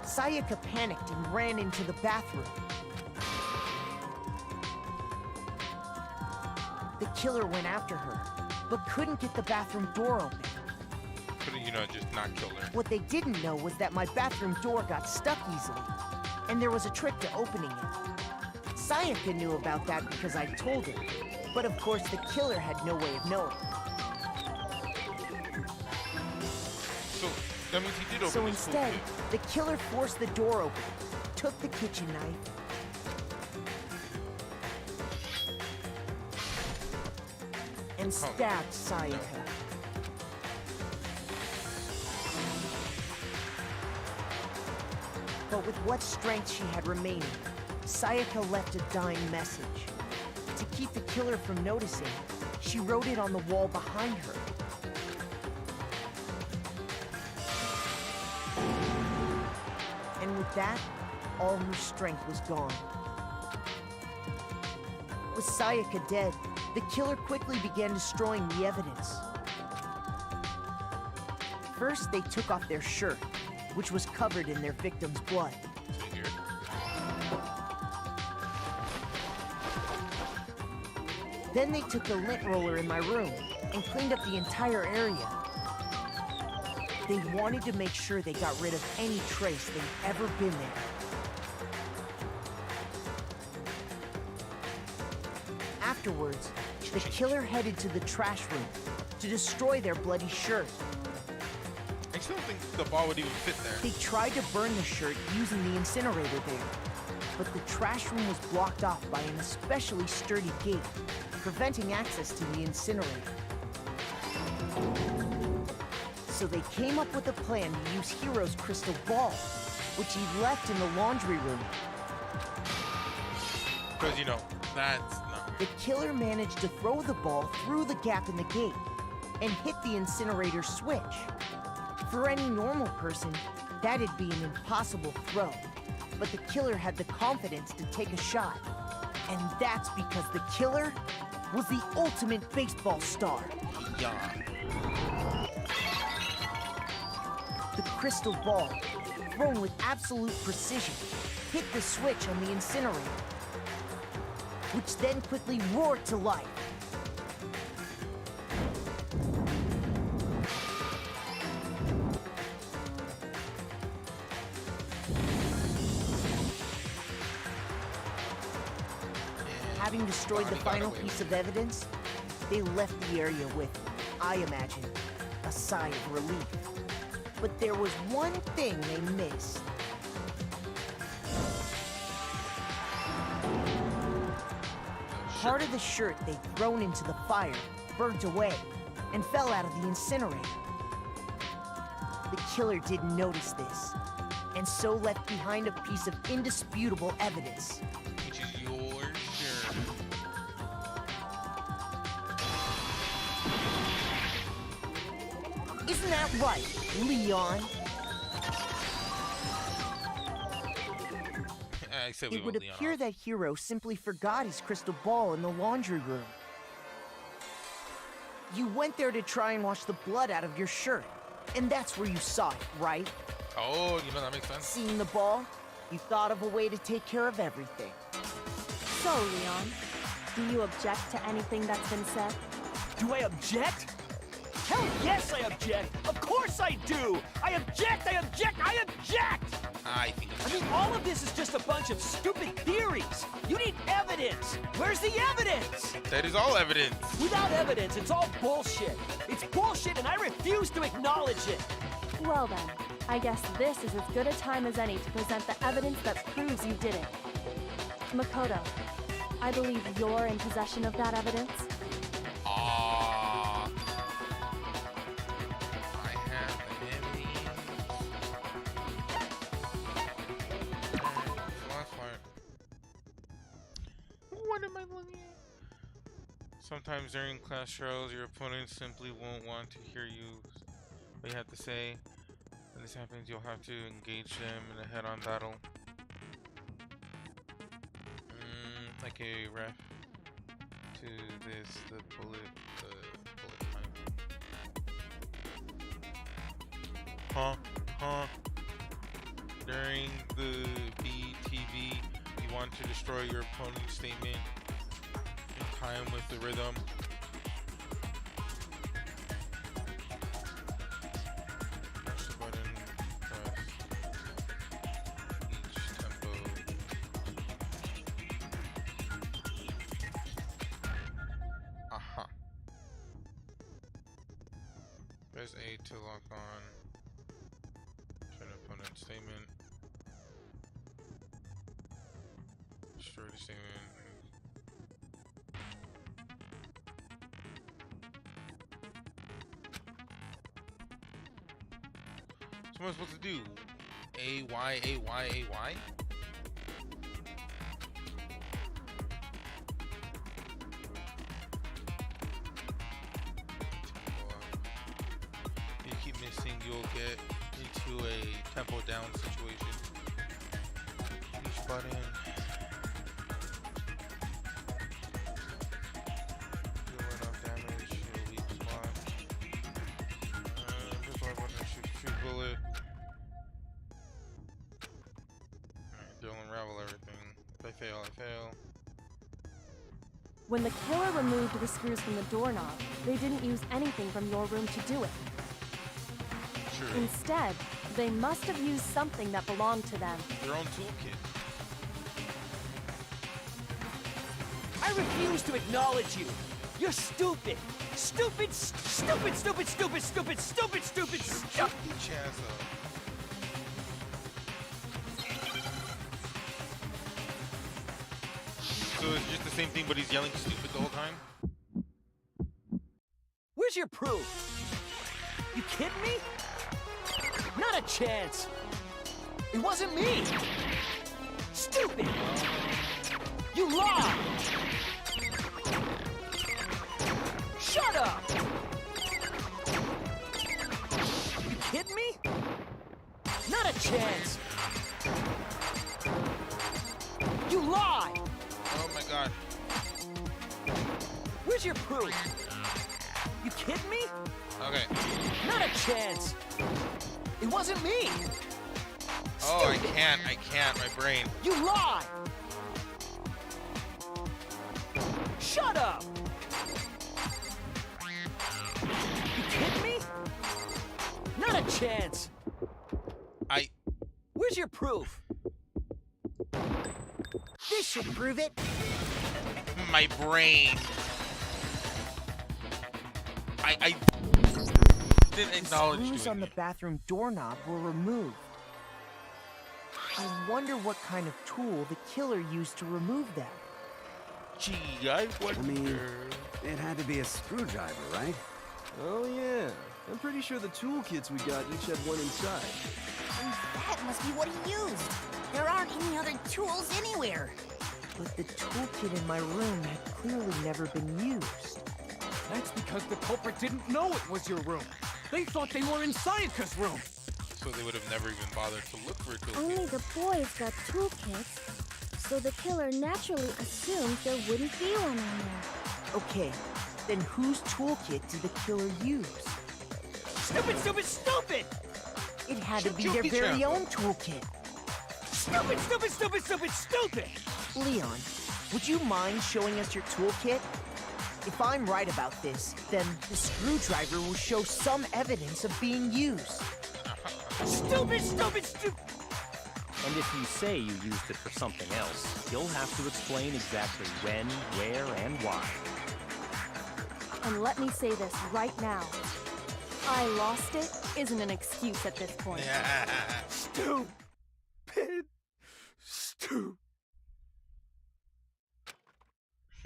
L: Sayaka panicked and ran into the bathroom. The killer went after her, but couldn't get the bathroom door open.
B: Couldn't, just not kill her.
L: What they didn't know was that my bathroom door got stuck easily, and there was a trick to opening it. Sayaka knew about that because I told her, but of course the killer had no way of knowing.
B: So, that means he did open
L: So
B: this
L: instead,
B: food.
L: the killer forced the door open, took the kitchen knife, and stabbed Sayaka. But with what strength she had remaining, Sayaka left a dying message. To keep the killer from noticing, she wrote it on the wall behind her. And with that, all her strength was gone. With Sayaka dead, the killer quickly began destroying the evidence. First, they took off their shirt, which was covered in their victim's blood. Then they took the lint roller in my room and cleaned up the entire area. They wanted to make sure they got rid of any trace they'd ever been there. Afterwards, the killer headed to the trash room to destroy their bloody shirt.
B: I still think the ball would even fit there.
L: They tried to burn the shirt using the incinerator there, but the trash room was blocked off by an especially sturdy gate, preventing access to the incinerator. So they came up with a plan to use Hero's crystal ball, which he left in the laundry room.
B: Because, that's not...
L: The killer managed to throw the ball through the gap in the gate and hit the incinerator switch. For any normal person, that'd be an impossible throw, but the killer had the confidence to take a shot. And that's because the killer was the ultimate baseball star.
B: Yeah.
L: The crystal ball, thrown with absolute precision, hit the switch on the incinerator, which then quickly roared to life. Having destroyed the final piece of evidence, they left the area with, I imagine, a sigh of relief. But there was one thing they missed. Part of the shirt they'd thrown into the fire burnt away and fell out of the incinerator. The killer didn't notice this, and so left behind a piece of indisputable evidence.
B: Which is your shirt.
L: Isn't that right, Leon?
B: I said we
L: It would
B: vote Leon
L: appear
B: off.
L: that Hero simply forgot his crystal ball in the laundry room. You went there to try and wash the blood out of your shirt, and that's where you saw it, right?
B: Oh, you know that makes sense.
L: Seeing the ball, you thought of a way to take care of everything.
P: So, Leon, do you object to anything that's been said?
O: Do I object? Hell yes, I object! Of course I do! I object! I object! I object!
B: I think
O: I mean, all of this is just a bunch of stupid theories. You need evidence. Where's the evidence?
B: that is all evidence.
O: Without evidence, it's all bullshit. It's bullshit, and I refuse to acknowledge it.
P: Well then, I guess this is as good a time as any to present the evidence that proves you did it. Makoto, I believe you're in possession of that evidence.
B: I have the evidence. Last part. What am I looking at? Sometimes during class trials, your opponent simply won't want to hear what you have to say. When this happens, you'll have to engage them in a head-on battle. Like a ref to this, the bullet time. During the BTV, you want to destroy your opponent's statement in time with the rhythm. Push the button, press each tempo. Press A to lock on. Turn opponent's statement. Destroy the statement. So what am I supposed to do? A-Y, A-Y, A-Y? You keep missing, you'll get into a tempo down situation. Each button. Deal enough damage to a weak spot. Press Y button, shoot bullet. Alright, they'll unravel everything. If I fail, I fail.
P: When the killer removed the screws from the doorknob, they didn't use anything from your room to do it.
B: Sure.
P: Instead, they must have used something that belonged to them.
B: Their own toolkit.
O: I refuse to acknowledge you. You're stupid. Stupid, stupid, stupid, stupid, stupid, stupid, stupid,
B: Shut the chaz up. So it's just the same thing, but he's yelling stupid the whole time?
O: Where's your proof? You kidding me? Not a chance. It wasn't me. Stupid. You lied. Shut up. You kidding me? Not a chance. You lied.
B: Oh my god.
O: Where's your proof? You kidding me?
B: Okay.
O: Not a chance. It wasn't me.
B: Oh, I can't, my brain.
O: You lie. Shut up. You kidding me? Not a chance. Where's your proof?
L: This should prove it.
B: My brain. I didn't acknowledge
L: the
B: doing
L: screws on the bathroom doorknob were removed. I wonder what kind of tool the killer used to remove them.
B: Gee, I wonder.
H: I mean, it had to be a screwdriver, right?
I: Oh yeah. I'm pretty sure the toolkits we got each have one inside.
K: And that must be what he used. There aren't any other tools anywhere.
L: But the toolkit in my room had clearly never been used.
E: That's because the culprit didn't know it was your room. They thought they were in Sayaka's room.
B: So they would have never even bothered to look for a toolkit.
F: Only the boys got toolkits. so the killer naturally assumed there wouldn't be one on there.
L: Okay, then whose toolkit did the killer use?
O: Stupid, stupid, stupid!
L: It had to be their very own toolkit.
O: Stupid, stupid, stupid, stupid, stupid!
L: Leon, would you mind showing us your toolkit? If I'm right about this, then the screwdriver will show some evidence of being used.
O: Stupid, stupid, stupid!
J: And if you say you used it for something else, you'll have to explain exactly when, where, and why.
P: And let me say this right now. I lost it isn't an excuse at this point.
O: Stupid. Stupid.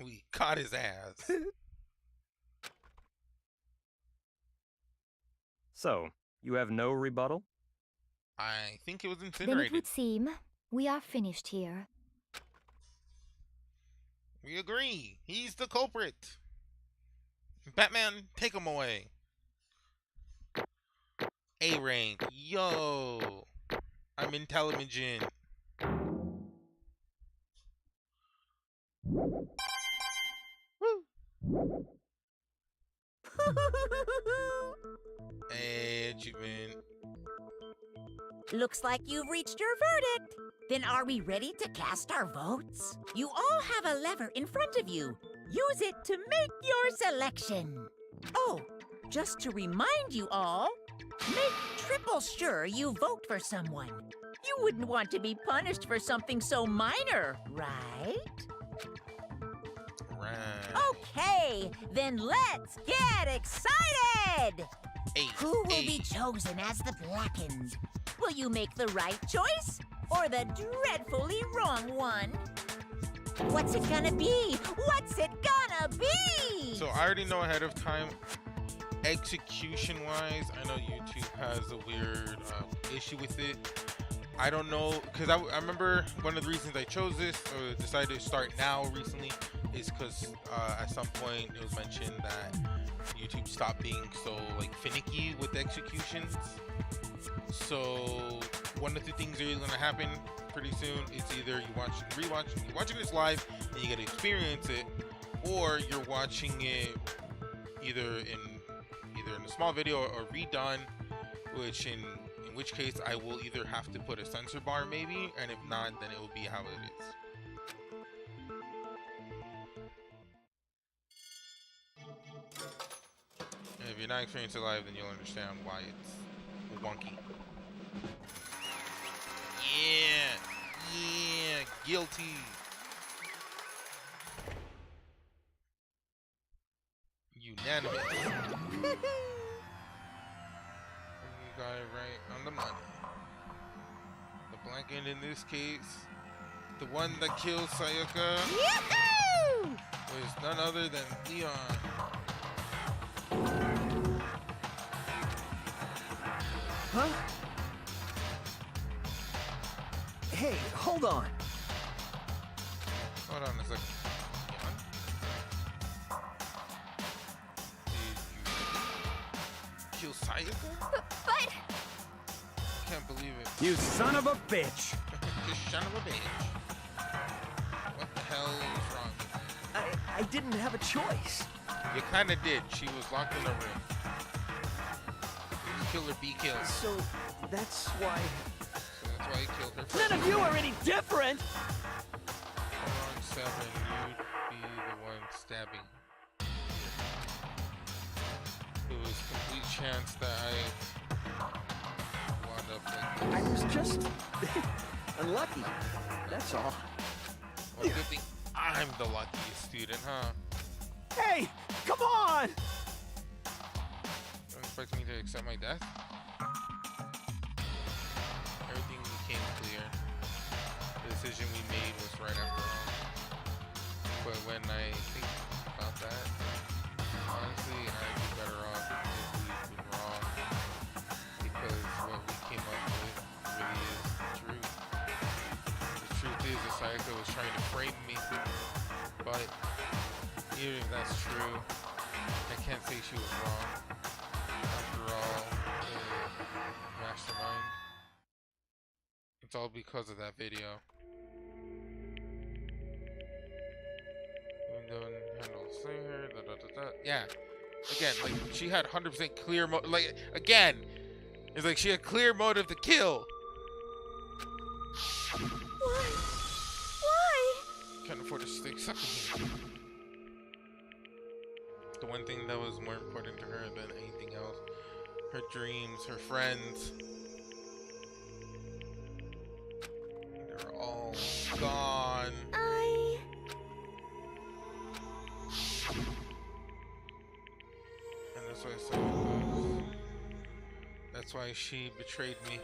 B: We caught his ass.
J: So, you have no rebuttal?
B: I think it was
M: Then it
B: incinerated.
M: would seem we are finished here.
B: We agree. He's the culprit. Batman, take him away. A rank. Yo. I'm intelligent. Hey, achievement.
G: Looks like you've reached your verdict. Then are we ready to cast our votes? You all have a lever in front of you. Use it to make your selection. Oh, just to remind you all, make triple sure you vote for someone. You wouldn't want to be punished for something so minor, right?
B: Right.
G: Okay, then let's get excited!
B: Hey,
G: Who will be chosen as the Blackened? Will you make the right choice or the dreadfully wrong one? What's it gonna be? What's it gonna be?
B: So I already know ahead of time, execution-wise, I know YouTube has a weird issue with it. I don't know, because I remember one of the reasons I chose this or decided to start now recently is because at some point it was mentioned that YouTube stopped being so like finicky with executions. So one of the things that is going to happen pretty soon is either you're watching this live and you get to experience it, or you're watching it either in a small video or redone, which in which case I will either have to put a censor bar maybe, and if not, then it will be how it is. And if you're not experiencing it live, then you'll understand why it's wonky. Yeah, guilty. Unanimous. You got it right on the money. The Blackened in this case, the one that killed Sayaka, was none other than Leon.
O: Huh? Hey, hold on.
B: Hold on a second. Did you kill Sayaka?
R: But...
B: Can't believe it.
H: You son of a bitch!
B: You son of a bitch. What the hell is wrong with you?
O: I didn't have a choice.
B: You kinda did. She was locked in a room. Kill her, be killed.
O: So that's why...
B: So that's why he killed her.
O: None of you are any different!
B: Wrong 7, you'd be the one stabbing. It was complete chance that I wound up like
O: I was just unlucky. That's all.
B: Well, good thing I'm the luckiest student, huh?
O: Hey, come on!
B: Don't expect me to accept my death? Everything became clear. The decision we made was right after all. But when I think about that, honestly, I'd be better off if we'd been wrong. Because what we came up with really is the truth. The truth is that Sayaka was trying to frame me. But even if that's true, I can't say she was wrong. After all, mastermind. It's all because of that video. don't handle her. Da, da, da, da. Yeah. Again, like she had 100% clear like again, it's like she had clear motive to kill.
F: Why? Why?
B: Can't afford to stick something. The one thing that was more important to her than anything else, her dreams, her friends, they're all gone. And that's why I said that's why she betrayed me.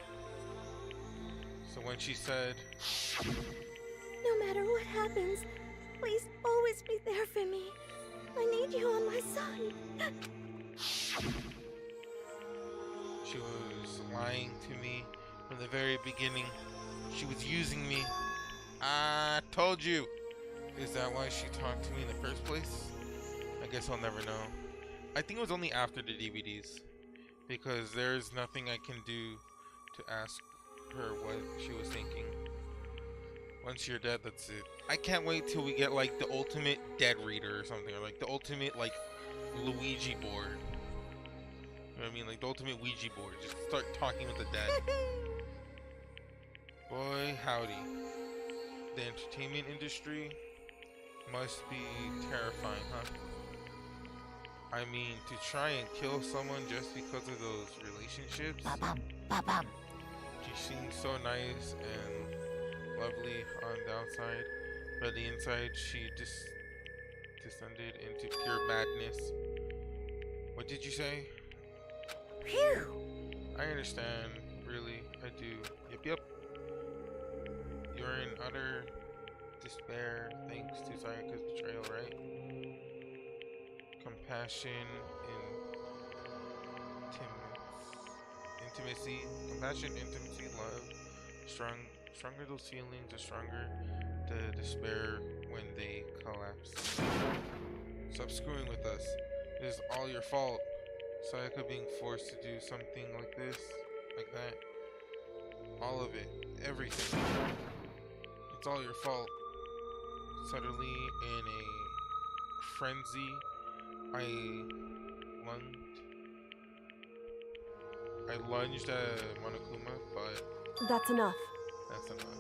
B: So when she said,
F: No matter what happens, please always be there for me. I need you on my side.
B: she was lying to me from the very beginning. She was using me. I told you. Is that why she talked to me in the first place? I guess I'll never know. I think it was only after the DVDs, because there's nothing I can do to ask her what she was thinking. Once you're dead, that's it. I can't wait till we get like the ultimate dead reader or something, or like the ultimate like Luigi board. You know what I mean? Like the ultimate Ouija board. Just start talking with the dead. Boy, howdy. The entertainment industry must be terrifying, huh? I mean, to try and kill someone just because of those relationships. She seems so nice and lovely on the outside, but the inside she just descended into pure madness. What did you say?
F: Phew!
B: I understand, really, I do. Yep. You're in utter despair thanks to Sayaka's betrayal, right? Compassion intimacy, love. Stronger those feelings, the stronger the despair when they collapse. Stop screwing with us. It is all your fault. Sayaka being forced to do something like this, like that. All of it. Everything. It's all your fault. Suddenly, in a frenzy, I lunged at Monokuma, but
P: that's enough.
B: That's enough.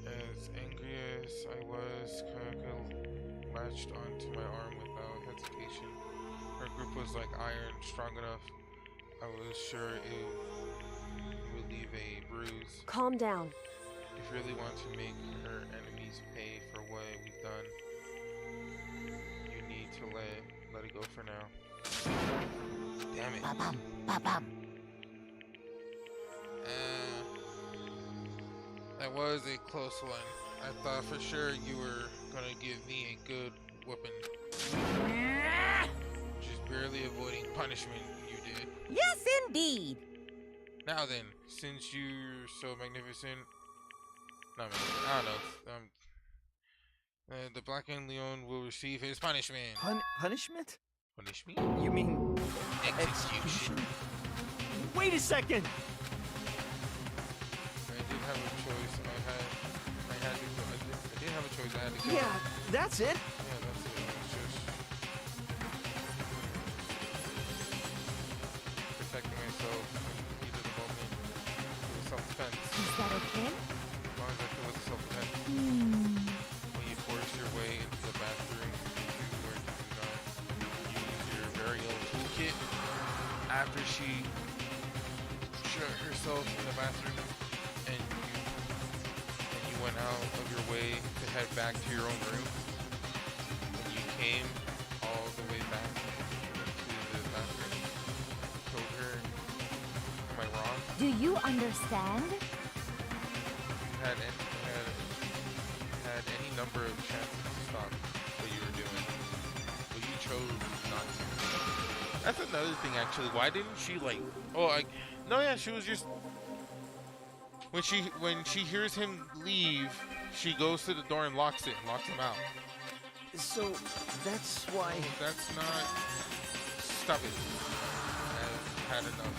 B: As angry as I was, Kayaka latched onto my arm without hesitation. Her grip was like iron, strong enough. I was sure it would leave a bruise.
P: Calm down.
B: If you really want to make her enemies pay for what we've done, you need to let it go for now. Damn it. That was a close one. I thought for sure you were gonna give me a good whooping. Just barely avoiding punishment, you did.
G: Yes, indeed.
B: Now then, since you're so magnificent, I don't know. The Blackened Leon will receive his punishment.
O: Punishment?
B: Punishment?
O: You mean
B: execution?
O: Wait a second!
B: I did have a choice. I did have a choice. I had to go.
O: Yeah, that's it.
B: Yeah, that's it. It's just protecting myself in the heat of the moment. It was self-defense.
M: Is that okay?
B: As long as I feel it's self-defense. When you force your way into the bathroom, you learn to do not use your very own toolkit. After she shut herself in the bathroom, and you went out of your way to head back to your own room, and you came all the way back to the bathroom, told her, am I wrong?
M: Do you understand?
B: Had any number of chances to stop what you were doing, but you chose not to. That's another thing, actually. Why didn't she she was just when she hears him leave, she goes to the door and locks it and locks him out.
O: So that's why.
B: That's not. Stop it. I've had enough.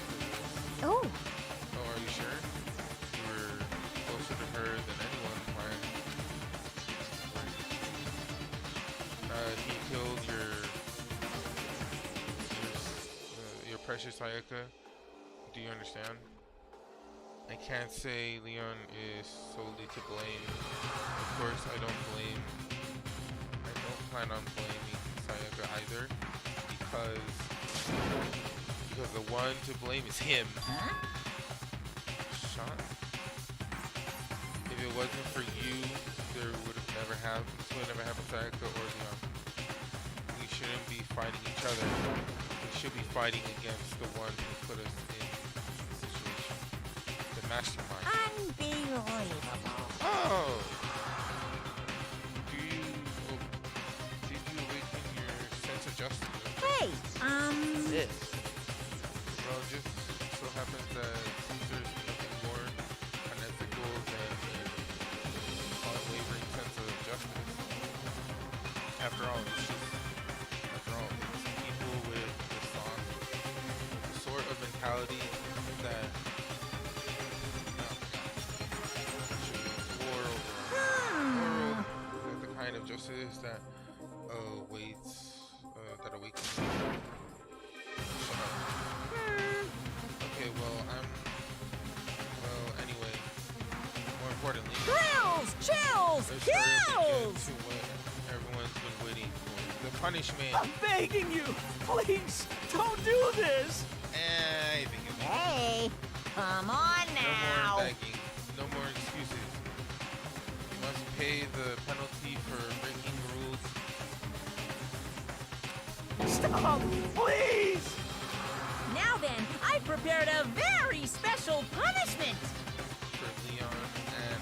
M: Oh.
B: Oh, are you sure? You were closer to her than anyone. Why? precious Sayaka. Do you understand? I can't say Leon is solely to blame. Of course, I don't plan on blaming Sayaka either, because the one to blame is him. Sean? If it wasn't for you, this would never happened, Sayaka or Leon. We shouldn't be fighting each other. We should be fighting against the one who put us in this situation. The mastermind.
G: Unbelievable.
B: Oh! Did you awaken your sense of justice?
G: Hey,
B: Yes. Well, just so happens that there's nothing more unethical than an unwavering sense of justice. After all, it's people with the sort of mentality that war over the kind of justice that awakens. Okay, anyway, more importantly,
G: chills,
B: let's hurry up and get to what everyone's been waiting for. The punishment.
O: I'm begging you, please, don't do this.
B: I think it's
G: Hey, come on
B: no
G: now.
B: more begging, no more excuses. You must pay the penalty for breaking the rules.
O: Stop, please.
G: Now then, I've prepared a very special punishment.
B: For Leon and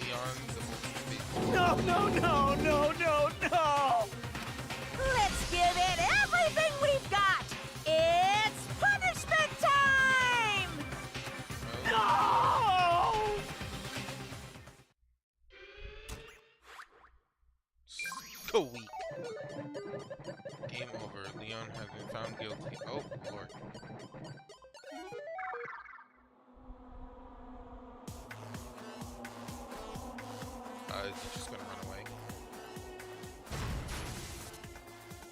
B: Leon the
O: No.
G: Let's give it everything we've got. It's punishment time.
O: No!
B: So weak. Game over. Leon has been found guilty. Oh, Lord. Is he just gonna run away?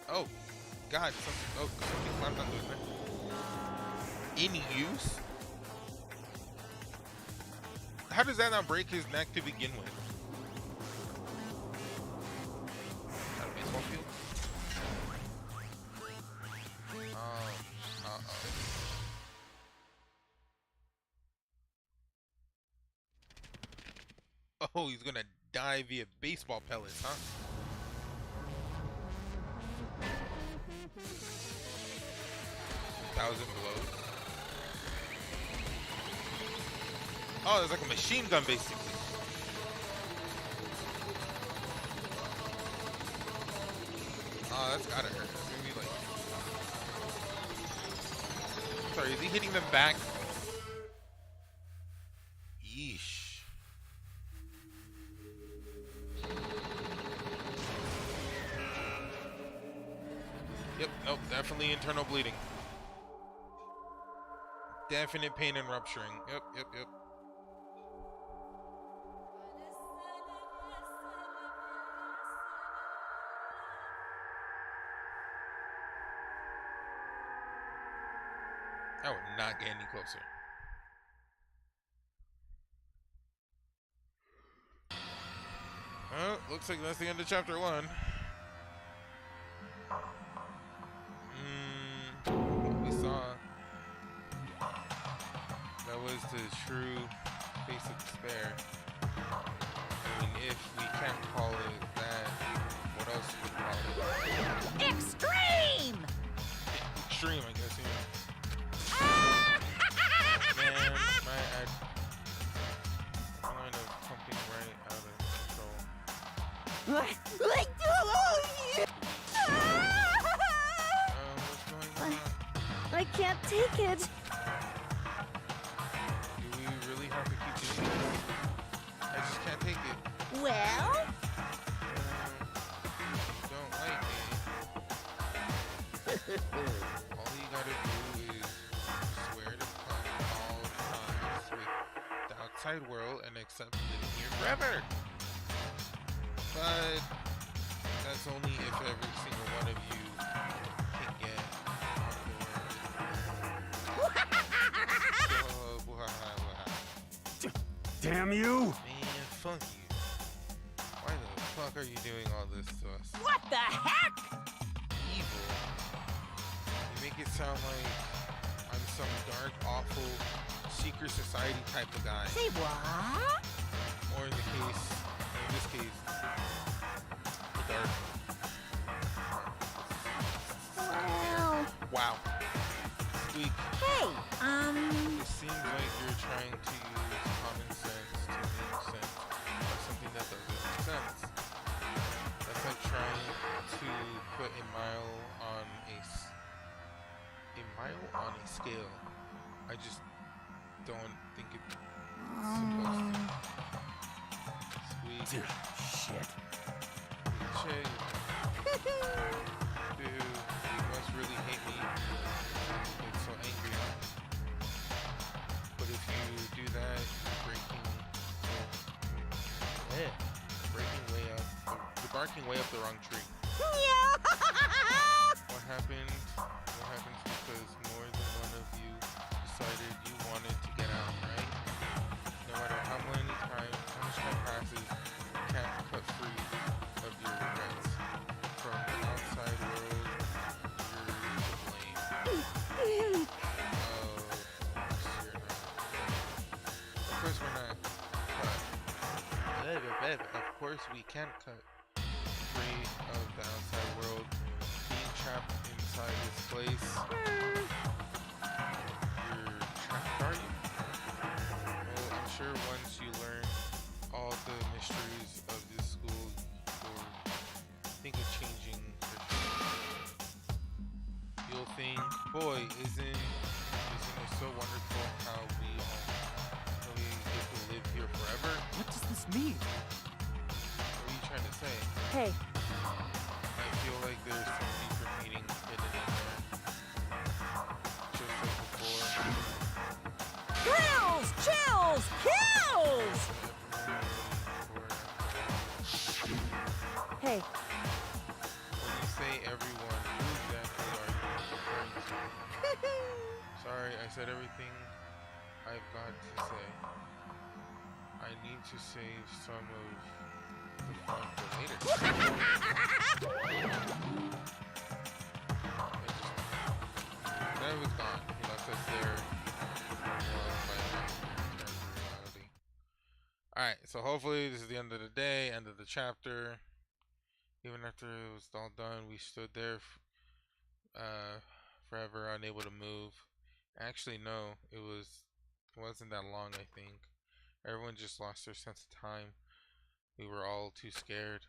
B: Oh, God. Something climbed onto his neck. Any use? How does that not break his neck to begin with? At a baseball field? Oh, he's gonna die via baseball pellets, huh? Thousand blows. Oh, it's like a machine gun, basically. Oh, that's gotta hurt. It's gonna be like... Sorry, is he hitting them back? Yeesh. Yep, nope, definitely internal bleeding. Definite pain and rupturing. Yep. I would not get any closer. Well, looks like that's the end of chapter 1. What we saw, that was the true face of despair. I mean, if we can't call it that, what else would we call it?
G: Extreme!
B: Extreme, I guess, yeah. Man, my kind of pumping right out of control. What's going on?
F: I can't take it.
B: Do we really have to keep doing this? I just can't take it.
G: Well?
B: Don't like me. All you gotta do is swear to cut all ties with the outside world and accept living here forever. But that's only if every single one of you can get
H: Damn you!
B: Man, fuck you. Why the fuck are you doing all this to us?
G: What the heck?
B: Evil. You make it sound like I'm some dark, awful, secret society type of guy.
G: Say what?
B: Or in this case, the dark.
F: Well...
B: Wow. Squeak.
G: Hey,
B: It seems like you're trying to use common sense to make sense of something that doesn't make sense. That's like trying to put a mile on a scale. I just don't think it's supposed to. Squeak.
H: Shit.
B: Shit. Dude, you must really hate me. It's so angry. But if you do that, you're barking way up the wrong tree. What happened? What happens because more than one of you decided you wanted to get out, right? No matter how much time passes, you can't cut free of your regrets. From the outside world, you're to blame. You're not. Of course we're not. Of course we can't cut free of the outside world. Being trapped inside this place. You're trapped, are you? Well, I'm sure once you learn all the mysteries of this school, you'll think of changing your future. You'll think, boy, isn't it so wonderful how we get to live here forever?
E: What does this mean?
B: What are you trying to say?
P: Hey,
B: I feel like there's some deeper meaning hidden in there. Just like before.
G: Thrills, chills, kills!
P: hey,
B: When you say everyone, who exactly are you referring to? Sorry, I said everything I've got to say. I need to save some of the fun for later. Then it was gone. He left us there. Alright, so hopefully this is the end of the day, end of the chapter. Even after it was all done, we stood there forever, unable to move. Actually, no, it wasn't that long, I think. Everyone just lost their sense of time. We were all too scared.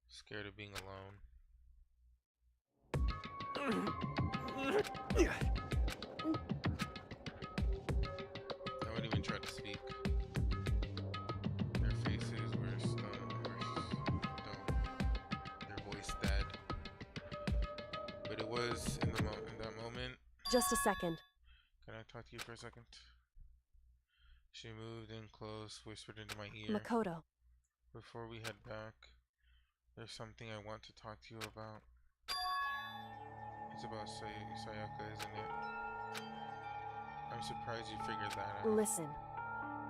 B: Scared of being alone. No one even tried to speak. Their faces were stone, their voice dead. But it was in that moment.
P: just a second.
B: Can I talk to you for a second? She moved in close, whispered into my ear.
P: Makoto.
B: Before we head back, there's something I want to talk to you about. It's about Sayaka, isn't it? I'm surprised you figured that out.
P: Listen.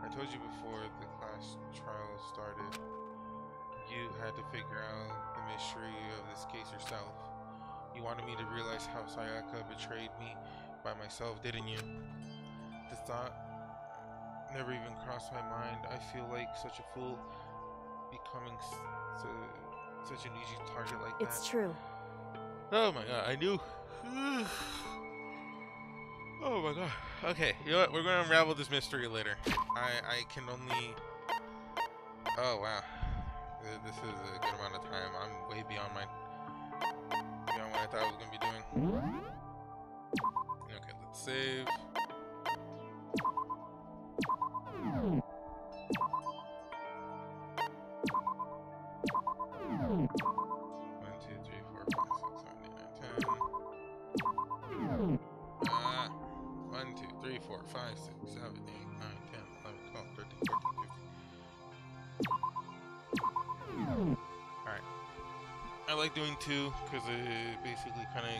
B: I told you before the class trial started, you had to figure out the mystery of this case yourself. You wanted me to realize how Sayaka betrayed me by myself, didn't you? The thought never even crossed my mind. I feel like such a fool becoming such an easy target like that.
P: It's true.
B: Oh my god, I knew. Oh my god. Okay, you know what? We're gonna unravel this mystery later. I can only. Oh wow, this is a good amount of time. I'm way beyond what I thought I was gonna be doing. Okay, let's save. I like doing two because it basically kind of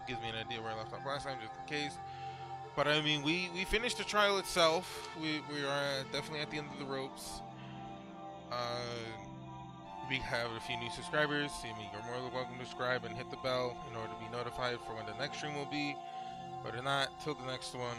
B: gives me an idea where I left off last time, just in case. But I mean, we finished the trial itself. We are definitely at the end of the ropes. We have a few new subscribers. I mean, you're more than welcome to subscribe and hit the bell in order to be notified for when the next stream will be. But if not, till the next one.